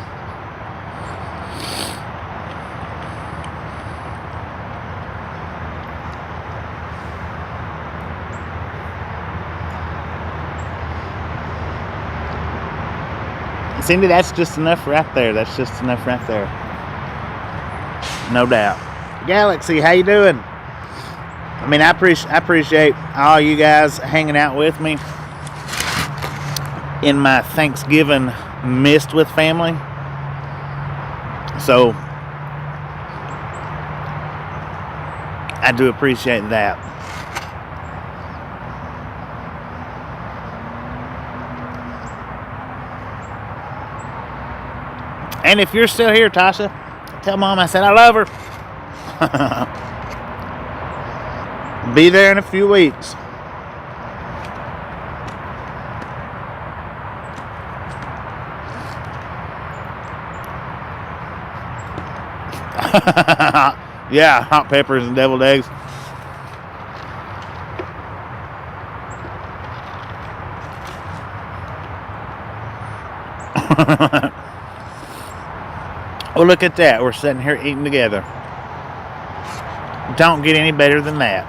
Cindy, that's just enough right there. That's just enough right there. No doubt. Galaxy, how you doing? I mean, I appreciate all you guys hanging out with me in my Thanksgiving mist with family. So I do appreciate that. And if you're still here, Tasha, tell Mom I said I love her. Be there in a few weeks. Yeah, hot peppers and deviled eggs. Well, look at that. We're sitting here eating together. Don't get any better than that.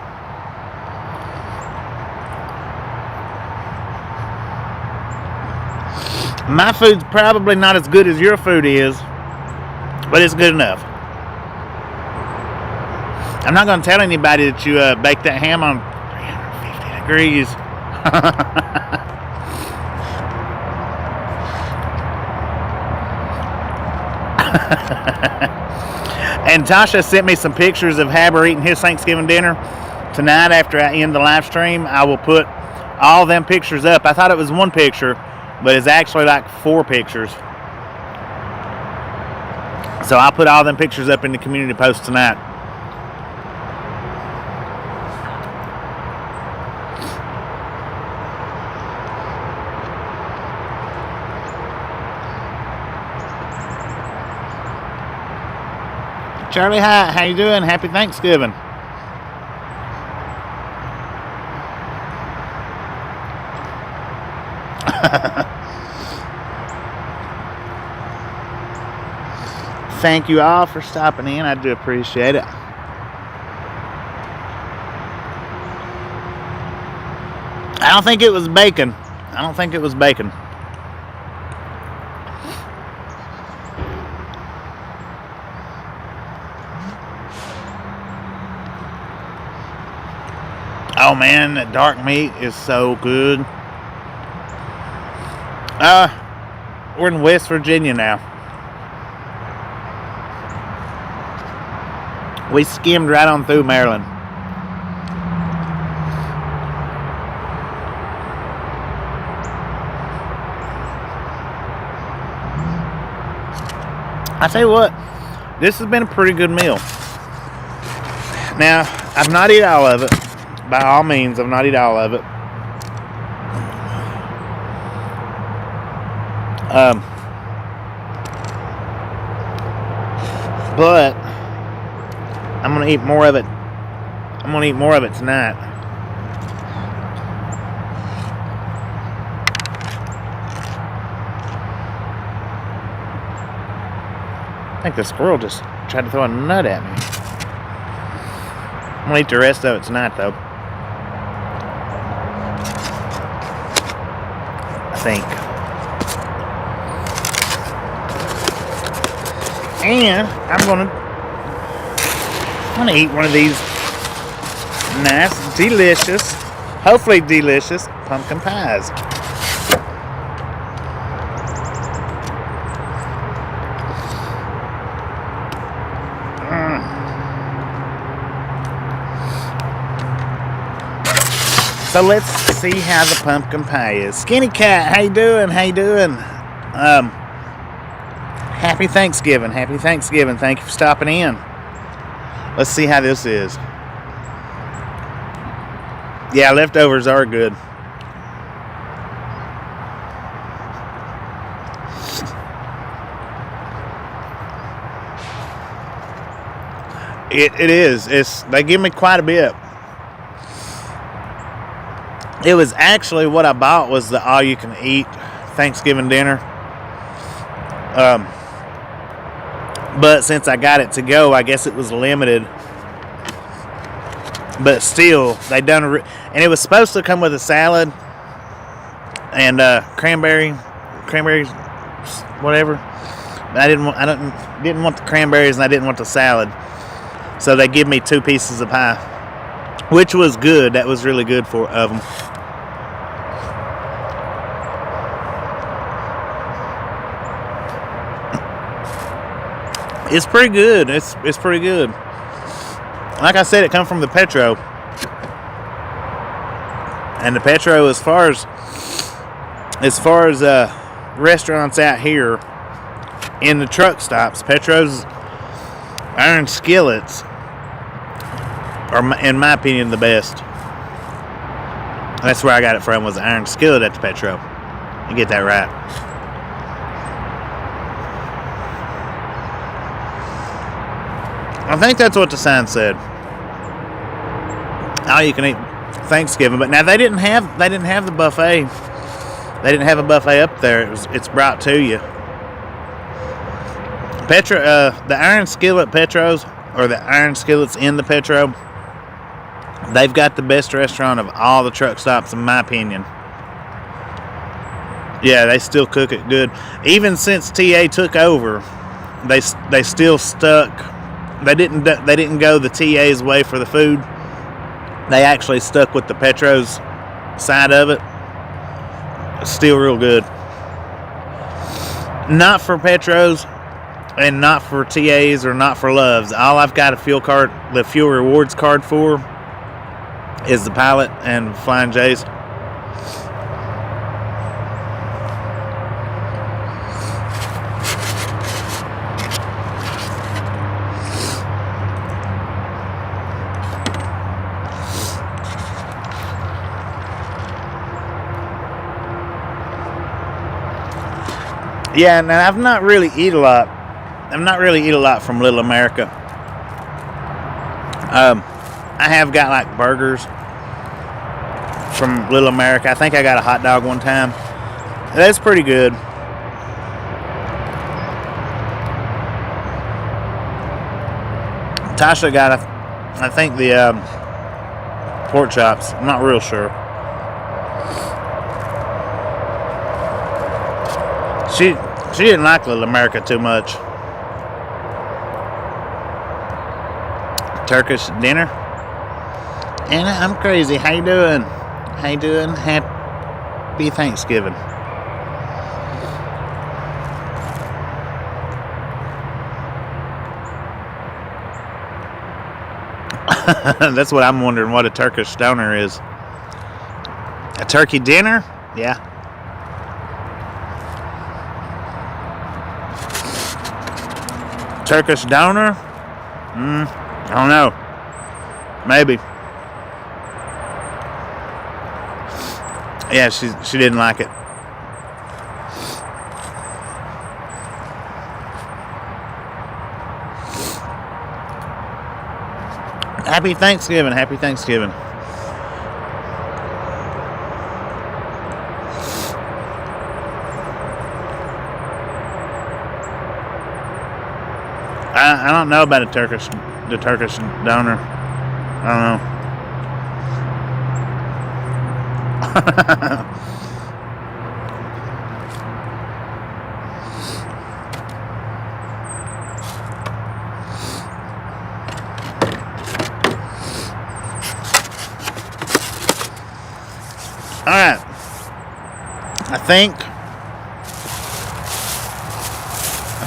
My food's probably not as good as your food is, but it's good enough. I'm not going to tell anybody that you baked that ham on 350 degrees. And Tasha sent me some pictures of Haber eating his Thanksgiving dinner. Tonight, after I end the live stream, I will put all them pictures up. I thought it was one picture, but it's actually like 4 pictures. So I'll put all them pictures up in the community post tonight. Charlie, hi, how you doing? Happy Thanksgiving. Thank you all for stopping in. I do appreciate it. I don't think it was bacon. I don't think it was bacon. Oh man, that dark meat is so good. We're in West Virginia now. We skimmed right on through Maryland. I tell you what, this has been a pretty good meal. Now, I've not eaten all of it. By all means, I've not eaten all of it. But I'm gonna eat more of it. I'm gonna eat more of it tonight. I think the squirrel just tried to throw a nut at me. I'm gonna eat the rest of it tonight, though. I think. And I'm gonna eat one of these nice, delicious, hopefully delicious pumpkin pies. So let's see how the pumpkin pie is. Skinny Cat, how you doing? How you doing? Happy Thanksgiving. Happy Thanksgiving. Thank you for stopping in. Let's see how this is. Yeah, leftovers are good. It is. They give me quite a bit. It was actually what I bought was the all-you-can-eat Thanksgiving dinner. But since I got it to go, I guess it was limited. But still, they done and it was supposed to come with a salad and cranberries, whatever. But I didn't want the cranberries and I didn't want the salad. So they give me 2 pieces of pie, which was good. That was really good of them. It's pretty good. It's pretty good. Like I said, it comes from the Petro. And the Petro, as far as restaurants out here in the truck stops, Petro's iron skillets are, in my opinion, the best. That's where I got it from, was the iron skillet at the Petro. You get that right. I think that's what the sign said. All you can eat Thanksgiving, but now they didn't have the buffet. They didn't have a buffet up there. It's brought to you. Petro, the iron skillet Petros, or the iron skillets in the Petro, they've got the best restaurant of all the truck stops, in my opinion. Yeah, they still cook it good. Even since TA took over, they still stuck. They didn't go the TA's way for the food. They actually stuck with the Petro's side of it. It's still real good. Not for Petro's and not for TA's or not for Love's. All I've got the fuel rewards card for is the Pilot and Flying J's. Yeah, and I've not really eat a lot. From Little America. I have got like burgers from Little America. I think I got a hot dog one time. That's pretty good. Tasha got, I think, the pork chops. I'm not real sure. She didn't like Little America too much. Turkish dinner. Anna, I'm crazy. How you doing? How you doing? Happy Thanksgiving. That's what I'm wondering, what a Turkish stoner is. A turkey dinner? Yeah. Turkish donor? I don't know. Maybe. Yeah, she didn't like it. Happy Thanksgiving. Happy Thanksgiving. I don't know about the Turkish donor. I don't know. Alright. I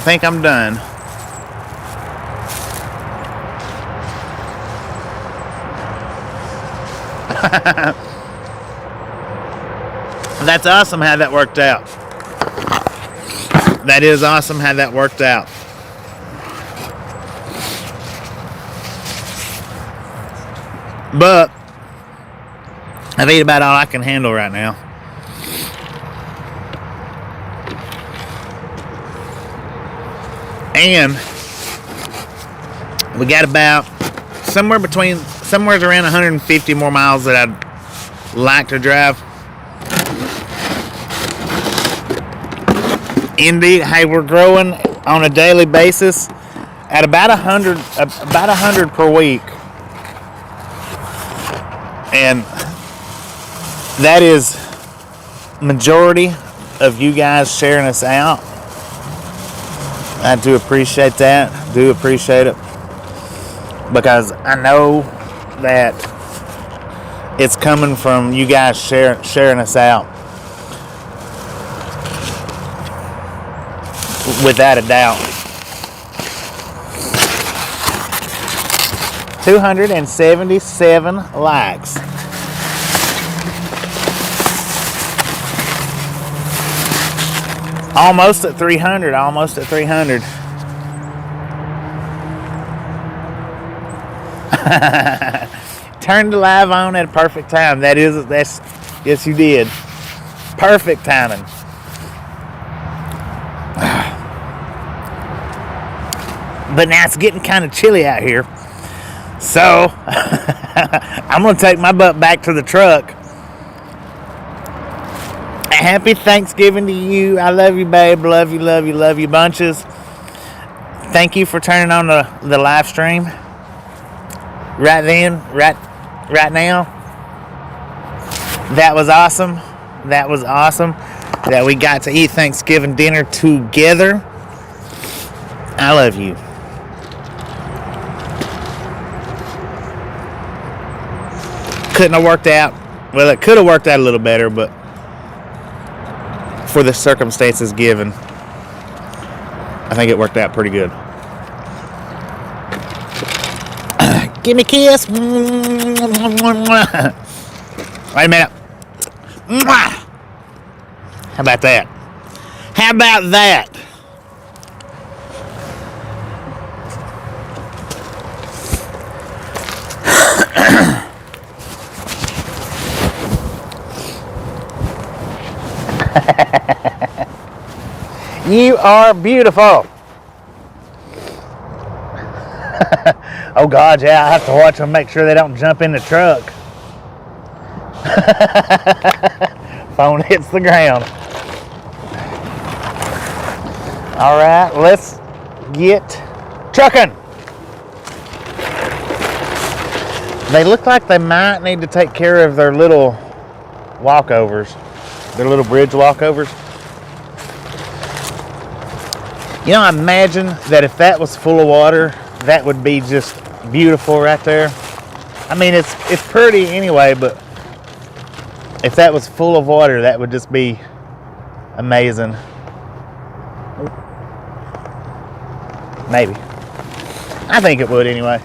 think I'm done. That's awesome how that worked out. That is awesome how that worked out. But I've ate about all I can handle right now. And we got about somewhere around 150 more miles that I'd like to drive. Indeed, hey, we're growing on a daily basis at about 100 per week. And that is majority of you guys sharing us out. I do appreciate that. Do appreciate it. Because I know that it's coming from you guys sharing us out. Without a doubt. 277 likes. Almost at 300. Almost at 300. Turned the live on at a perfect time. Yes, you did. Perfect timing. But now it's getting kind of chilly out here. So, I'm going to take my butt back to the truck. Happy Thanksgiving to you. I love you, babe. Love you bunches. Thank you for turning on the live stream. Right now. That was awesome. That we got to eat Thanksgiving dinner together. I love you. Couldn't have worked out. Well, it could have worked out a little better, but for the circumstances given, I think it worked out pretty good. Give me a kiss. Wait a minute. How about that? How about that? You are beautiful. Oh God, yeah, I have to watch them, make sure they don't jump in the truck. Phone hits the ground. All right, let's get trucking. They look like they might need to take care of their little walkovers, their little bridge walkovers. You know, I imagine that if that was full of water, that would be just beautiful right there. I mean, it's pretty anyway, but if that was full of water, that would just be amazing. Maybe. I think it would anyway.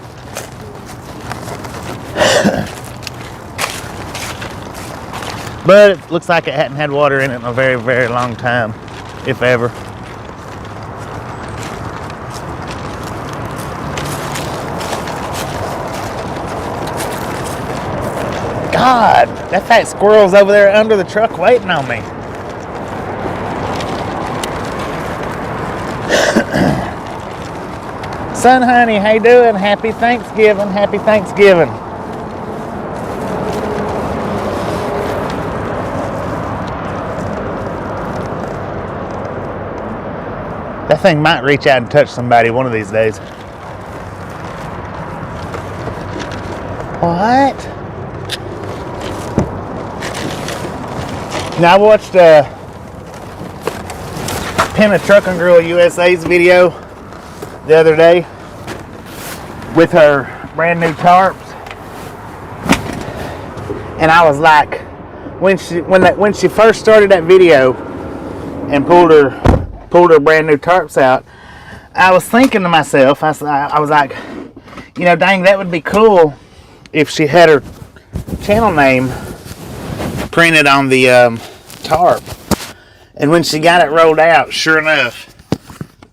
But it looks like it hadn't had water in it in a very, very long time, if ever. God, that fat squirrel's over there under the truck waiting on me. Son, honey, how you doing? Happy Thanksgiving. Happy Thanksgiving. That thing might reach out and touch somebody one of these days. What? Now I watched Pin a Trucking Girl USA's video the other day with her brand new tarps, and I was like, when she first started that video and pulled her brand new tarps out, I was thinking to myself, I was like, you know, dang, that would be cool if she had her channel name printed on the tarp. And when she got it rolled out, sure enough,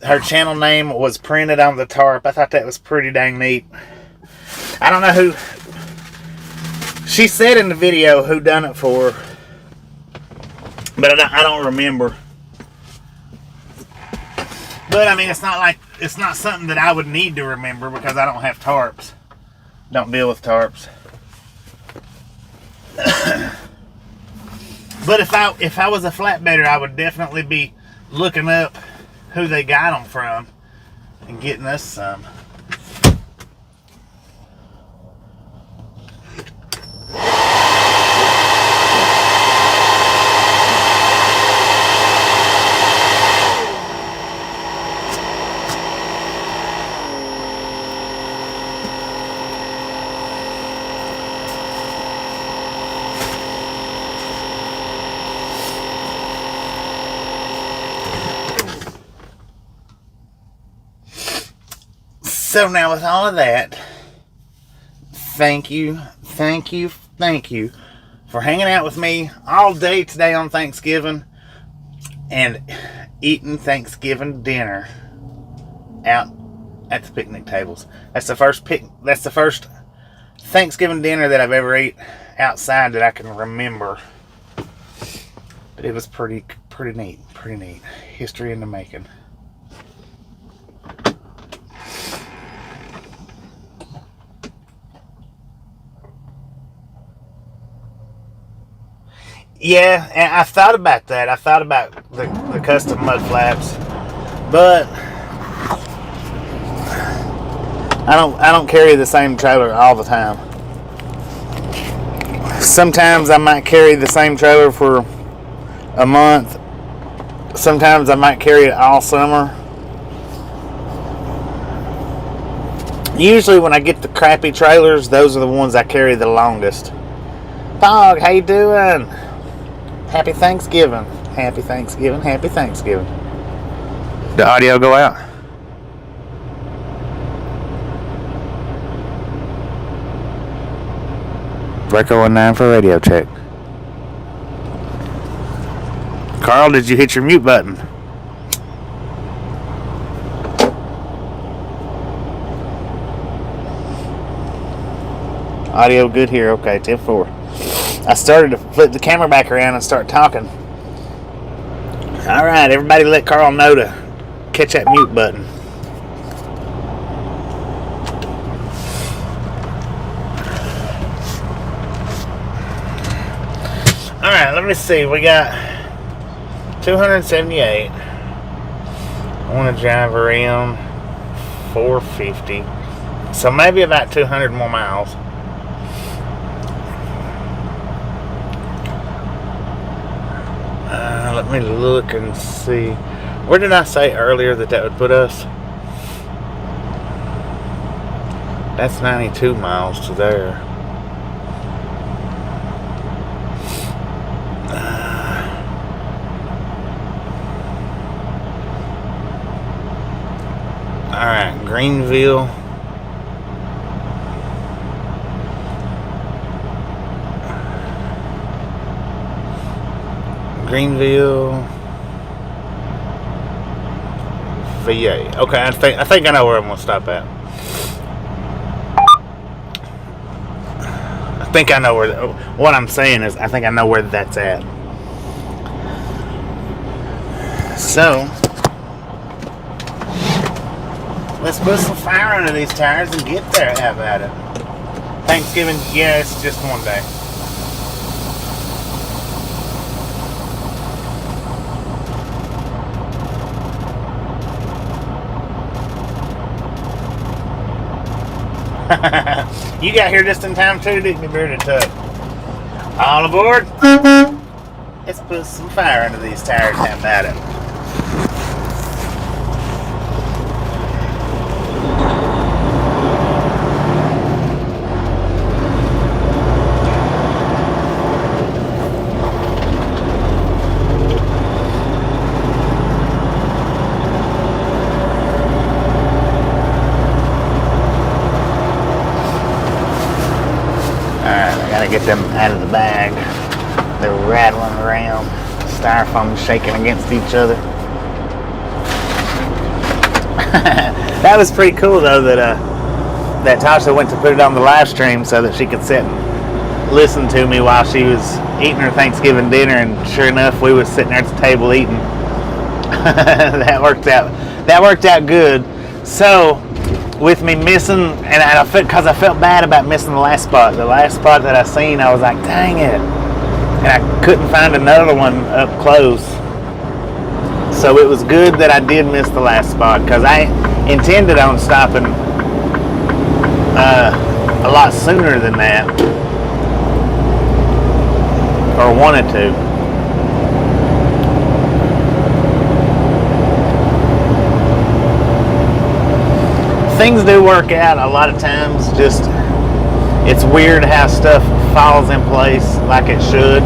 her channel name was printed on the tarp. I thought that was pretty dang neat. I don't know who. She said in the video who done it for her, but I don't remember. But I mean, it's not something that I would need to remember because I don't have tarps. Don't deal with tarps. But if I was a flatbedder, I would definitely be looking up who they got them from and getting us some. So now with all of that, thank you for hanging out with me all day today on Thanksgiving and eating Thanksgiving dinner out at the picnic tables. That's the first Thanksgiving dinner that I've ever ate outside that I can remember. But it was pretty neat. History in the making. Yeah, and I thought about that. I thought about the custom mud flaps, but I don't carry the same trailer all the time. Sometimes I might carry the same trailer for a month. Sometimes I might carry it all summer. Usually when I get the crappy trailers, those are the ones I carry the longest. Dog, how you doing? Happy Thanksgiving. Happy Thanksgiving. Happy Thanksgiving. The audio go out? Breaker 19 for radio check. Carl, did you hit your mute button? Audio good here. Okay, 10-4. I started to flip the camera back around and start talking. Alright, everybody let Carl know to catch that mute button. Alright, let me see. We got 278. I want to drive around 450. So maybe about 200 more miles. Let me look and see. Where did I say earlier that would put us? That's 92 miles to there. Alright, Greenville. Greenville, VA. Okay, I think I know where I'm gonna stop at. I think I know where. What I'm saying is, I think I know where that's at. So let's put some fire under these tires and get there. How about it? Thanksgiving, yeah, it's just one day. You got here just in time too, didn't you, Bearded Tug? All aboard. Let's put some fire under these tires. How about it? get them out of the bag. They're rattling around. Styrofoam shaking against each other. That was pretty cool though that Tasha went to put it on the live stream so that she could sit and listen to me while she was eating her Thanksgiving dinner, and sure enough we was sitting there at the table eating. That worked out good. So with me missing, and I felt bad about missing the last spot that I seen, I was like, dang it, and I couldn't find another one up close. So it was good that I did miss the last spot, because I intended on stopping a lot sooner than that, or wanted to. Things do work out a lot of times. Just, it's weird how stuff falls in place like it should.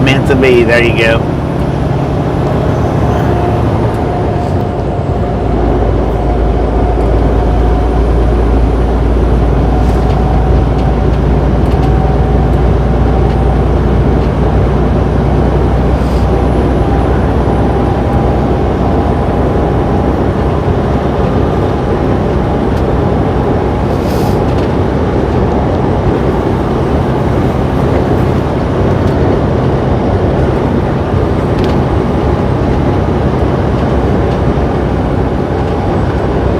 Meant to be. There you go.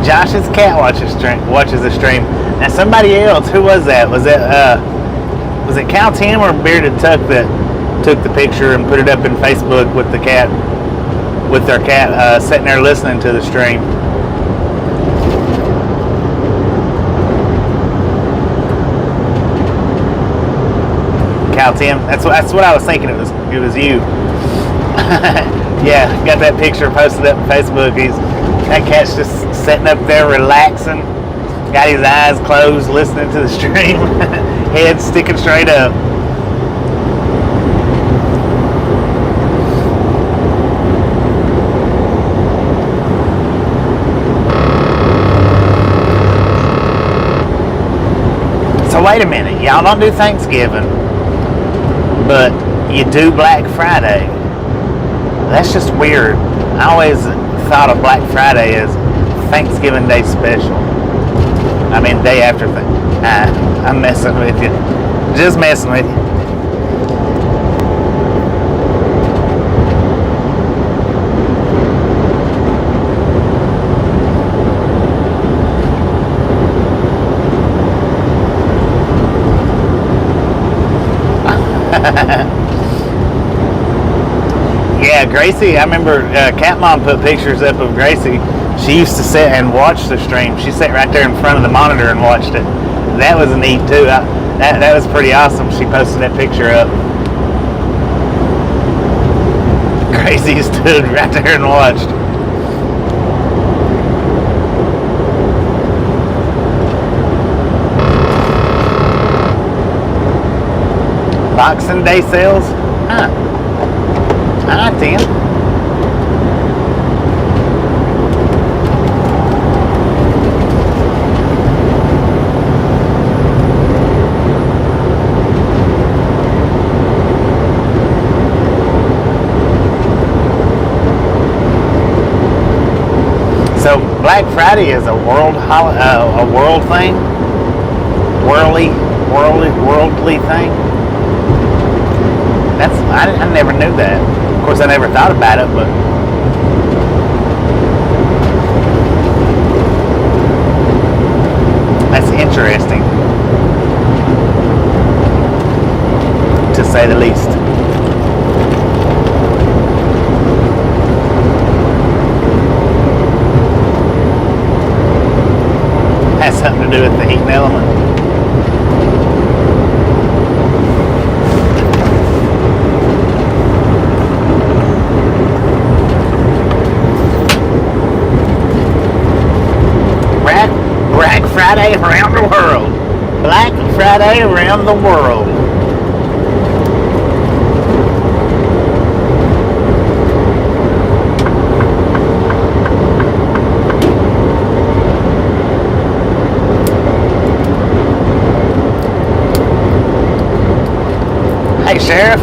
Josh's cat watches the stream. Now somebody else, who was that? Was it Cal Tim or Bearded Tuck that took the picture and put it up in Facebook with the cat, with their cat sitting there listening to the stream? Cal Tim, that's what I was thinking. It was you. Yeah, got that picture posted up on Facebook. That cat's just sitting up there relaxing, got his eyes closed, listening to the stream, head sticking straight up. So wait a minute, y'all don't do Thanksgiving, but you do Black Friday. That's just weird. I always thought of Black Friday as Thanksgiving Day special. I mean, day after thing. I'm messing with you. Just messing with you. Yeah, Gracie, I remember Cat Mom put pictures up of Gracie. She used to sit and watch the stream. She sat right there in front of the monitor and watched it. That was neat too. That was pretty awesome. She posted that picture up. Gracie stood right there and watched. Boxing Day sales? Huh. Alright then. So Black Friday is a world thing, worldly thing. I never knew that. Of course, I never thought about it, but that's interesting, to say the least. Has something to do with the heating element. Black Friday around the world. Black Friday around the world. Hey, Sheriff.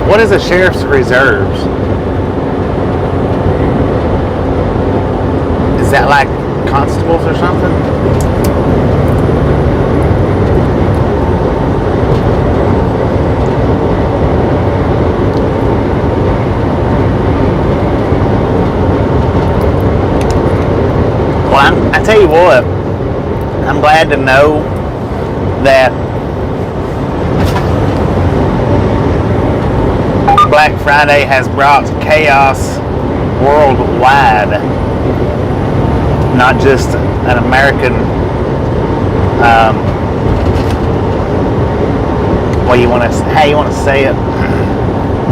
What is a sheriff's reserves? Is that like constables or something? Well, I tell you what, I'm glad to know that Black Friday has brought chaos worldwide, not just an American, how you want to say it,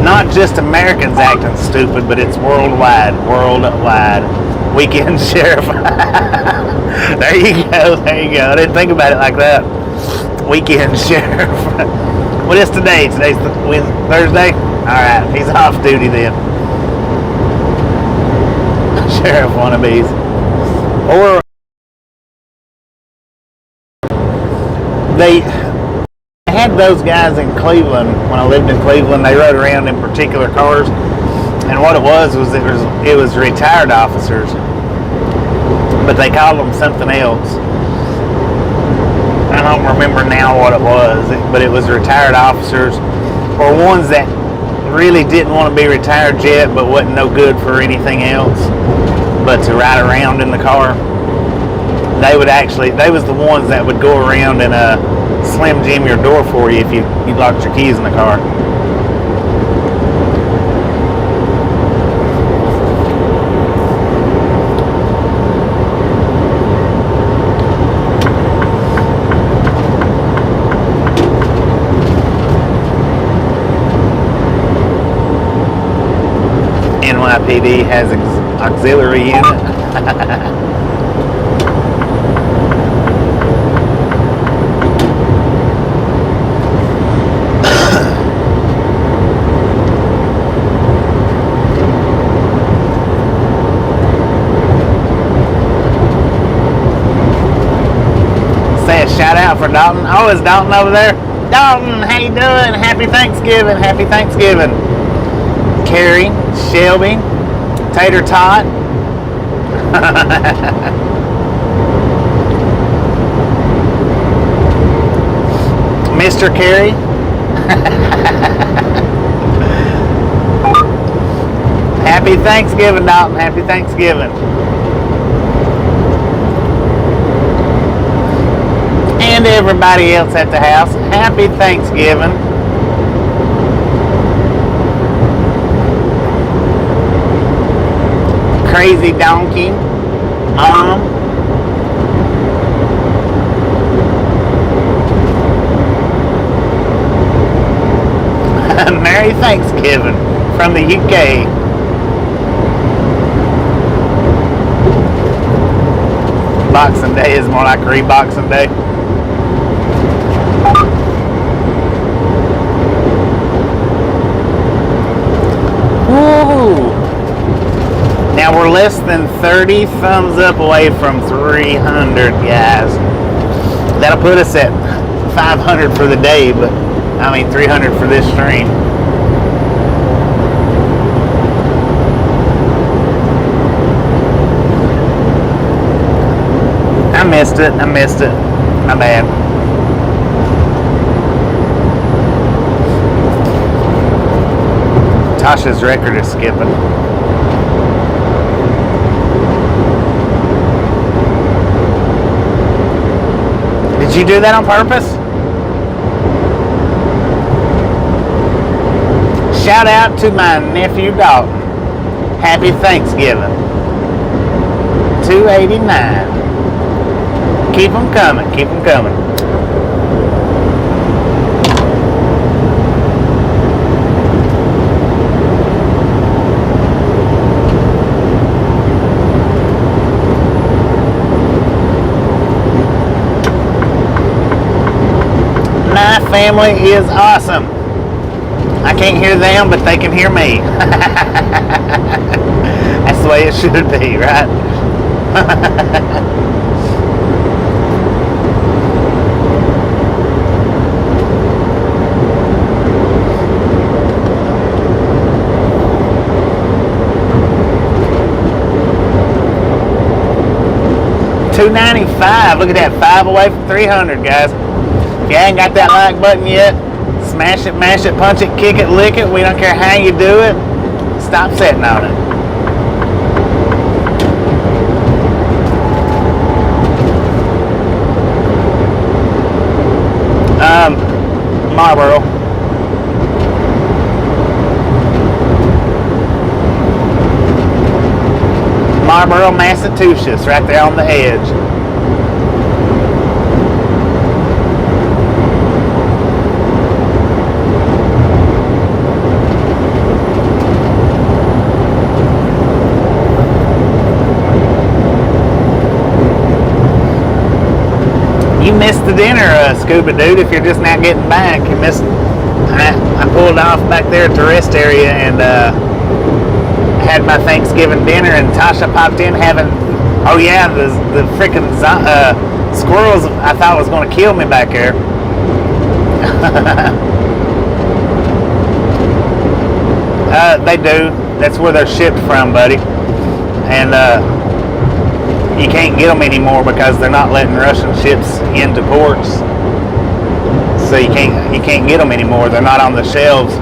not just Americans acting stupid, but it's worldwide. Weekend Sheriff. There you go. I didn't think about it like that. Weekend Sheriff. What is today? Today's Thursday? Alright, he's off duty then. Sheriff wannabes. Or they had those guys in Cleveland when I lived in Cleveland. They rode around in particular cars, and what it was it was retired officers, but they called them something else. I don't remember now what it was, but it was retired officers or ones that really didn't want to be retired yet, but wasn't no good for anything else but to ride around in the car. They was the ones that would go around and Slim Jim your door for you if you locked your keys in the car. NYPD has auxiliary unit. Say a shout out for Dalton. Oh, is Dalton over there? Dalton, how you doing? Happy Thanksgiving. Happy Thanksgiving. Carrie, Shelby, Tater Tot. Mr. Carey. Happy Thanksgiving, Dalton. Happy Thanksgiving. And everybody else at the house, happy Thanksgiving. Crazy Donkey, Mom. Merry Thanksgiving from the UK. Boxing Day is more like Reboxing Day. Woo! Now we're less than 30 thumbs up away from 300, guys. That'll put us at 500 for the day, but I mean 300 for this stream. I missed it. My bad. Tasha's record is skipping. Did you do that on purpose? Shout out to my nephew Dalton. Happy Thanksgiving. 289. Keep them coming. Keep them coming. My family is awesome. I can't hear them, but they can hear me. That's the way it should be, right? 295. Look at that, 5 away from 300, guys. If you ain't got that like button yet, smash it, mash it, punch it, kick it, lick it. We don't care how you do it. Stop sitting on it. Marlboro. Marlboro, Massachusetts, right there on the edge. You missed the dinner, Scuba Dude, if you're just now getting back. You missed. I pulled off back there at the rest area and had my Thanksgiving dinner, and Tasha popped in having, oh yeah, the freaking squirrels I thought was going to kill me back there. They do. That's where they're shipped from, buddy. And you can't get them anymore because they're not letting Russian ships into ports. So you can't get them anymore. They're not on the shelves.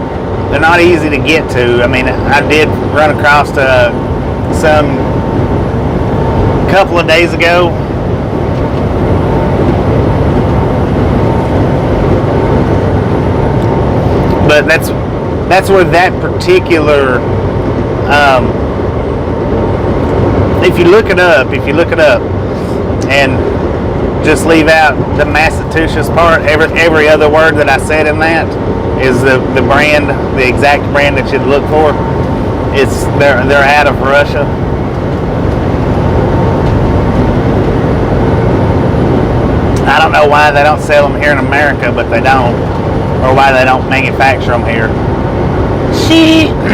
They're not easy to get to. I mean, I did run across some a couple of days ago. But that's where that particular if you look it up and just leave out the Massachusetts part, every other word that I said in that is the brand, the exact brand that you'd look for. It's they're out of Russia. I don't know why they don't sell them here in America, but they don't, or why they don't manufacture them here. Sheesh!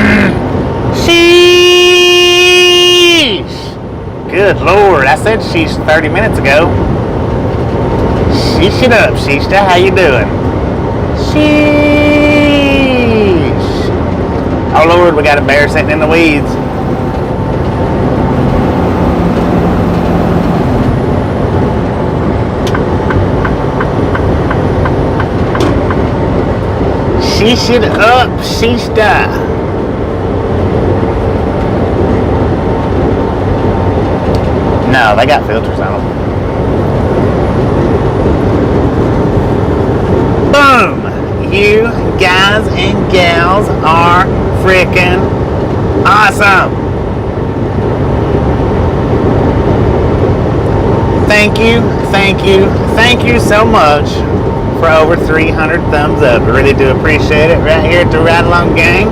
Good Lord, I said sheesh 30 minutes ago. Sheesh it up, Sheeshta. How you doing? Sheesh. Oh Lord, we got a bear sitting in the weeds. Sheesh it up, Sheeshta. No, they got filters on them. Boom! You guys and gals are freaking awesome. Thank you so much for over 300 thumbs up. I really do appreciate it. Right here at the Ride Along Gang.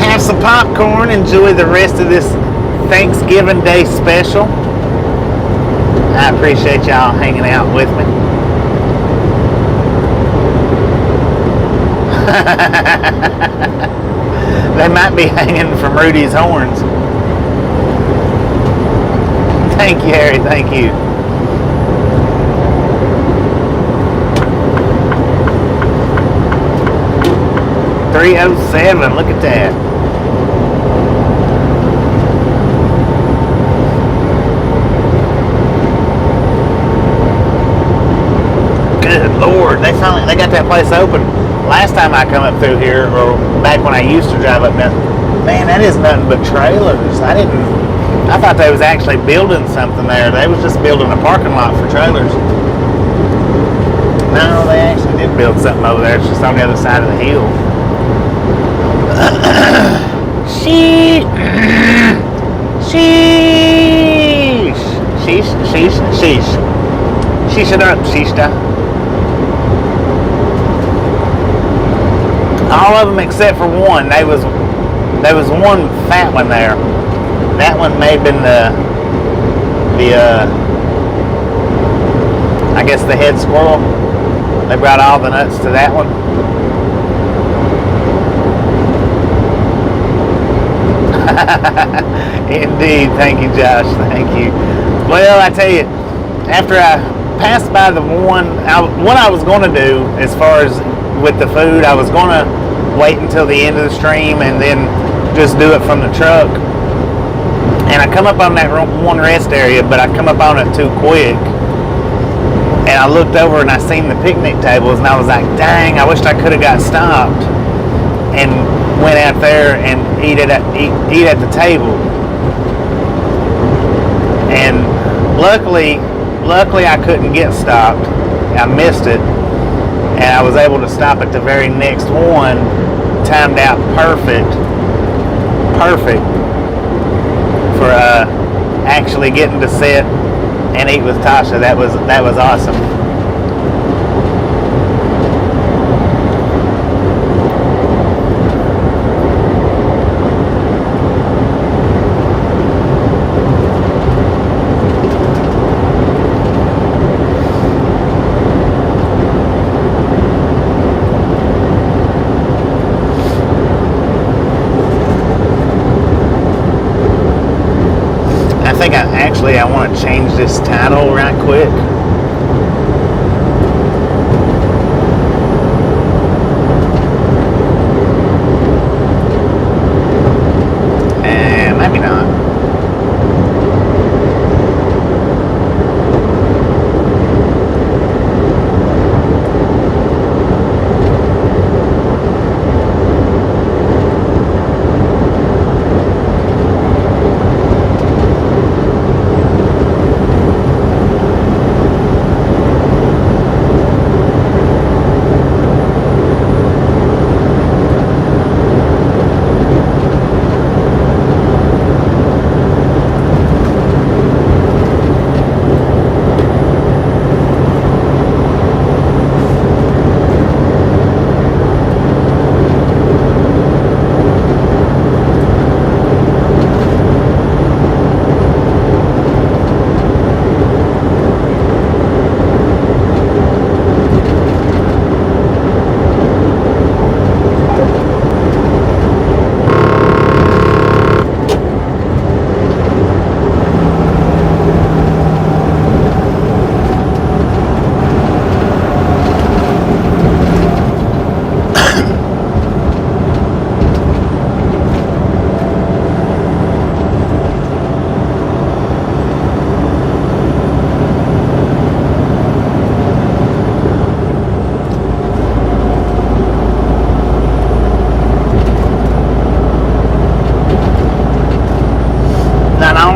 Have some popcorn. Enjoy the rest of this Thanksgiving Day special. I appreciate y'all hanging out with me. They might be hanging from Rudy's horns. Thank you, Harry. Thank you. .307. Look at that. Good Lord, they got that place open. Last time I come up through here, or back when I used to drive up there, man, that is nothing but trailers. I thought they was actually building something there. They was just building a parking lot for trailers. No, they actually did build something over there. It's just on the other side of the hill. Sheesh. Sheesh it up, Sheeshta. All of them except for one. There was one fat one there. That one may have been the I guess the head squirrel. They brought all the nuts to that one. Indeed. Thank you, Josh. Thank you. Well, I tell you, after I passed by the one I was going to do as far as with the food, I was going to wait until the end of the stream and then just do it from the truck. And I come up on that one rest area, but I come up on it too quick. And I looked over and I seen the picnic tables, and I was like, dang, I wished I could have got stopped and went out there and eat at the table. And luckily I couldn't get stopped. I missed it, and I was able to stop at the very next one, timed out perfect for actually getting to sit and eat with Tasha. That was awesome. I want to change this title right quick. And maybe not.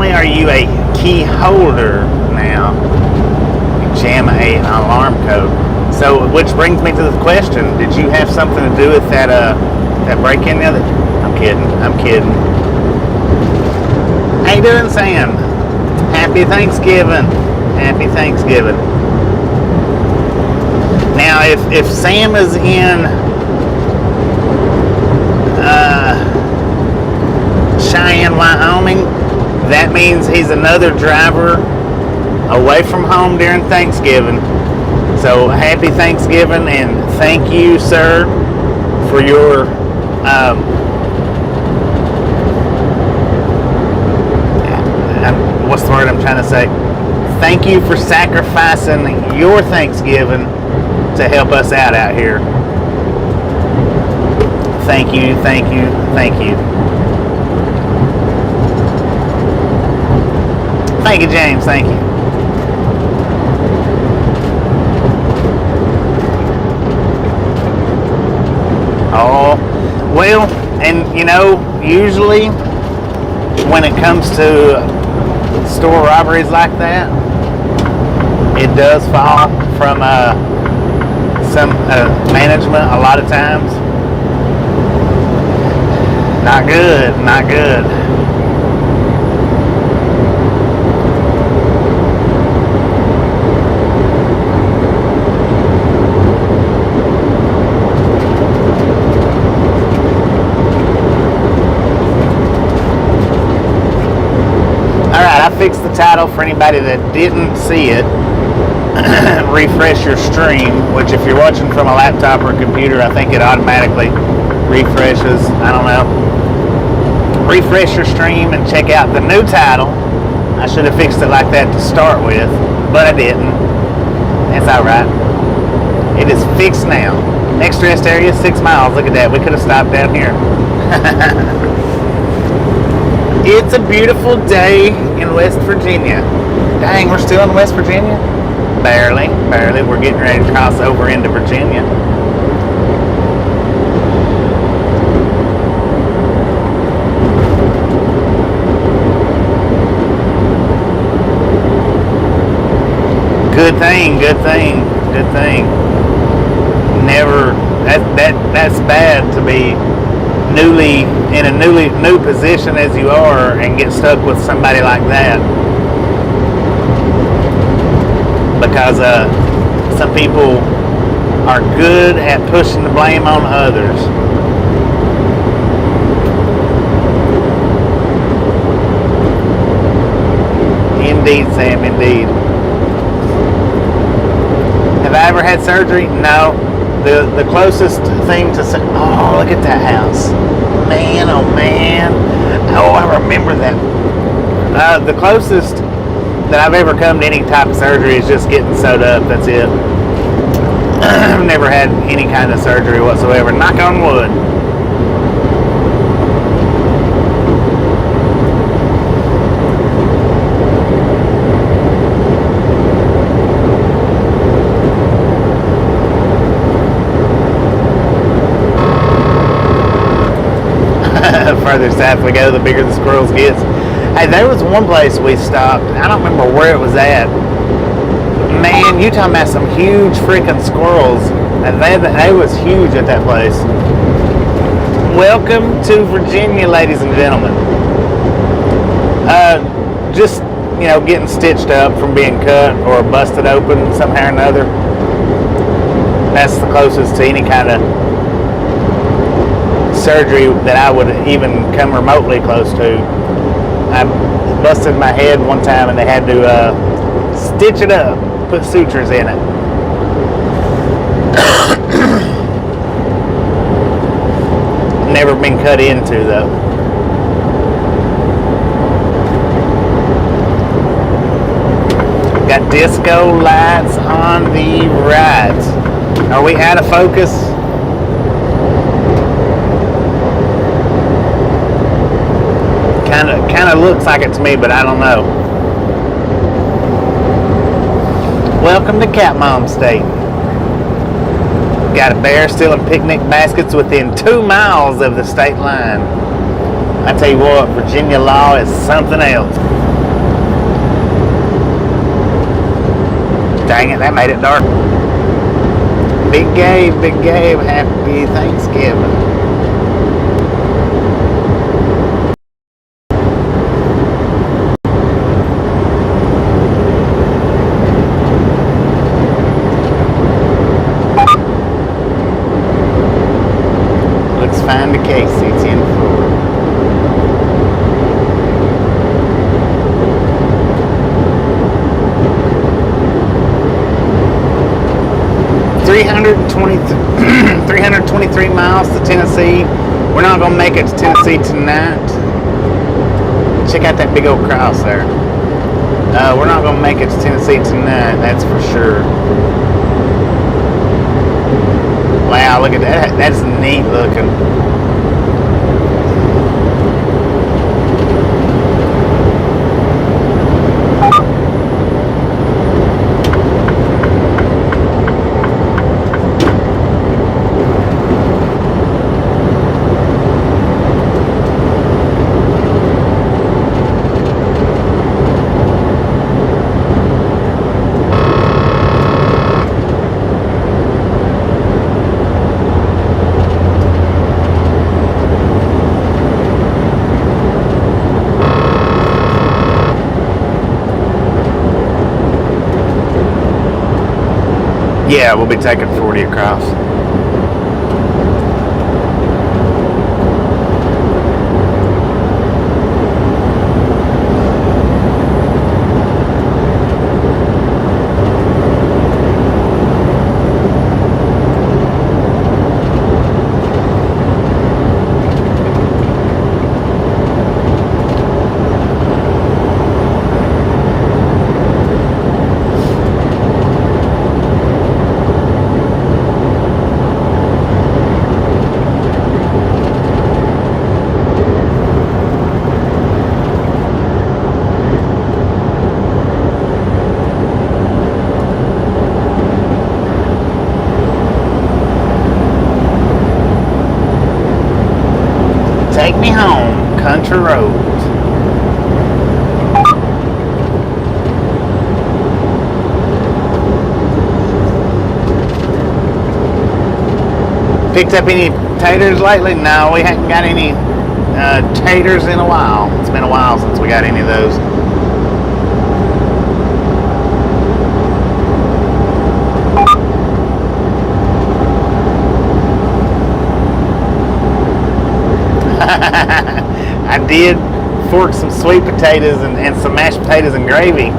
Are you a key holder now? You jam an alarm code. So, which brings me to the question: did you have something to do with that break-in the other? I'm kidding. How you doing, Sam? Happy Thanksgiving. Now, if Sam is in Cheyenne, Wyoming, that means he's another driver away from home during Thanksgiving. So happy Thanksgiving, and thank you, sir, for your what's the word I'm trying to say? Thank you for sacrificing your Thanksgiving to help us out here. Thank you. Thank you, James. Thank you. Oh, well, and you know, usually when it comes to store robberies like that, it does fall from some management a lot of times. Not good. Fix the title for anybody that didn't see it. Refresh your stream, which if you're watching from a laptop or a computer, I think it automatically refreshes. I don't know. Refresh your stream and check out the new title. I should have fixed it like that to start with, but I didn't. That's alright. It is fixed now. Next rest area, 6 miles. Look at that. We could have stopped down here. It's a beautiful day in West Virginia. Dang, we're still in West Virginia? Barely. We're getting ready to cross over into Virginia. Good thing. Never, that's bad to be in a new position as you are and get stuck with somebody like that, because some people are good at pushing the blame on others. Indeed, Sam, indeed. Have I ever had surgery? No. The closest thing to say, oh, look at that house. Man, oh man. Oh, I remember that. The closest that I've ever come to any type of surgery is just getting sewed up. That's it. I've never had any kind of surgery whatsoever. Knock on wood. Further south we go, the bigger the squirrels gets. Hey, there was one place we stopped. I don't remember where it was at. Man, you talking about some huge freaking squirrels. They was huge at that place. Welcome to Virginia, ladies and gentlemen. Just, getting stitched up from being cut or busted open somehow or another. That's the closest to any kind of surgery that I would even come remotely close to. I busted my head one time and they had to stitch it up, put sutures in it. Never been cut into though. Got disco lights on the right. Are we out of focus? Kind of looks like it to me, but I don't know. Welcome to Cat Mom State. Got a bear stealing picnic baskets within 2 miles of the state line. I tell you what, Virginia law is something else. Dang it, that made it dark. Big Gabe, happy Thanksgiving. Find a case, it's in for 323 miles to Tennessee. We're not going to make it to Tennessee tonight. Check out that big old cross there. We're not going to make it to Tennessee tonight, that's for sure. Wow, look at that. That's neat looking. Yeah, we'll be taking 40 across. me home, country roads. Picked up any taters lately? No, we haven't got any taters in a while. It's been a while since we got any of those. I did fork some sweet potatoes and some mashed potatoes and gravy.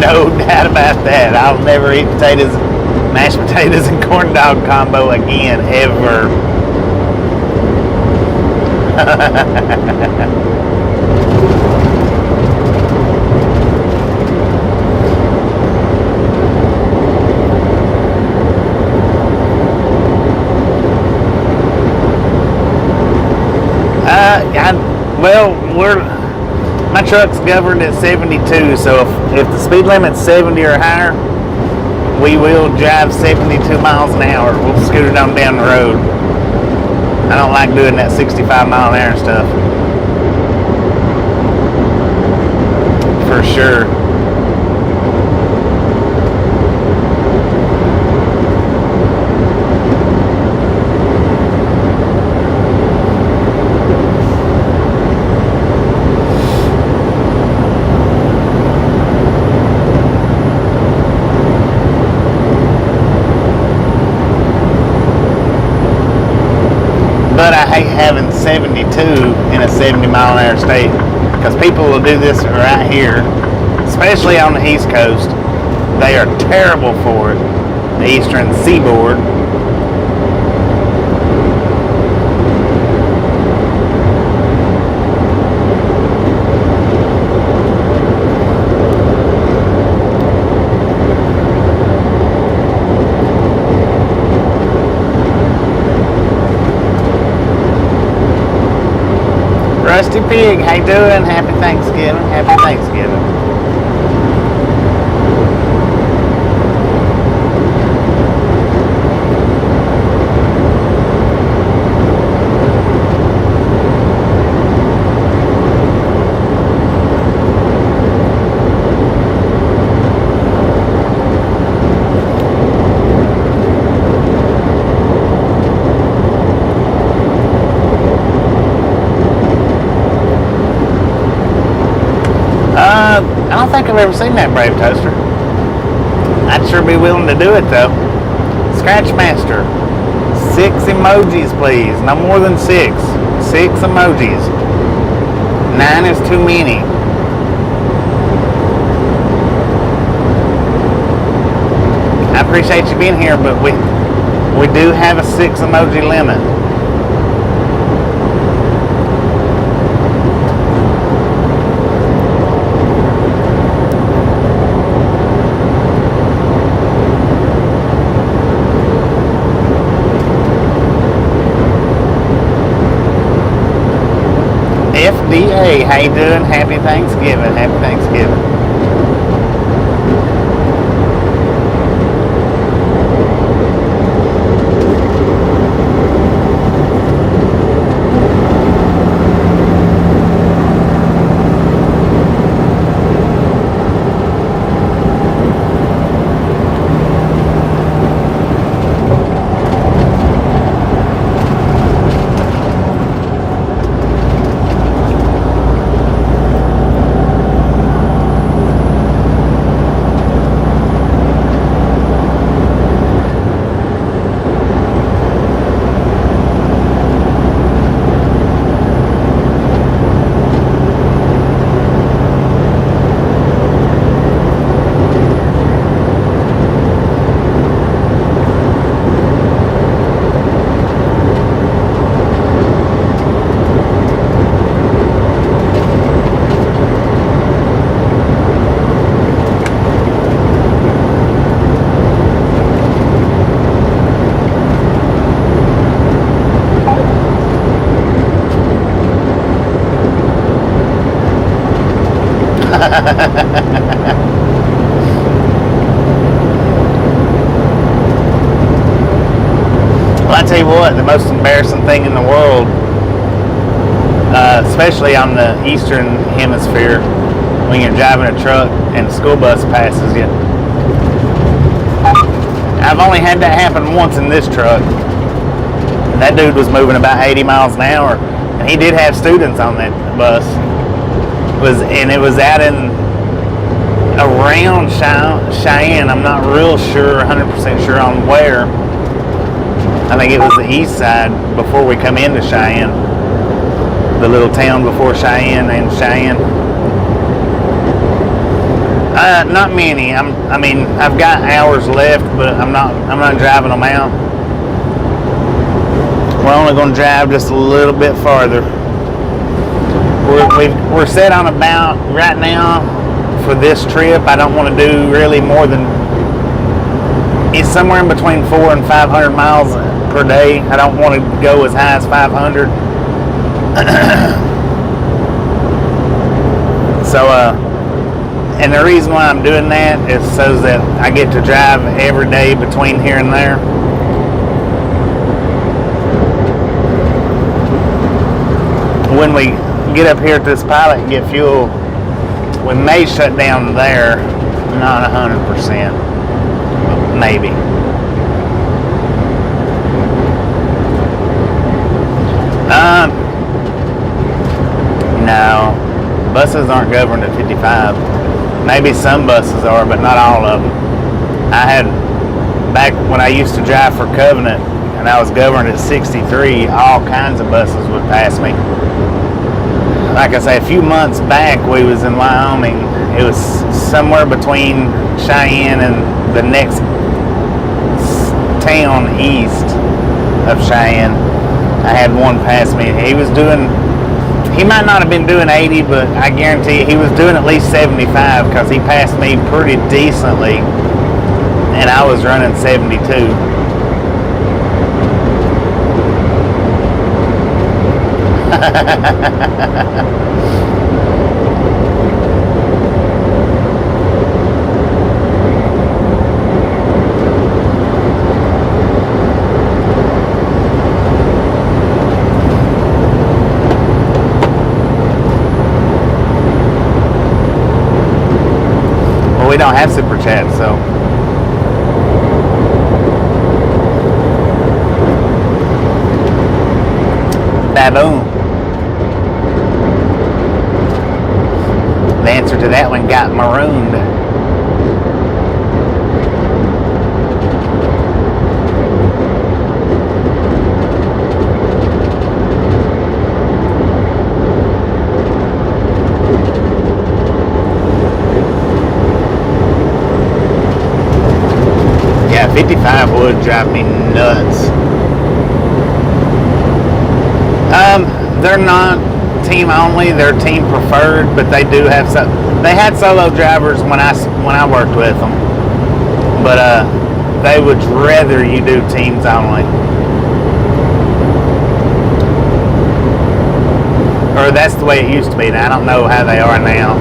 No doubt about that. I'll never eat mashed potatoes and corn dog combo again, ever. My truck's governed at 72, so if the speed limit's 70 or higher, we will drive 72 miles an hour. We'll scooter down the road. I don't like doing that 65 mile an hour stuff. For sure. But I hate having 72 in a 70 mile an hour state, because people will do this right here, especially on the East Coast. They are terrible for it, the Eastern Seaboard. Rusty Pig, how you doing? Happy Thanksgiving. Happy Thanksgiving. I don't think I've ever seen that Brave Toaster. I'd sure be willing to do it though. Scratch Master. 6 emojis please. No more than 6. 6 emojis. 9 is too many. I appreciate you being here, but we do have a 6 emoji limit. FDA, how you doing? Happy Thanksgiving. Happy Thanksgiving. Well, I tell you what, the most embarrassing thing in the world, especially on the eastern hemisphere, when you're driving a truck and the school bus passes you. I've only had that happen once in this truck. That dude was moving about 80 miles an hour, and he did have students on that bus. It was out in around Cheyenne. I'm not real sure, 100% sure on where. I think it was the east side before we come into Cheyenne. The little town before Cheyenne and Cheyenne. Not many. I mean, I've got hours left, but I'm not driving them out. We're only going to drive just a little bit farther. We're set on about, right now, for this trip, I don't want to do really more than, it's somewhere in between 400 and 500 miles per day. I don't want to go as high as 500. So, and the reason why I'm doing that is so that I get to drive every day between here and there. When we get up here at this pilot and get fuel, we may shut down there, not 100%, maybe. No, buses aren't governed at 55. Maybe some buses are, but not all of them. I had, back when I used to drive for Covenant and I was governed at 63, all kinds of buses would pass me. Like I say, a few months back we was in Wyoming. It was somewhere between Cheyenne and the next town east of Cheyenne. I had one pass me. He might not have been doing 80, but I guarantee you he was doing at least 75, because he passed me pretty decently and I was running 72. Well, we don't have super chat, so baboon. The answer to that one got marooned. Yeah, 55 would drive me nuts. They're not team only, they're team preferred, but they do have some. They had solo drivers when I worked with them, but they would rather you do teams only, or that's the way it used to be. Now I don't know how they are now.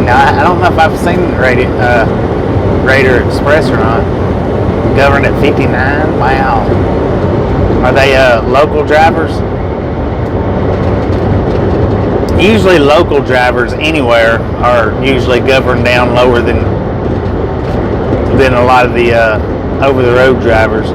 I don't know if I've seen Raider Express or not. Governed at 59? Wow. Are they local drivers? Usually local drivers anywhere are usually governed down lower than a lot of the over-the-road drivers.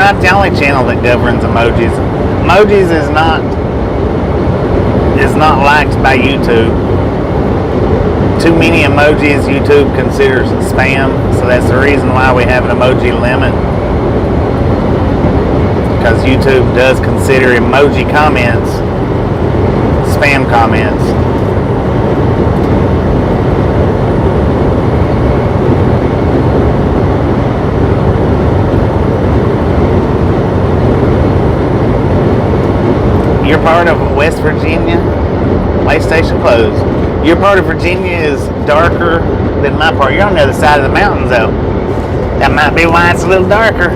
not the only channel that governs emojis. Emojis is not liked by YouTube. Too many emojis YouTube considers spam, so that's the reason why we have an emoji limit. Because YouTube does consider emoji comments spam comments. You're part of West Virginia? Way station closed. Your part of Virginia is darker than my part. You're on the other side of the mountains, though. That might be why it's a little darker.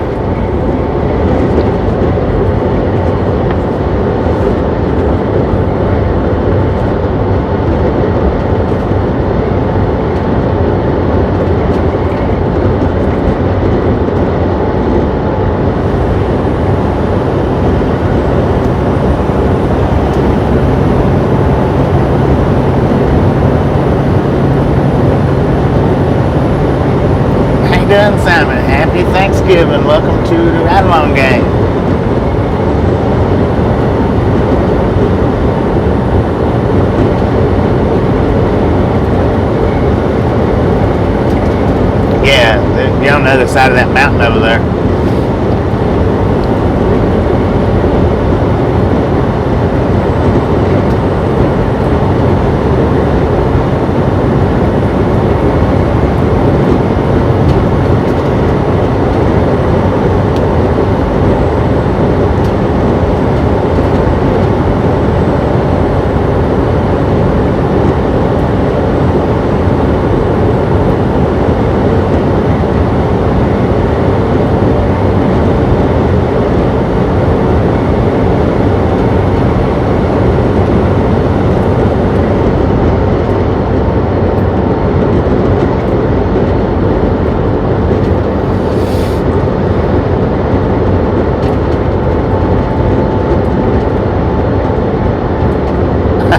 Simon, happy Thanksgiving. Welcome to the Ride Along Gang. Yeah, you're on the other side of that mountain over there.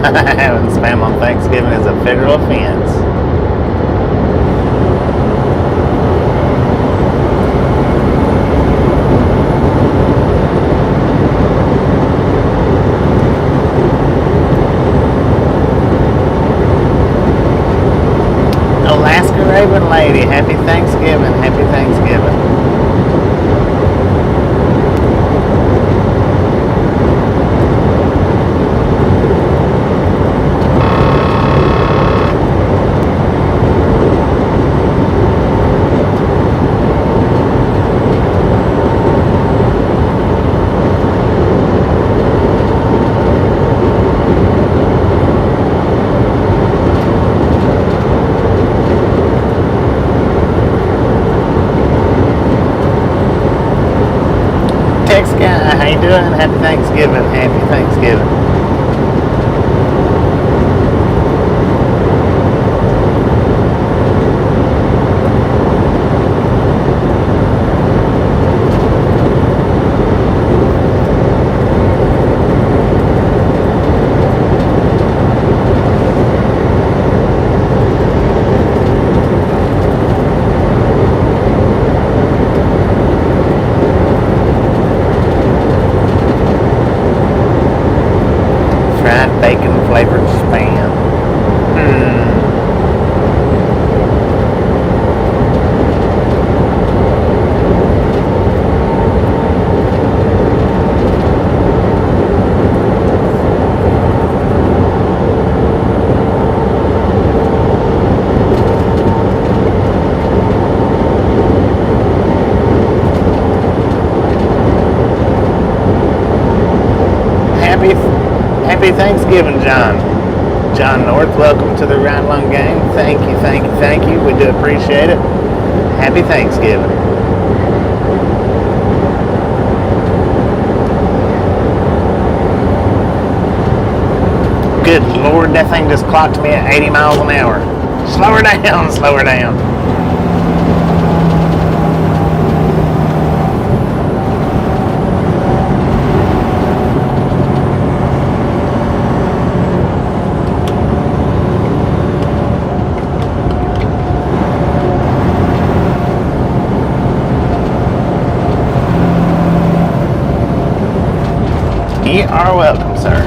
Having spam on Thanksgiving is a federal offense. Alaska Raven Lady, happy Thanksgiving, happy Thanksgiving. How you doing? Happy Thanksgiving. Happy Thanksgiving. Bacon flavored spam. Happy Thanksgiving, John North. Welcome to the Ride Along Gang. Thank you, thank you, thank you. We do appreciate it. Happy Thanksgiving. Good Lord, that thing just clocked me at 80 miles an hour. Slow her down, slow her down. are welcome, sir.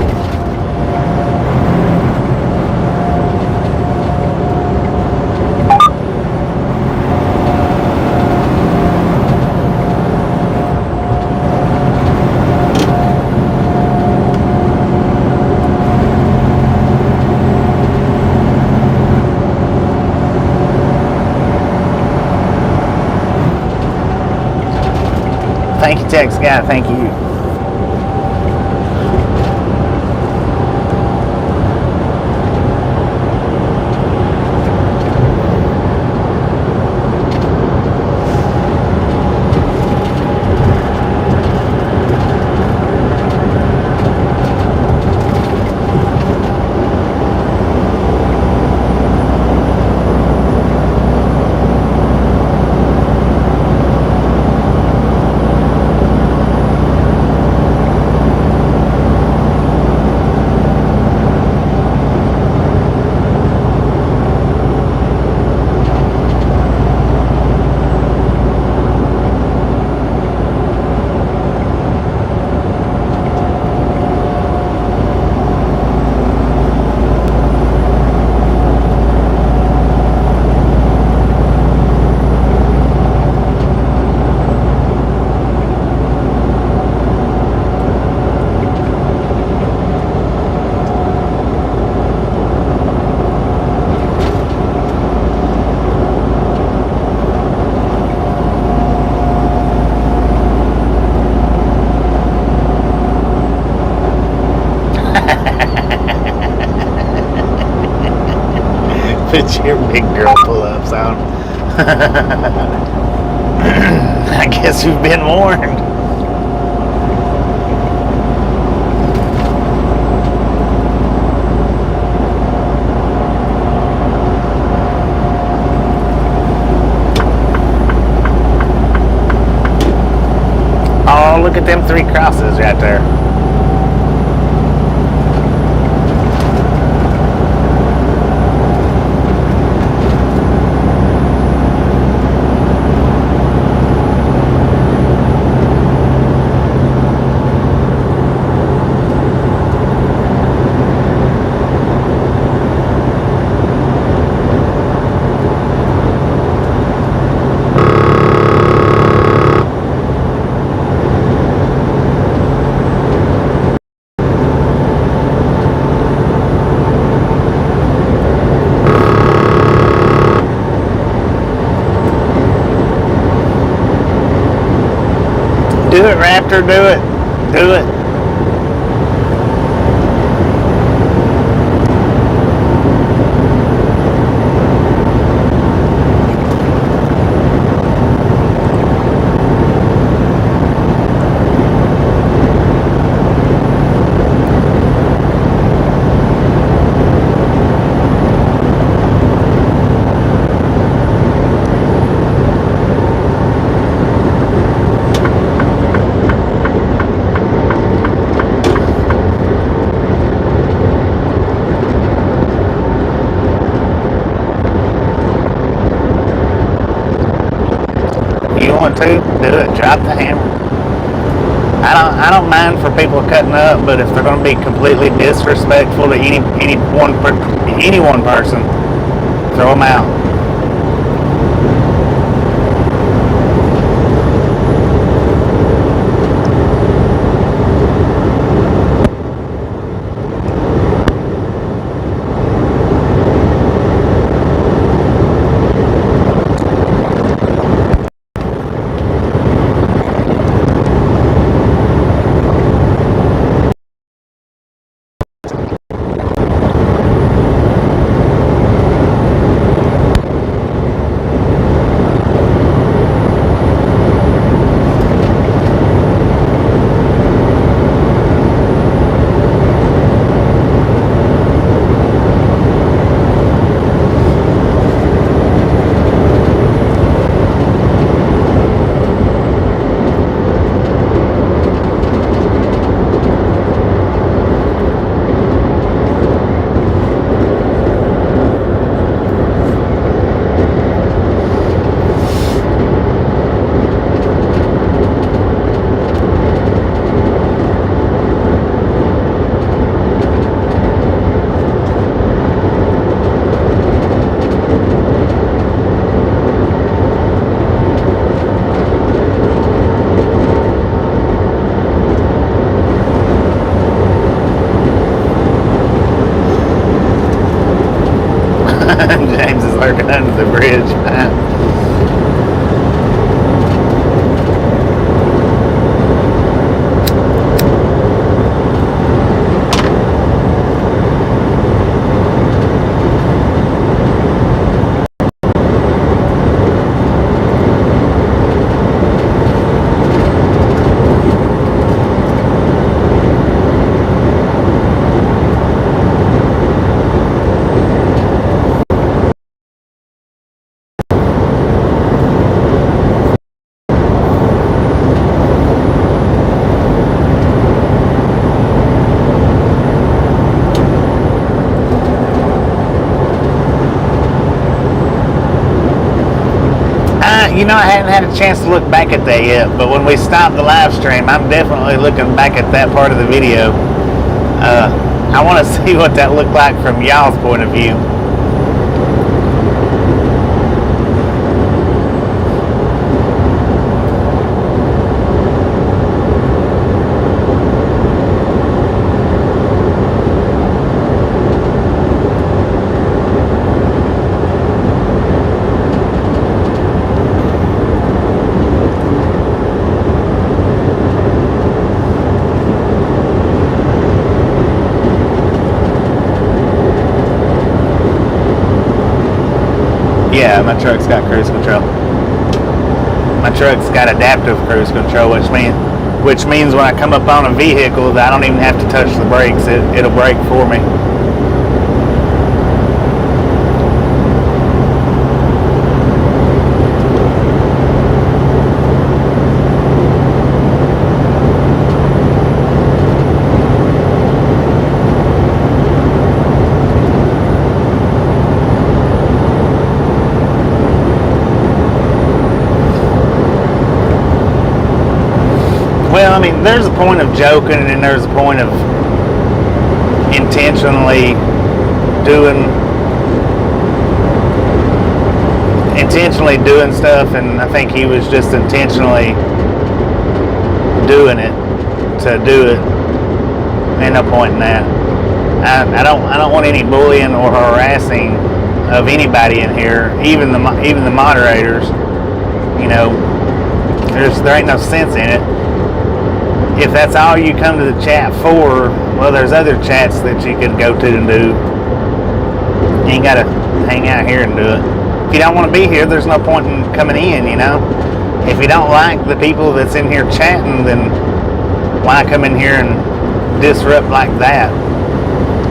Thank you, Tex guy. Thank you. Put your big girl pull-ups on. I guess you've been warned. Oh, look at them 3 crosses right there. Do it, Raptor, do it. Do it. Want to do it, drop the hammer. I don't mind for people cutting up, but if they're going to be completely disrespectful to any one person, throw them out. You know, I hadn't had a chance to look back at that yet, but when we stop the live stream, I'm definitely looking back at that part of the video. I want to see what that looked like from y'all's point of view. Yeah, my truck's got cruise control. My truck's got adaptive cruise control, which means when I come up on a vehicle, that I don't even have to touch the brakes. It'll brake for me. Well, I mean, there's a point of joking and there's a point of intentionally doing stuff, and I think he was just intentionally doing it to do it. Ain't no point in that. I don't want any bullying or harassing of anybody in here, even the moderators. You know, there ain't no sense in it. If that's all you come to the chat for, well, there's other chats that you could go to and do. You ain't gotta hang out here and do it. If you don't want to be here, there's no point in coming in, you know? If you don't like the people that's in here chatting, then why come in here and disrupt like that?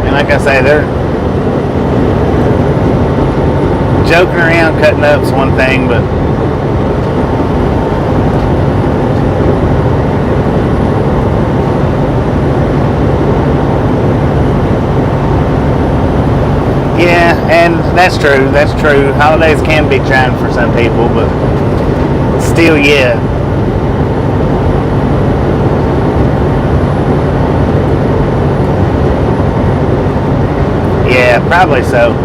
And like I say, they're joking around, cutting up's one thing, but yeah, and that's true. Holidays can be trying for some people, but still, yeah. Yeah, probably so.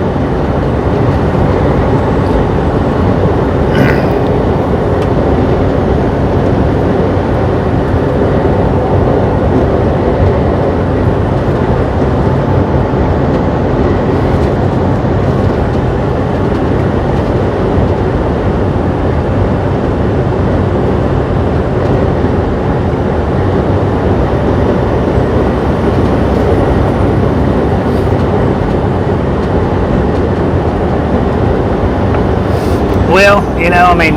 Well, you know, I mean,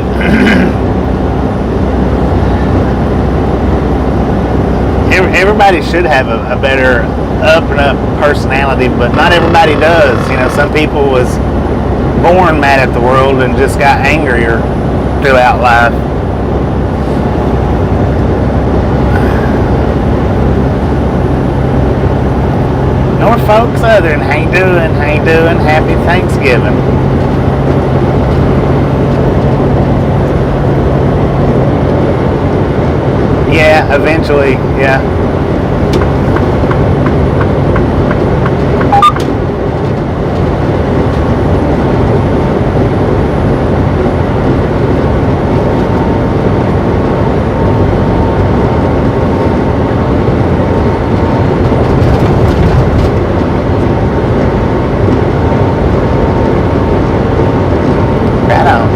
everybody should have a better up and up personality, but not everybody does. You know, some people was born mad at the world and just got angrier throughout life. Norfolk Southern, how you doing? Happy Thanksgiving. Yeah, eventually, yeah. Right on.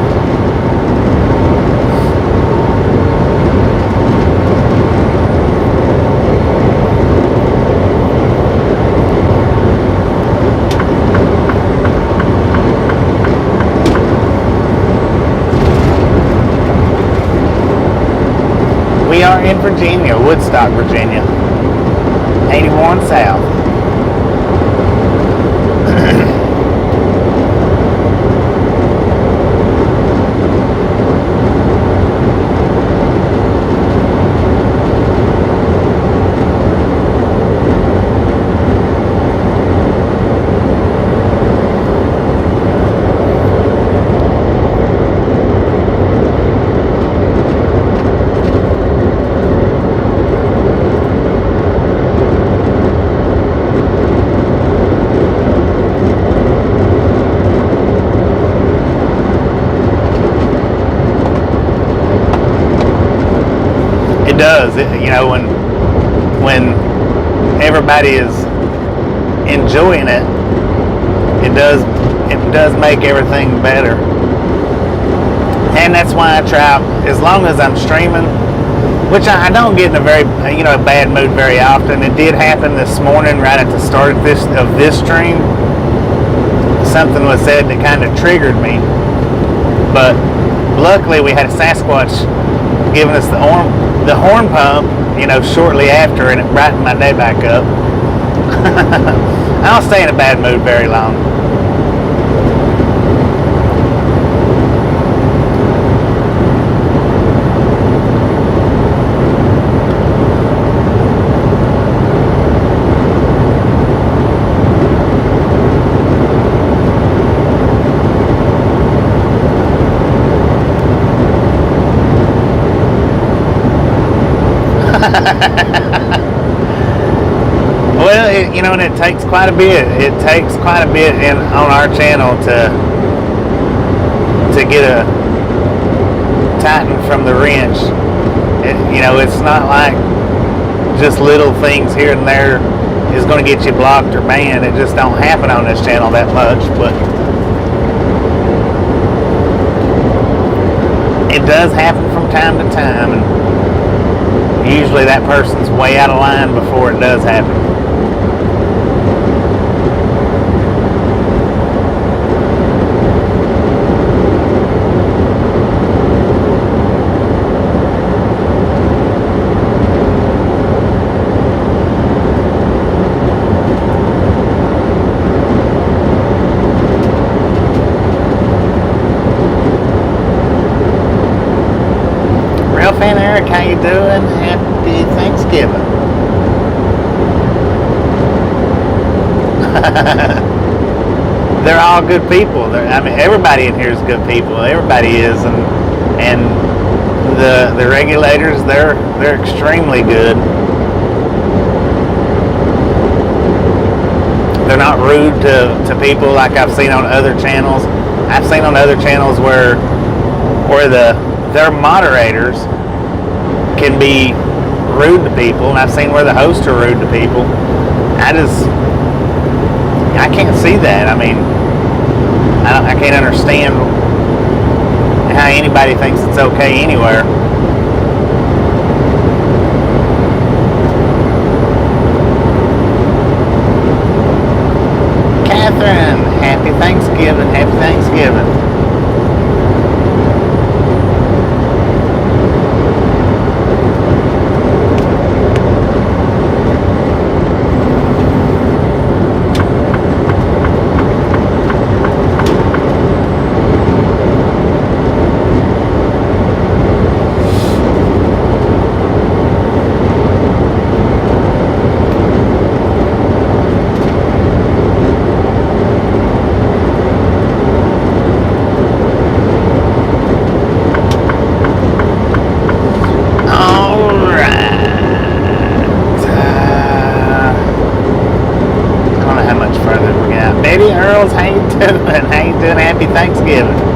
We are in Virginia, Woodstock, Virginia. 81 South. It does. You know, when everybody is enjoying it, it does make everything better. And that's why I try, as long as I'm streaming, which I don't get in a very bad mood very often. It did happen this morning right at the start of this stream. Something was said that kind of triggered me, but luckily we had a Sasquatch giving us the horn pump, shortly after, and it brightened my day back up. I don't stay in a bad mood very long. Well, and it takes quite a bit. It takes quite a bit on our channel to get a tighten from the wrench. It's not like just little things here and there is going to get you blocked or banned. It just don't happen on this channel that much, but it does happen from time to time, and usually that person's way out of line before it does happen. Railfan Eric, how you doing? Happy Thanksgiving. They're all good people. Everybody in here is good people. Everybody is, and the regulators, they're extremely good. They're not rude to people like I've seen on other channels. I've seen on other channels where their moderators can be rude to people, and I've seen where the hosts are rude to people. I can't see that. I can't understand how anybody thinks it's okay anywhere. Catherine, happy Thanksgiving, happy Thanksgiving. How you doing? Happy Thanksgiving.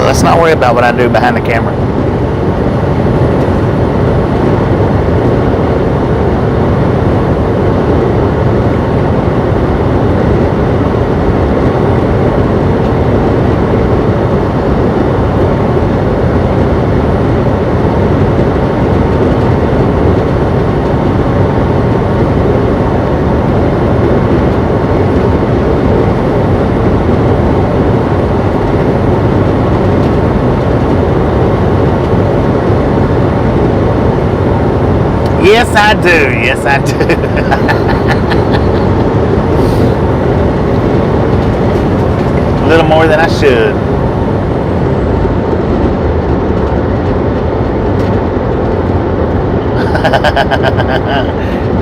Let's not worry about what I do behind the camera. Yes, I do. Yes, I do. A little more than I should.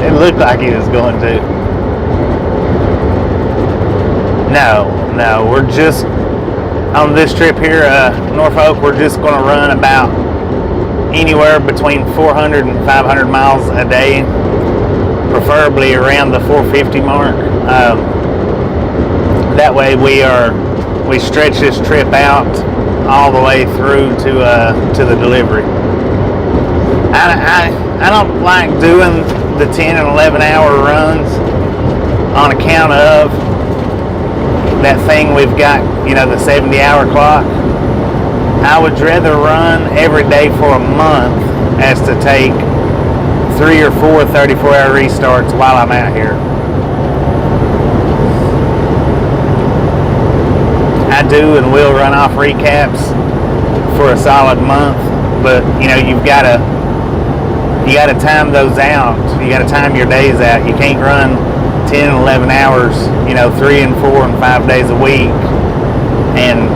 It looked like he was going to. No, we're just on this trip here, Norfolk. We're just going to run about anywhere between 400 and 500 miles a day, preferably around the 450 mark. That way we stretch this trip out all the way through to the delivery. I don't like doing the 10 and 11 hour runs on account of that thing we've got, the 70-hour clock. I would rather run every day for a month as to take 3 or 4 34-hour restarts while I'm out here. I do and will run off recaps for a solid month, but you've got to time those out. You got to time your days out. You can't run 10 and 11 hours, 3 and 4 and 5 days a week and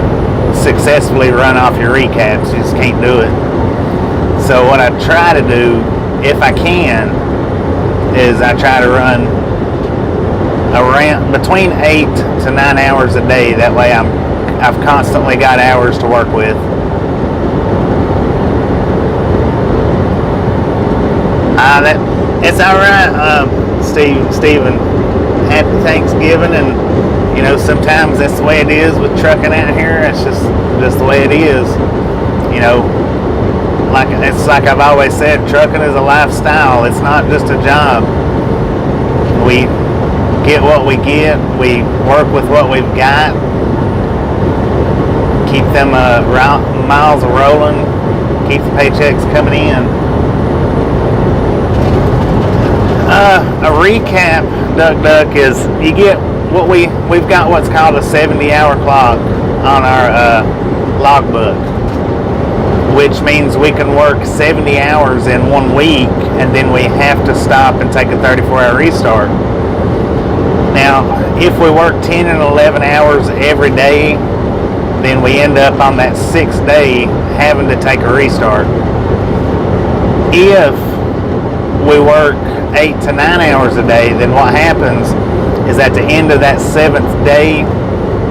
successfully run off your recaps. You just can't do it. So what I try to do, if I can, is I try to run around between 8 to 9 hours a day. That way I've constantly got hours to work with. It's all right, Stephen. Happy Thanksgiving, and sometimes that's the way it is with trucking out here. It's just the way it is. It's like I've always said, trucking is a lifestyle. It's not just a job. We get what we get. We work with what we've got. Keep them miles rolling. Keep the paychecks coming in. A recap, Duck, is you get what we've got what's called a 70-hour clock on our logbook, which means we can work 70 hours in 1 week, and then we have to stop and take a 34-hour restart. Now, if we work 10 and 11 hours every day, then we end up on that 6th day having to take a restart. If we work 8 to 9 hours a day, then what happens is at the end of that 7th day,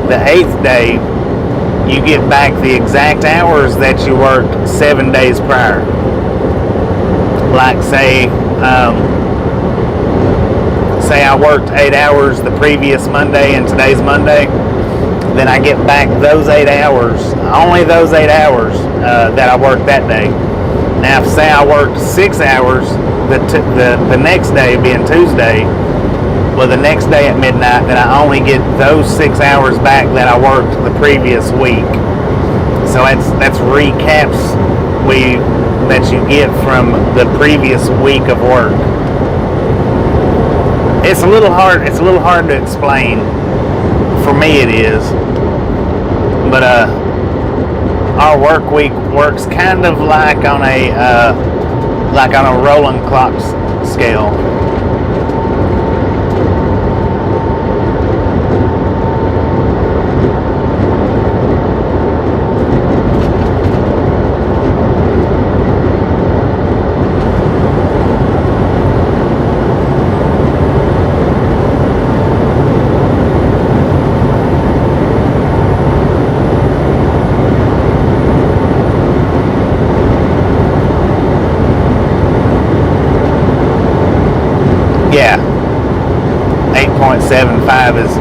the 8th day, you get back the exact hours that you worked 7 days prior. Like say I worked 8 hours the previous Monday and today's Monday, then I get back those 8 hours, only those 8 hours that I worked that day. Now, if say I worked 6 hours the next day being Tuesday, well, the next day at midnight, then I only get those 6 hours back that I worked the previous week. So that's recaps that you get from the previous week of work. It's a little hard to explain. For me, it is. But our work week works kind of like on a rolling clock scale. Yeah, 8.75 is,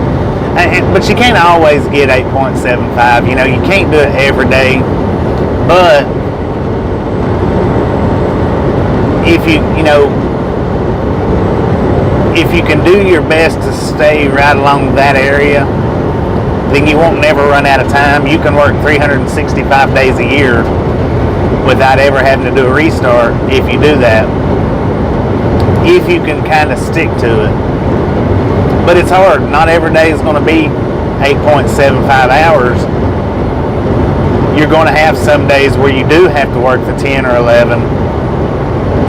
but you can't always get 8.75. You can't do it every day. But if you can do your best to stay right along that area, then you won't never run out of time. You can work 365 days a year without ever having to do a restart if you do that. If you can kind of stick to it. But it's hard. Not every day is going to be 8.75 hours. You're going to have some days where you do have to work the 10 or 11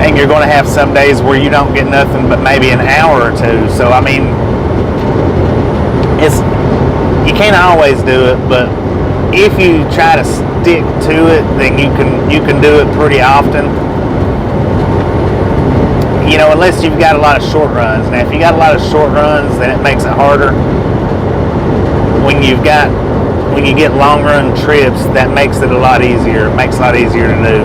and you're going to have some days where you don't get nothing but maybe an hour or two. So I mean, you can't always do it, but if you try to stick to it, then you can do it pretty often. You know, unless you've got a lot of short runs. Now, if you got a lot of short runs, then it makes it harder. When you get long run trips, that makes it a lot easier. It makes it a lot easier to do.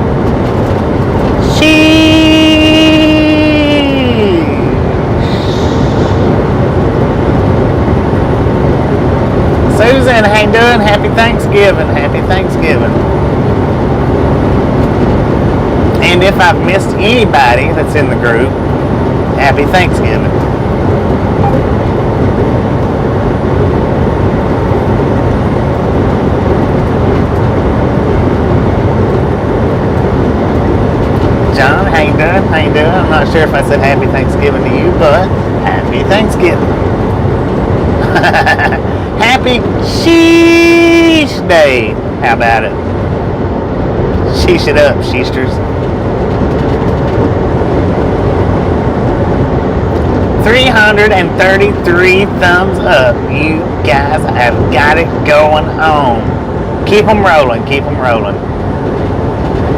Susan, how you doing? Happy Thanksgiving. Happy Thanksgiving. And if I've missed anybody that's in the group, happy Thanksgiving. John, how you doing? How you doing? I'm not sure if I said happy Thanksgiving to you, but happy Thanksgiving. Happy Sheesh Day. How about it? Sheesh it up, Sheesters. 333 thumbs up. You guys have got it going on. Keep them rolling. Keep them rolling.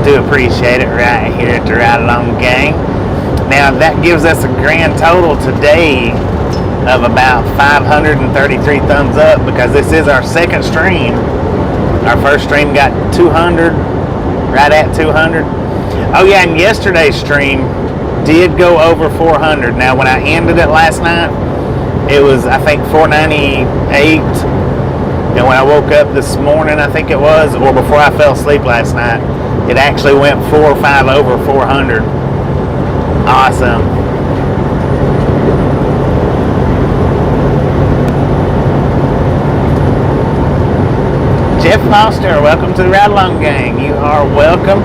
Do appreciate it right here at the Ride Along Gang. Now that gives us a grand total today of about 533 thumbs up, because this is our second stream. Our first stream got 200, right at 200. Oh yeah, and yesterday's stream did go over 400. Now when I ended it last night, it was I think 498, and when I woke up this morning, I think it was, or before I fell asleep last night, it actually went 4 or 5 over 400. Awesome. Jeff Foster, welcome to the Ride Along Gang. You are welcome.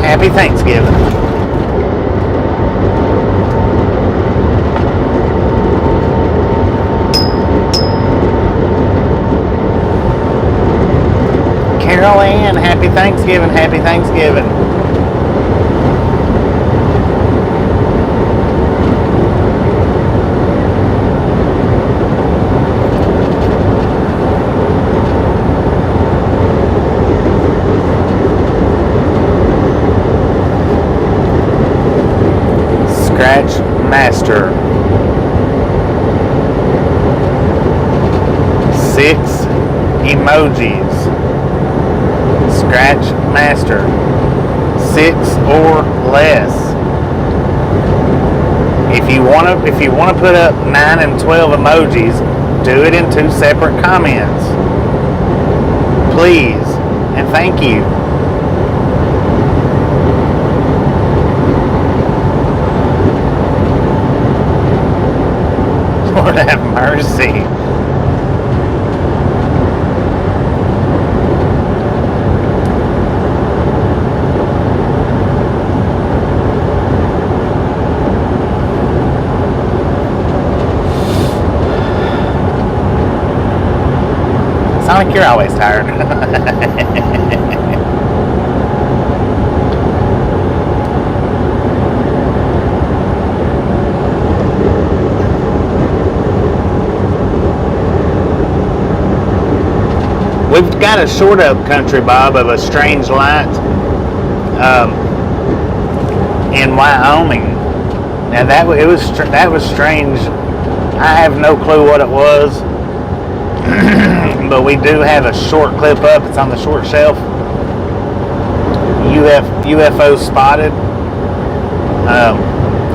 Happy Thanksgiving. Carol Ann, happy Thanksgiving. Happy Thanksgiving. Scratch Master. 6 emojis. Scratch Master. 6 or less. If you want to put up 9 and 12 emojis, do it in 2 separate comments, please, and thank you. Lord have mercy. Sound like you're always tired. We've got a short up country, Bob, of a strange light in Wyoming. Now that was strange. I have no clue what it was, but we do have a short clip up. It's on the short shelf. UFO spotted.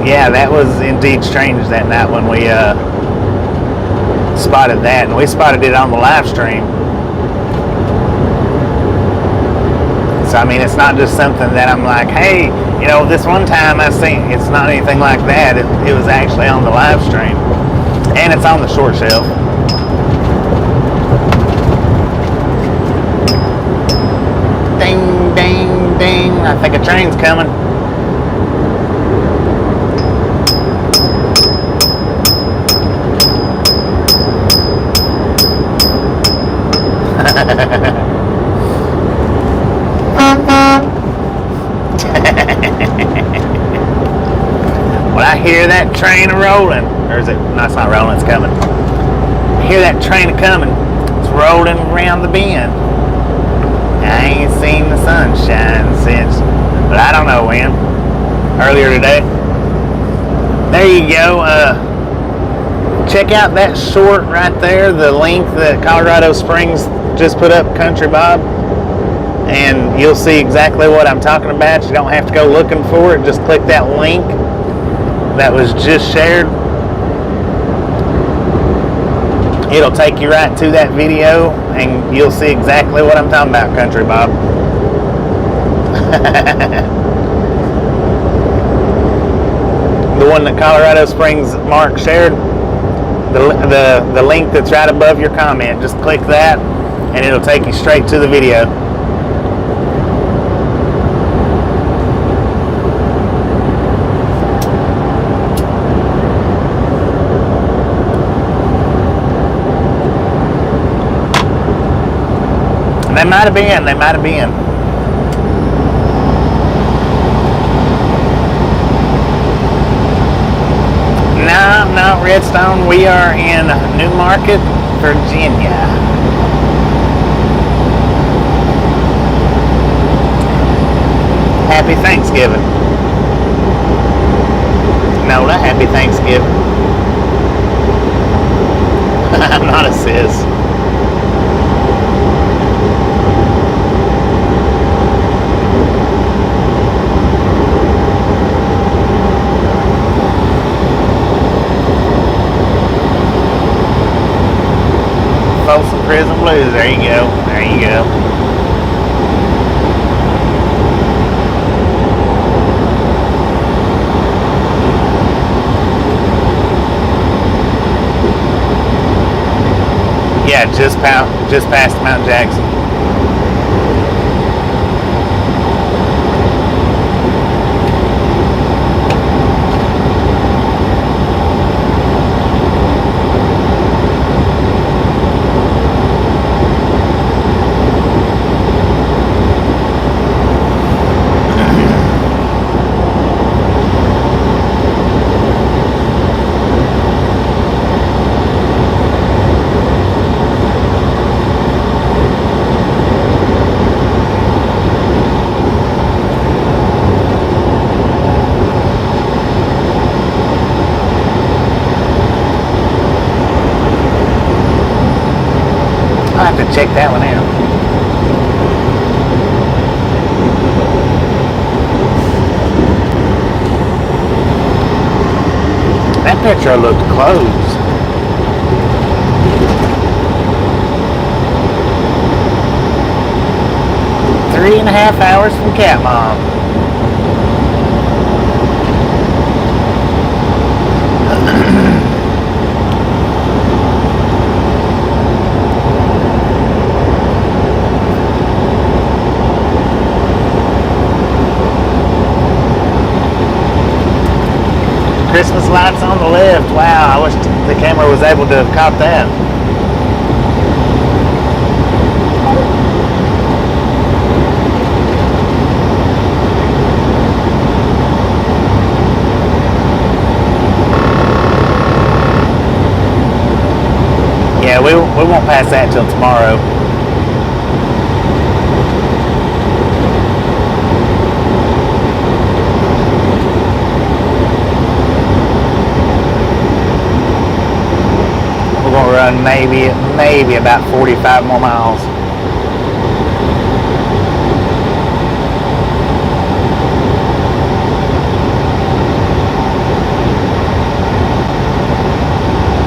Yeah, that was indeed strange that night when we spotted that, and we spotted it on the live stream. So, I mean, it's not just something that I'm like, hey, you know, this one time I seen. It's not anything like that. It was actually on the live stream. And it's on the short shelf. Ding, ding, ding. I think a train's coming. that train a-rolling. Or is it? No, it's not rolling, it's coming. I hear that train a-coming. It's rolling around the bend. I ain't seen the sunshine since, but I don't know when. Earlier today. There you go. Check out that short right there, the link that Colorado Springs just put up, Country Bob, and you'll see exactly what I'm talking about. You don't have to go looking for it. Just click that link that was just shared. It'll take you right to that video, and you'll see exactly what I'm talking about, Country Bob. The one that Colorado Springs Mark shared, the link that's right above your comment, just click that and it'll take you straight to the video. They might have been. No, Redstone. We are in Newmarket, Virginia. Happy Thanksgiving. Nola, happy Thanksgiving. I'm not a sis. Folsom Prison Blues. There you go. There you go. Yeah, just past Mount Jackson. I'll have to check that one out. That picture looked closed. Three and a half hours from Cat Mom. Christmas lights on the left. Wow, I wish the camera was able to have caught that. Yeah, we won't pass that till tomorrow. We're gonna run maybe about 45 more miles.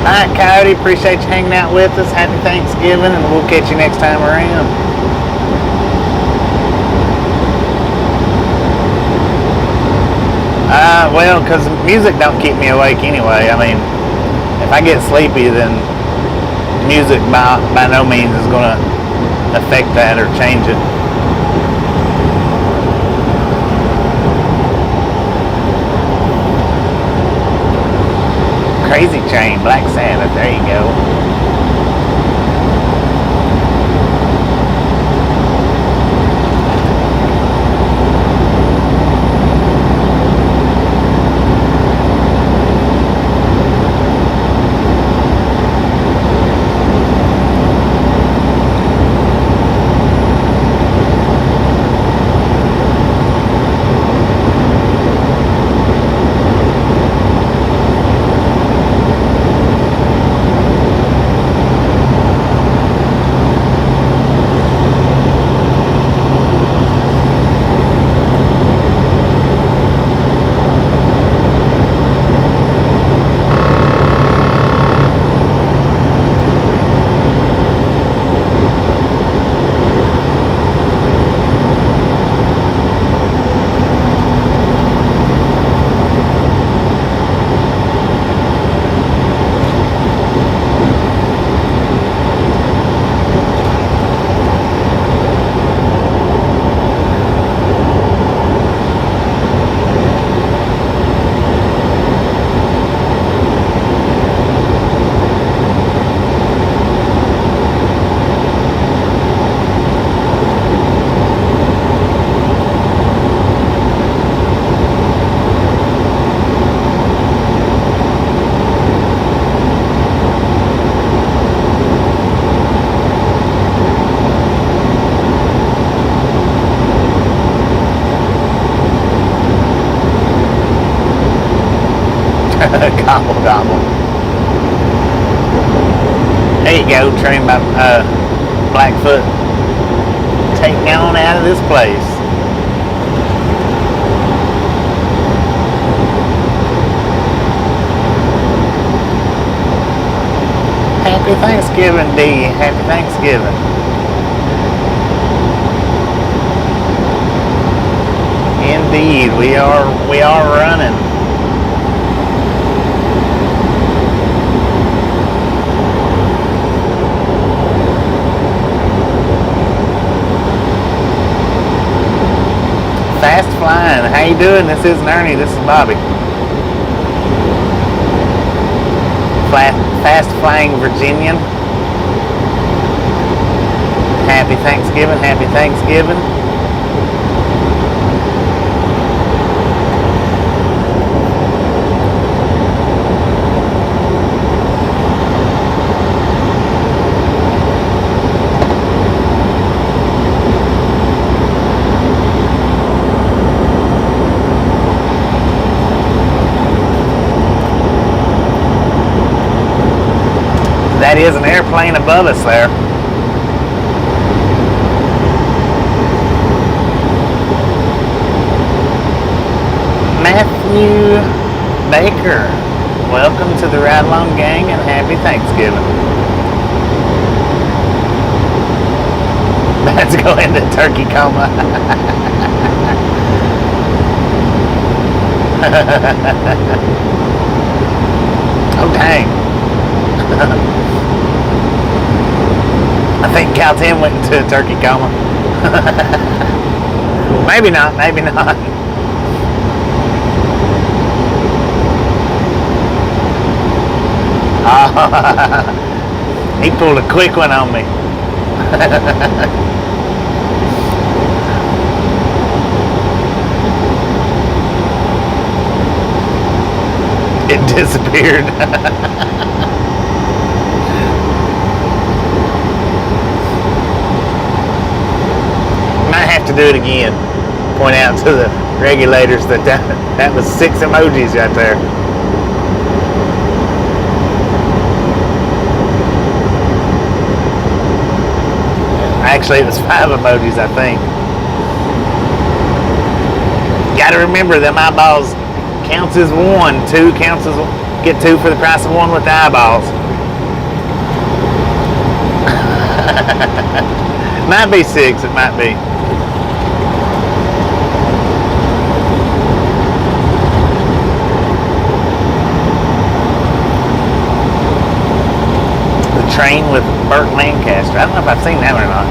Alright, Coyote, appreciate you hanging out with us. Happy Thanksgiving, and we'll catch you next time around. Well, because music don't keep me awake anyway. I mean, if I get sleepy, then music by no means is going to affect that or change it. Crazy Chain, Black Sabbath, there you go. Gobble, gobble. There you go, trained by Blackfoot. Take me on out of this place. Happy Thanksgiving, D. Happy Thanksgiving. Indeed, we are running. Fast flying. How you doing? This isn't Ernie. This is Bobby. Fast flying Virginian. Happy Thanksgiving. Happy Thanksgiving. That is an airplane above us there. Matthew Baker, welcome to the Ride Along Gang and happy Thanksgiving. Let's go into turkey coma. Oh dang. I think Cal 10 went into a turkey coma. Maybe not, maybe not. He pulled a quick one on me. It disappeared. To do it again. Point out to the regulators that was 6 emojis right there. Actually, it was 5 emojis, I think. Gotta remember, them eyeballs counts as 1. 2 counts as get 2 for the price of 1 with the eyeballs. Might be 6, it might be. Train with Burt Lancaster. I don't know if I've seen that or not.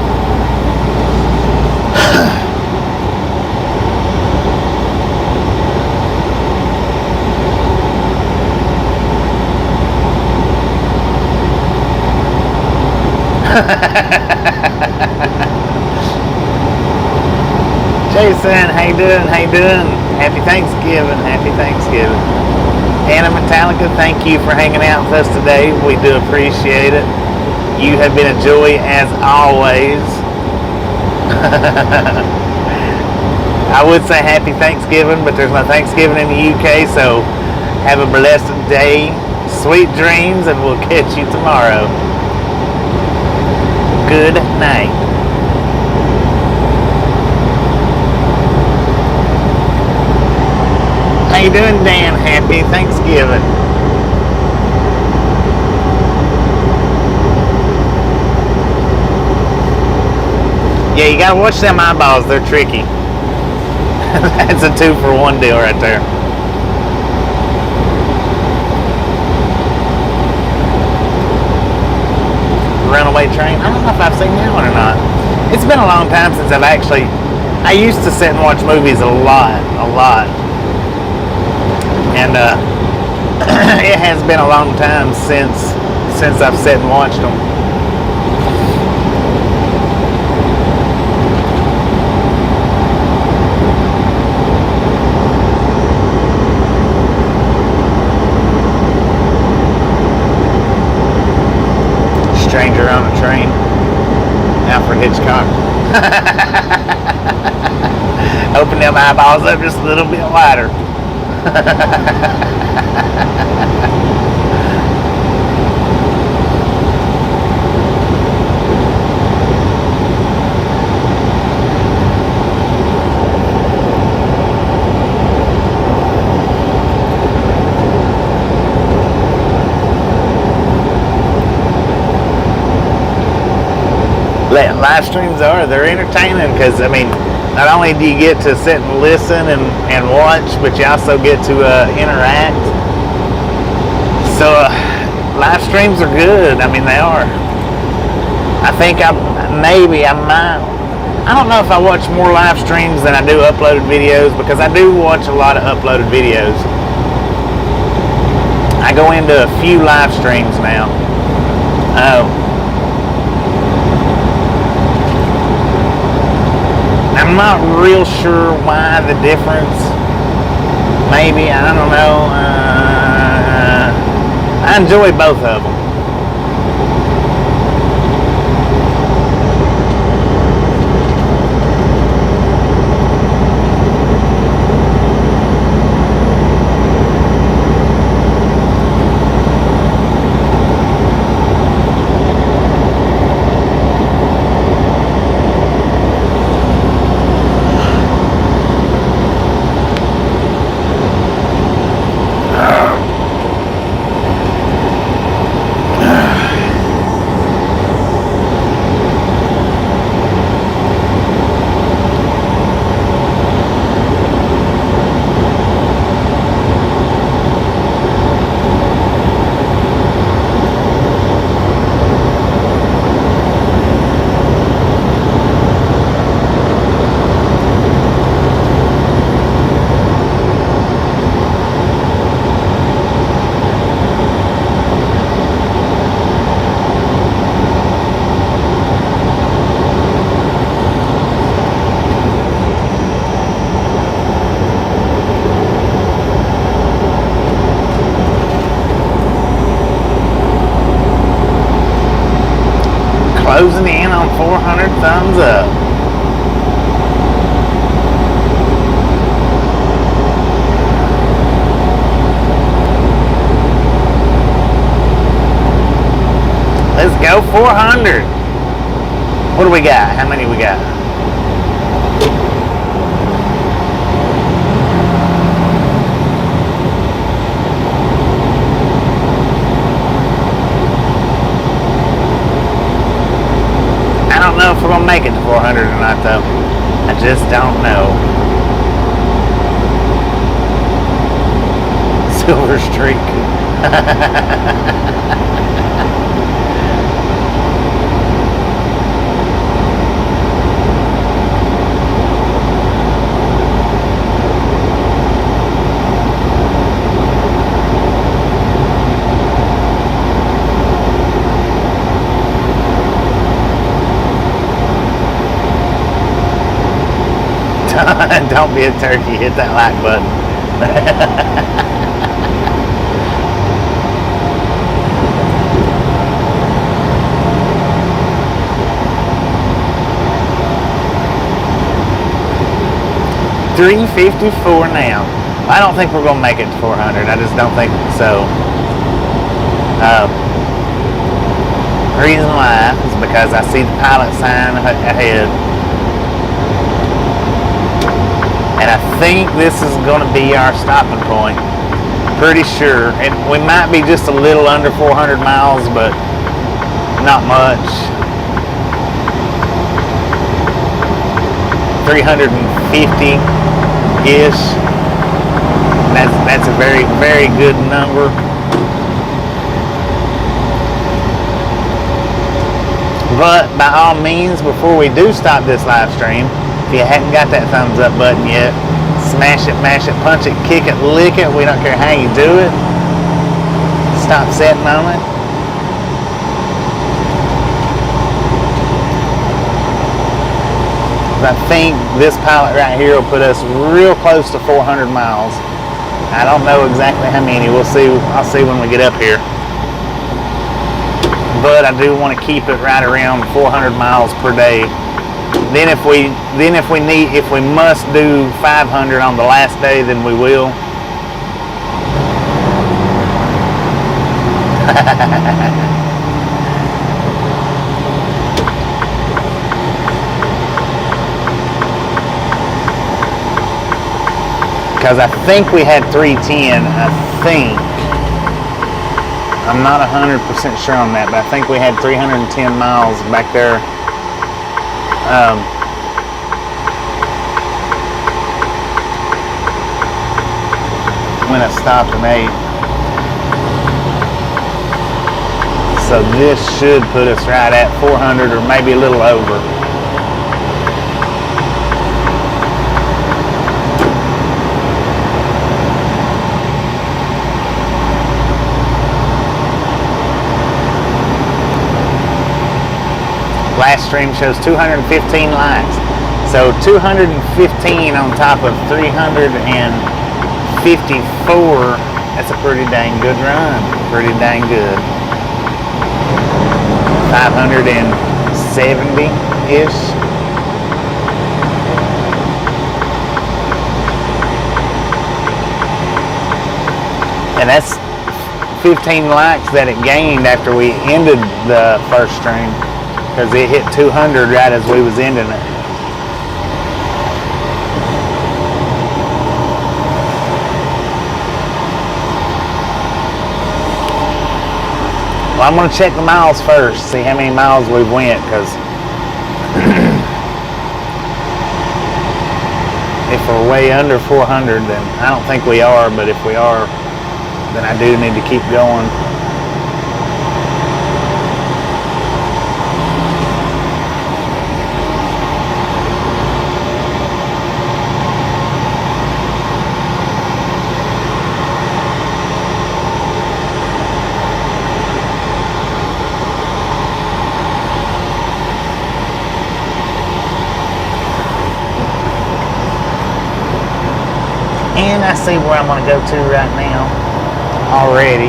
Jason, how you doing? How you doing? Happy Thanksgiving. Happy Thanksgiving. Anna Metallica, thank you for hanging out with us today. We do appreciate it. You have been a joy as always. I would say happy Thanksgiving, but there's no Thanksgiving in the UK, so have a blessed day, sweet dreams, and we'll catch you tomorrow. Good night. How you doing, Dan? Happy Thanksgiving. Yeah, you gotta watch them eyeballs. They're tricky. That's a 2-for-1 deal right there. Runaway Train. I don't know if I've seen that one or not. It's been a long time since I used to sit and watch movies a lot. And it has been a long time since I've sat and watched them. Stranger on a Train. Alfred Hitchcock. Open them eyeballs up just a little bit wider. Live streams they're entertaining because, I mean, not only do you get to sit and listen and watch, but you also get to interact. So live streams are good. I mean, they are. I think I don't know if I watch more live streams than I do uploaded videos, because I do watch a lot of uploaded videos. I go into a few live streams now. I'm not real sure why the difference. Maybe, I don't know. I enjoy both of them. Closing in on 400 thumbs up. Let's go 400. What do we got? How many we got? I don't know if we're gonna make it to 400 or not, though. I just don't know. Silver streak. Don't be a turkey, hit that like button. 354 now. I don't think we're gonna make it to 400. I just don't think so. The reason why is because I see the pilot sign ahead. And I think this is going to be our stopping point. Pretty sure. And we might be just a little under 400 miles, but not much. 350-ish. That's a very, very good number. But by all means, before we do stop this live stream, if you hadn't got that thumbs up button yet, smash it, mash it, punch it, kick it, lick it. We don't care how you do it. Stop sitting on it. I think this pilot right here will put us real close to 400 miles. I don't know exactly how many. We'll see. I'll see when we get up here. But I do want to keep it right around 400 miles per day. Then if we must do 500 on the last day, then we will. because I think we had 310. I think. I'm not 100% sure on that, but I think we had 310 miles back there. When I stopped and ate. So this should put us right at 400 or maybe a little over. Last stream shows 215 likes. So 215 on top of 354, that's a pretty dang good run. Pretty dang good. 570-ish. And that's 15 likes that it gained after we ended the first stream, because it hit 200 right as we was ending it. Well, I'm going to check the miles first, see how many miles we went, because if we're way under 400, then I don't think we are, but if we are, then I do need to keep going. And I see where I'm going to go to right now already.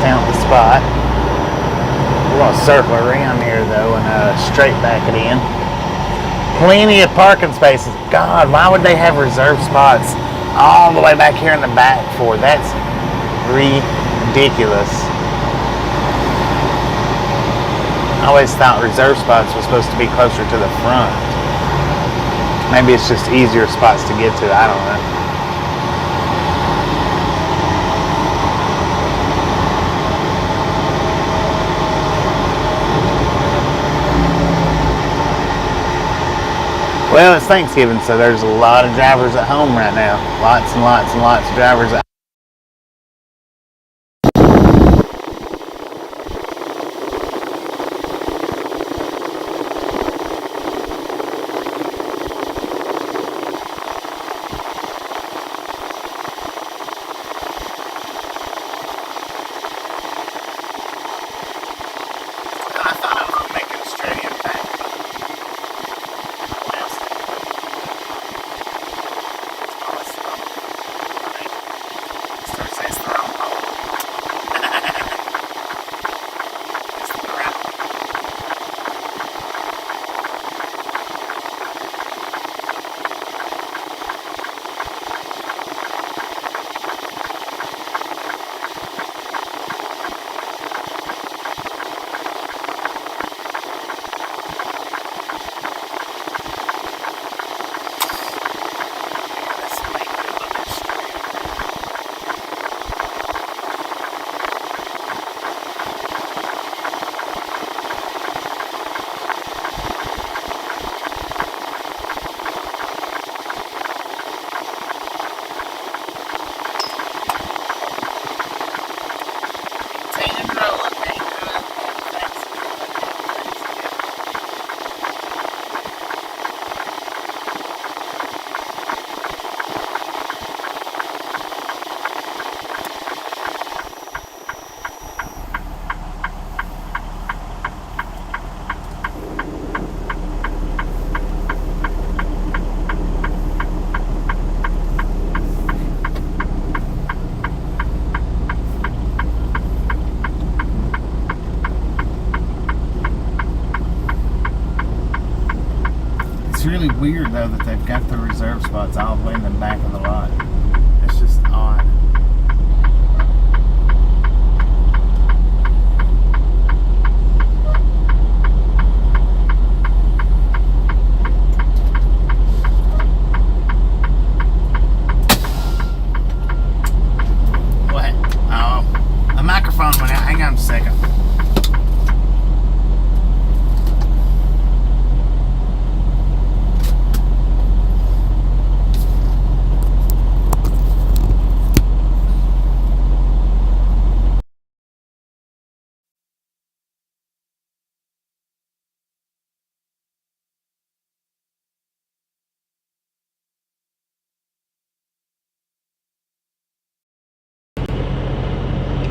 Found the spot. We're going to circle around here though and straight back it in. Plenty of parking spaces. God, why would they have reserved spots all the way back here in the back for? That's ridiculous. I always thought reserved spots were supposed to be closer to the front. Maybe it's just easier spots to get to, I don't know. Well, it's Thanksgiving, so there's a lot of drivers at home right now. Lots and lots and lots of drivers at home. It's really weird though that they've got the reserve spots all the way in the back of the lot. It's just odd.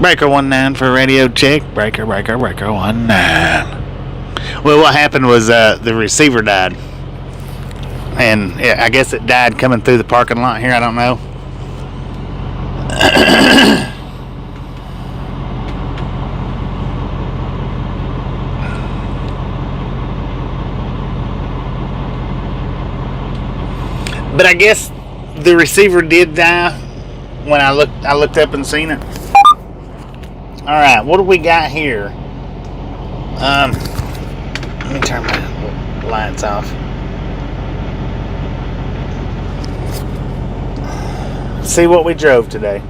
Breaker 19 for radio check. Breaker 19. Well, what happened was the receiver died. And I guess it died coming through the parking lot here. I don't know. But I guess the receiver did die when I looked up and seen it. All right, what do we got here? Let me turn my lights off. See what we drove today.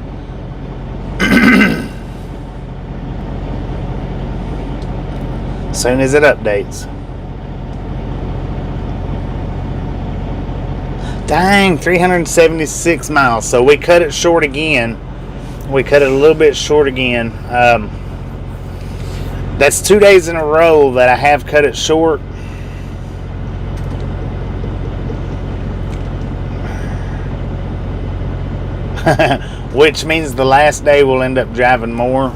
Soon as it updates. Dang, 376 miles. So we cut it short again. We cut it a little bit short again. That's 2 days in a row that I have cut it short. Which means the last day we'll end up driving more.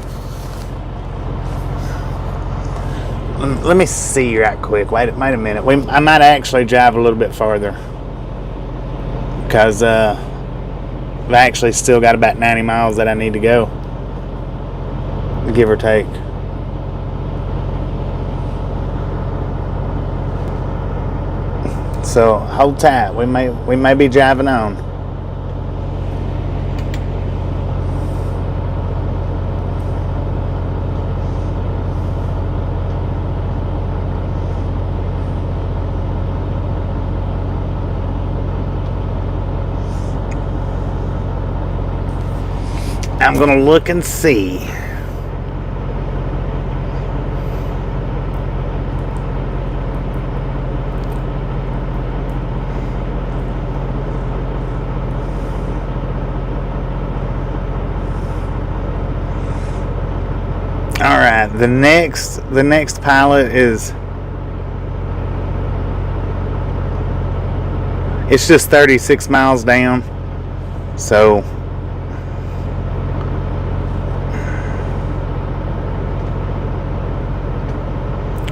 Let me see right quick. Wait a minute. I might actually drive a little bit farther. Because I've actually still got about 90 miles that I need to go. Give or take. So hold tight. We may be driving on. I'm gonna look and see. All right, the next pilot is, it's just 36 miles down. So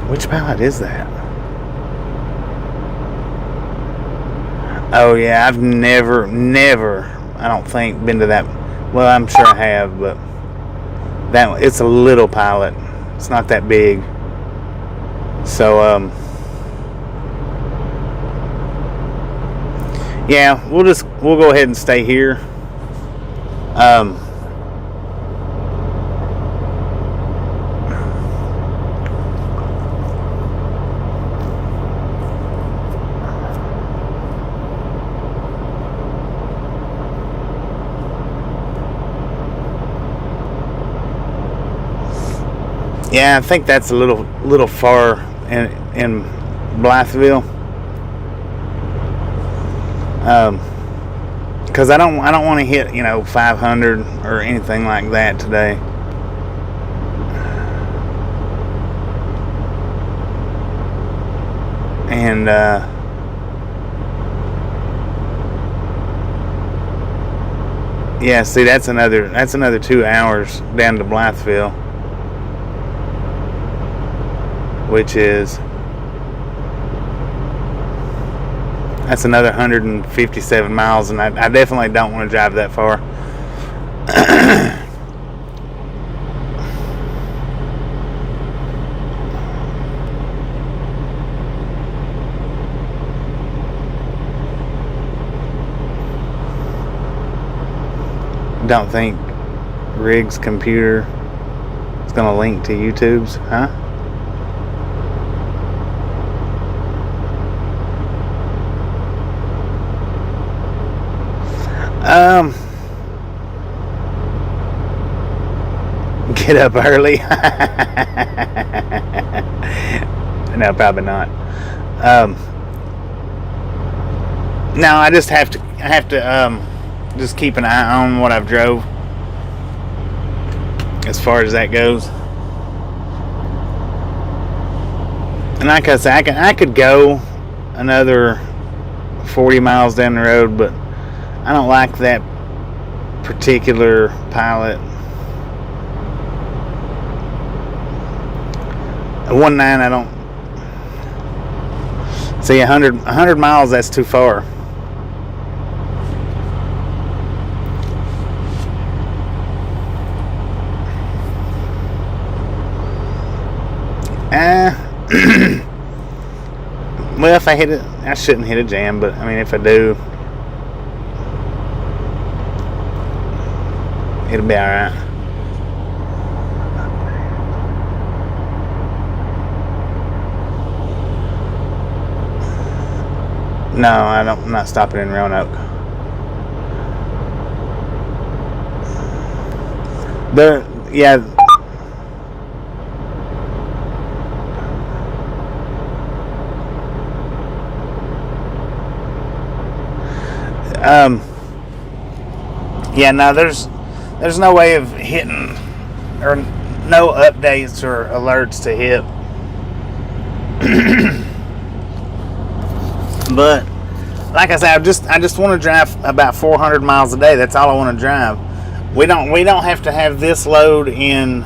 which pilot is that? Oh yeah, I've never, I don't think, been to that. Well, I'm sure I have, but it's a little pilot. It's not that big. So yeah, we'll go ahead and stay here. Yeah, I think that's a little far in Blytheville. Because I don't want to hit 500 or anything like that today. And yeah, see, that's another 2 hours down to Blytheville. Which is, that's another 157 miles, and I definitely don't want to drive that far. Don't think Rig's computer is going to link to YouTube's, huh? Get up early. No, probably not. No, I just have to just keep an eye on what I've drove as far as that goes. And like I said, I could go another 40 miles down the road, but I don't like that particular pilot. 19, I don't see 100 miles. That's too far. Well, if I hit it, I shouldn't hit a jam, but I mean, if I do, it'll be alright. No, I'm not stopping in Roanoke. Yeah. Yeah, no, there's no way of hitting, or no updates or alerts to hit. But like I said, I just want to drive about 400 miles a day. That's all I want to drive. We don't have to have this load in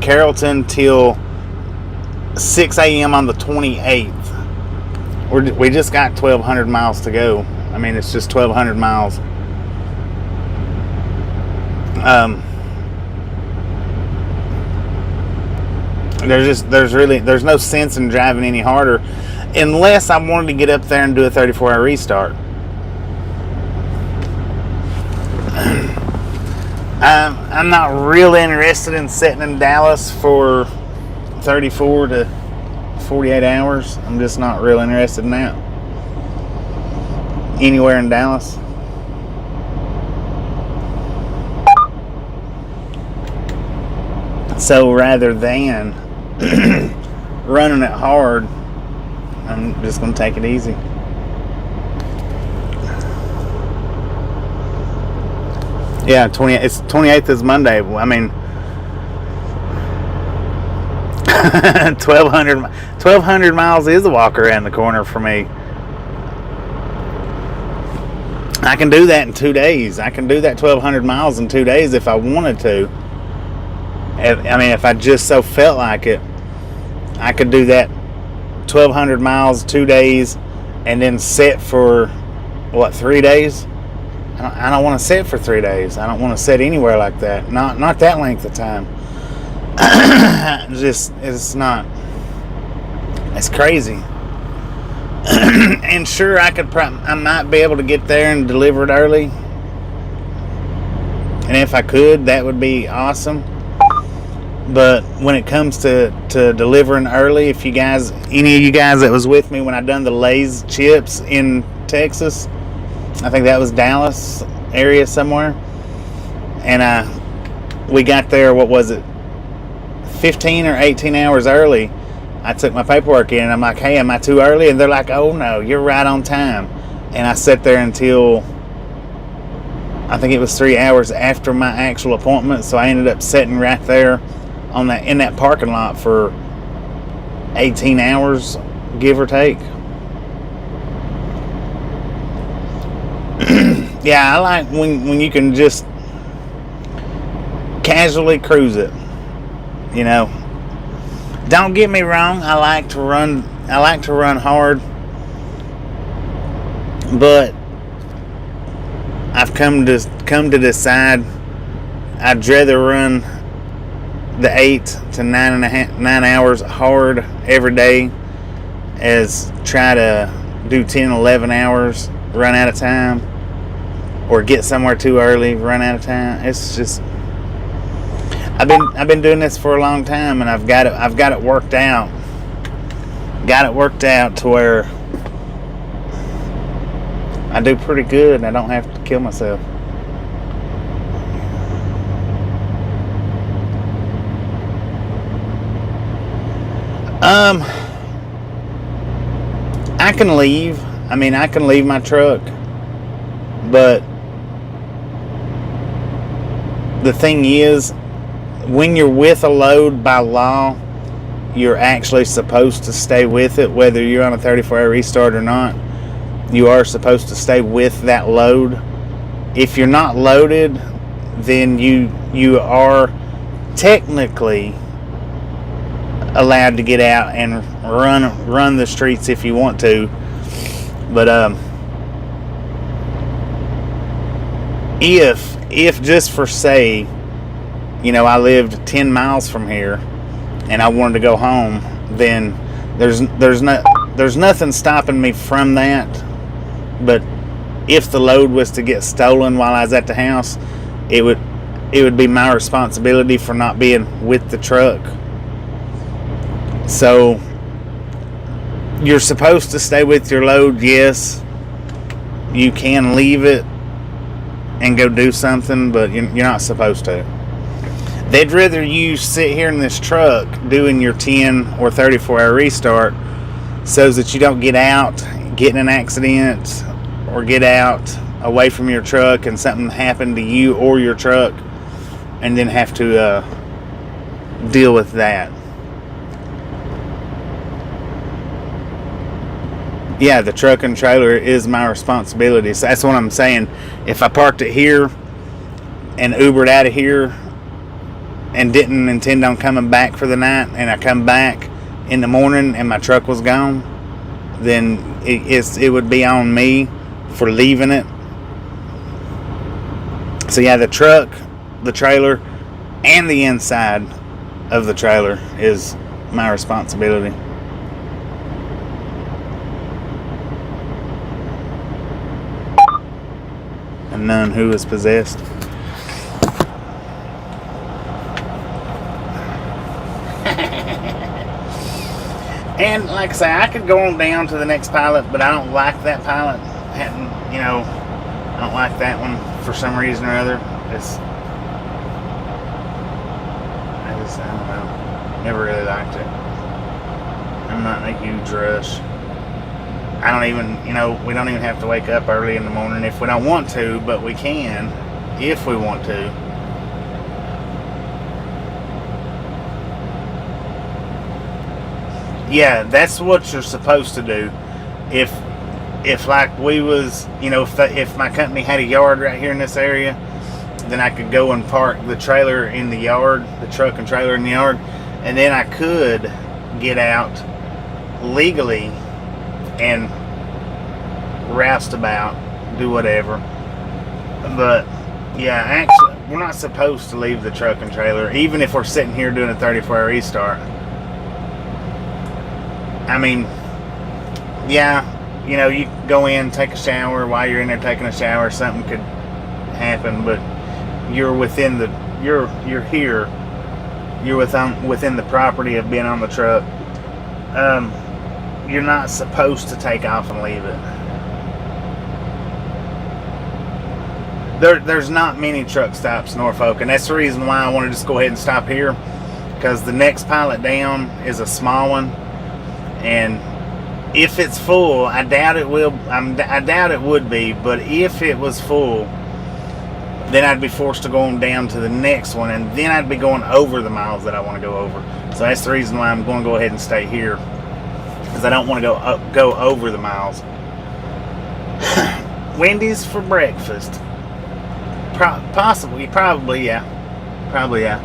Carrollton till 6 a.m. on the 28th. We just got 1,200 miles to go. I mean, it's just 1,200 miles. There's no sense in driving any harder unless I wanted to get up there and do a 34-hour restart. I'm not real interested in sitting in Dallas for 34 to 48 hours. I'm just not real interested in that. Anywhere in Dallas. So rather than running it hard, I'm just going to take it easy. Yeah, 28th is Monday. I mean, 1,200 miles is a walk around the corner for me. I can do that in 2 days. I can do that 1,200 miles in 2 days if I wanted to. I mean, if I just so felt like it, I could do that 1,200 miles, 2 days, and then sit for, 3 days? I don't want to sit for 3 days. I don't want to sit anywhere like that. Not that length of time. It's crazy. And sure, I might be able to get there and deliver it early. And if I could, that would be awesome. But when it comes to delivering early, if any of you guys that was with me when I done the Lay's chips in Texas, I think that was Dallas area somewhere, and we got there, 15 or 18 hours early. I took my paperwork in and I'm like, hey, am I too early? And they're like, oh no, you're right on time. And I sat there until I think it was 3 hours after my actual appointment, so I ended up sitting right there in that parking lot for 18 hours, give or take. Yeah, I like when you can just casually cruise it. You know, don't get me wrong, I like to run hard, but I've come to decide I'd rather run the 8 to 9 hours hard every day as try to do 10, 11 hours, run out of time, or get somewhere too early, run out of time. It's just, I've been doing this for a long time, and I've got it worked out. Got it worked out to where I do pretty good and I don't have to kill myself. I can leave. I mean, I can leave my truck, but the thing is, when you're with a load by law, you're actually supposed to stay with it, whether you're on a 34-hour restart or not. You are supposed to stay with that load. If you're not loaded, then you are technically allowed to get out and run the streets if you want to. But if just for say, I lived 10 miles from here and I wanted to go home, then there's nothing stopping me from that. But if the load was to get stolen while I was at the house, it would be my responsibility for not being with the truck. So you're supposed to stay with your load. Yes, you can leave it and go do something, but you're not supposed to. They'd rather you sit here in this truck doing your 10 or 34-hour restart so that you don't get out, get in an accident, or get out away from your truck and something happen to you or your truck, and then have to deal with that. Yeah, the truck and trailer is my responsibility. So that's what I'm saying. If I parked it here and Ubered out of here and didn't intend on coming back for the night, and I come back in the morning and my truck was gone, then it would be on me for leaving it. So yeah, the truck, the trailer, and the inside of the trailer is my responsibility. A nun who is possessed. And like I say, I could go on down to the next pilot, but I don't like that pilot. I don't like that one for some reason or other. I don't know. Never really liked it. I'm not in a huge rush. I don't even, we don't even have to wake up early in the morning if we don't want to, but we can if we want to. Yeah, that's what you're supposed to do. If like we was, if my company had a yard right here in this area, then I could go and park the trailer in the yard, the truck and trailer in the yard, and then I could get out legally and roustabout, do whatever. But yeah, actually, we're not supposed to leave the truck and trailer, even if we're sitting here doing a 34-hour restart. I mean, yeah, you could go in, take a shower. While you're in there taking a shower, something could happen, but you're within the, you're here, you're within the property of being on the truck. You're not supposed to take off and leave it. There's not many truck stops in Norfolk, and that's the reason why I want to just go ahead and stop here, because the next pilot down is a small one, and if it's full, I doubt it will. I doubt it would be, but if it was full, then I'd be forced to go on down to the next one, and then I'd be going over the miles that I want to go over. So that's the reason why I'm going to go ahead and stay here, because I don't want to go over the miles. Wendy's for breakfast. Probably, yeah. Probably, yeah.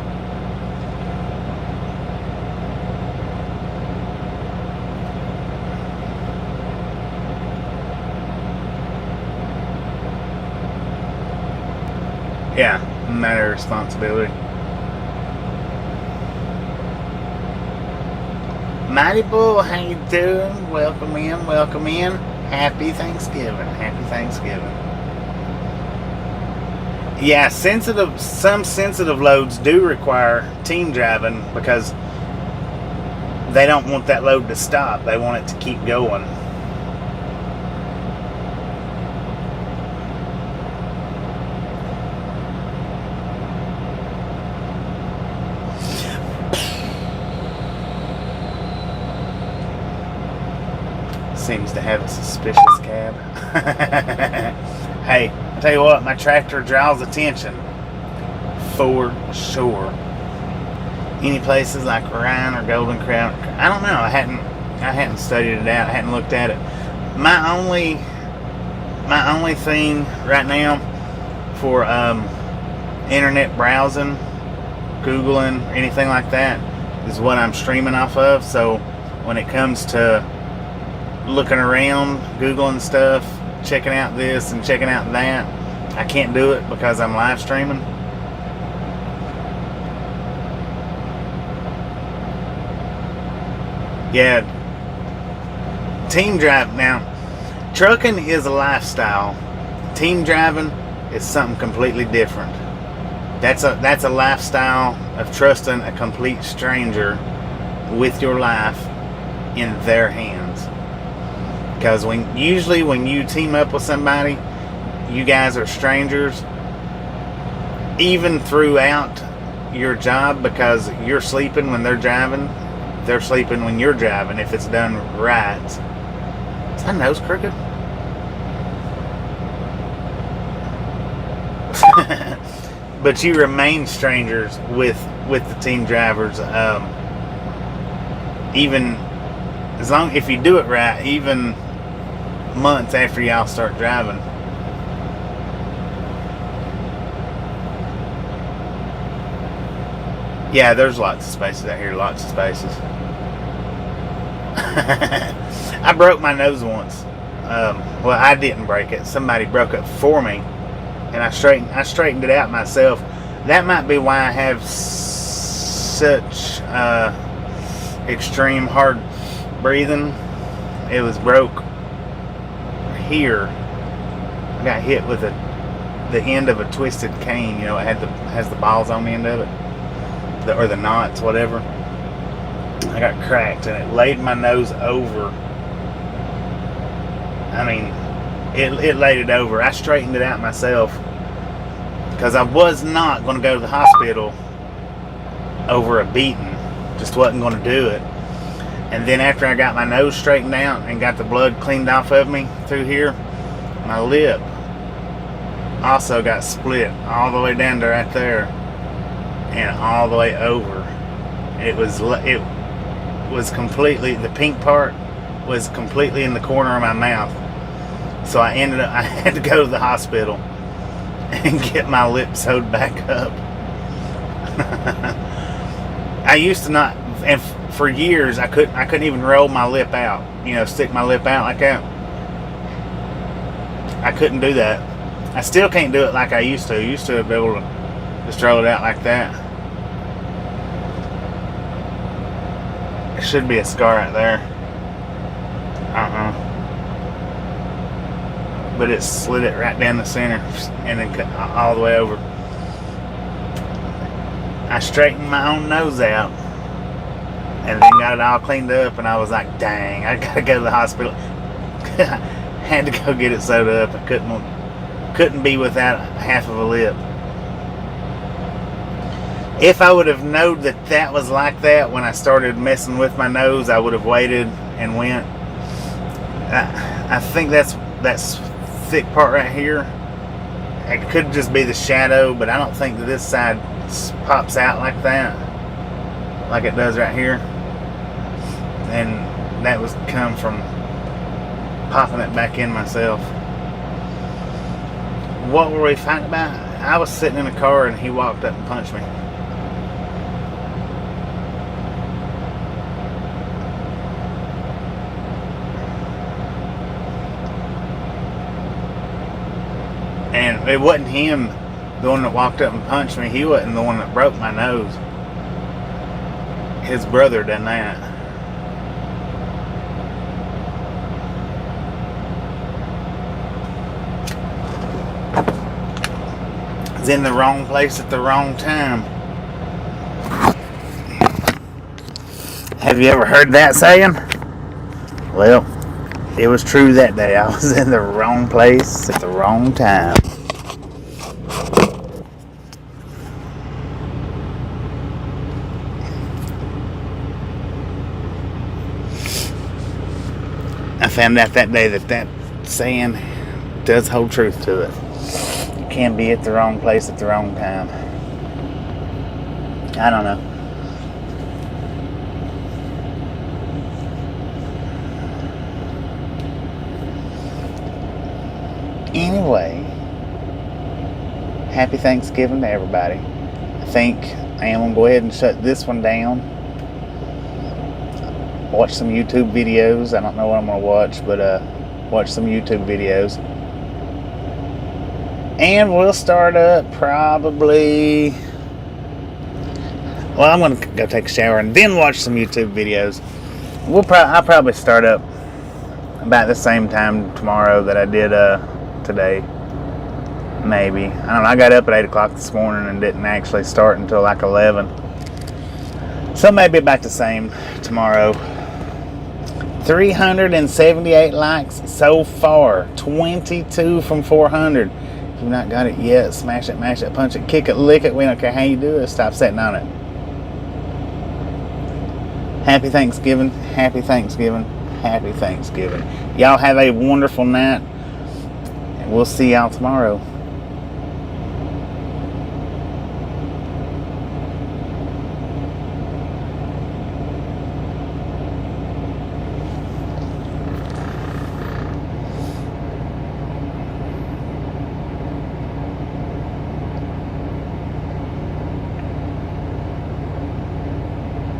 Yeah, matter of responsibility. Mighty Bull, how you doing? Welcome in, welcome in. Happy Thanksgiving, happy Thanksgiving. Yeah, some sensitive loads do require team driving, because they don't want that load to stop. They want it to keep going. Seems to have a suspicious cab. Hey, I tell you what, my tractor draws attention for sure. Any places like Ryan or Golden Crown, I don't know. I hadn't studied it out. I hadn't looked at it. My only thing right now for internet browsing, Googling, anything like that, is what I'm streaming off of. So when it comes to looking around, Googling stuff, checking out this and checking out that, I can't do it because I'm live streaming. Yeah, team drive. Now, trucking is a lifestyle. Team driving is something completely different. That's a lifestyle of trusting a complete stranger with your life in their hands. Because usually when you team up with somebody, you guys are strangers, even throughout your job, because you're sleeping when they're driving. They're sleeping when you're driving, if it's done right. Is my nose crooked? But you remain strangers with the team drivers. Even as long, if you do it right, even months after y'all start driving. Yeah, there's lots of spaces out here, lots of spaces. I broke my nose once. Well, I didn't break it. Somebody broke it for me, and I straightened it out myself. That might be why I have such extreme hard breathing. It was broke here. I got hit with the end of a twisted cane. You know, it has the balls on the end of it, or the knots, whatever. I got cracked, and it laid my nose over. I mean, it laid it over. I straightened it out myself because I was not going to go to the hospital over a beating. Just wasn't going to do it. And then after I got my nose straightened out and got the blood cleaned off of me through here, my lip also got split all the way down to right there and all the way over. It was completely, the pink part was completely in the corner of my mouth. So I had to go to the hospital and get my lip sewed back up. I used to not, and for years I couldn't even roll my lip out, you know, stick my lip out like that. I couldn't do that. I still can't do it like I used to. I used to be able to just roll it out like that. There should be a scar right there. But it slid it right down the center and then cut all the way over. I straightened my own nose out and then got it all cleaned up, and I was like, dang, I gotta go to the hospital. Had to go get it sewed up. I couldn't be without half of a lip. If I would have known that was like that when I started messing with my nose, I would have waited and went. I think that's thick part right here. It could just be the shadow, but I don't think that this side pops out like that, like it does right here. And that was come from popping it back in myself. What were we fighting about? I was sitting in a car and he walked up and punched me. And it wasn't him, the one that walked up and punched me. He wasn't the one that broke my nose. His brother done that. He's in the wrong place at the wrong time. Have you ever heard that saying? Well, it was true that day. I was in the wrong place at the wrong time. I found out that day that saying does hold truth to it. You can't be at the wrong place at the wrong time. I don't know. Anyway, happy Thanksgiving to everybody. I think I am going to go ahead and shut this one down. watch some YouTube videos. I don't know what I'm gonna watch, but watch some YouTube videos. And we'll start up probably. Well, I'm gonna go take a shower and then watch some YouTube videos. I'll probably start up about the same time tomorrow that I did today. Maybe. I don't know. I got up at 8 o'clock this morning and didn't actually start until like 11. So maybe about the same tomorrow. 378 likes so far. 22 from 400. If you've not got it yet, smash it, mash it, punch it, kick it, lick it. We don't care how you do it. Stop sitting on it. Happy Thanksgiving. Happy Thanksgiving. Happy Thanksgiving. Y'all have a wonderful night. And we'll see y'all tomorrow.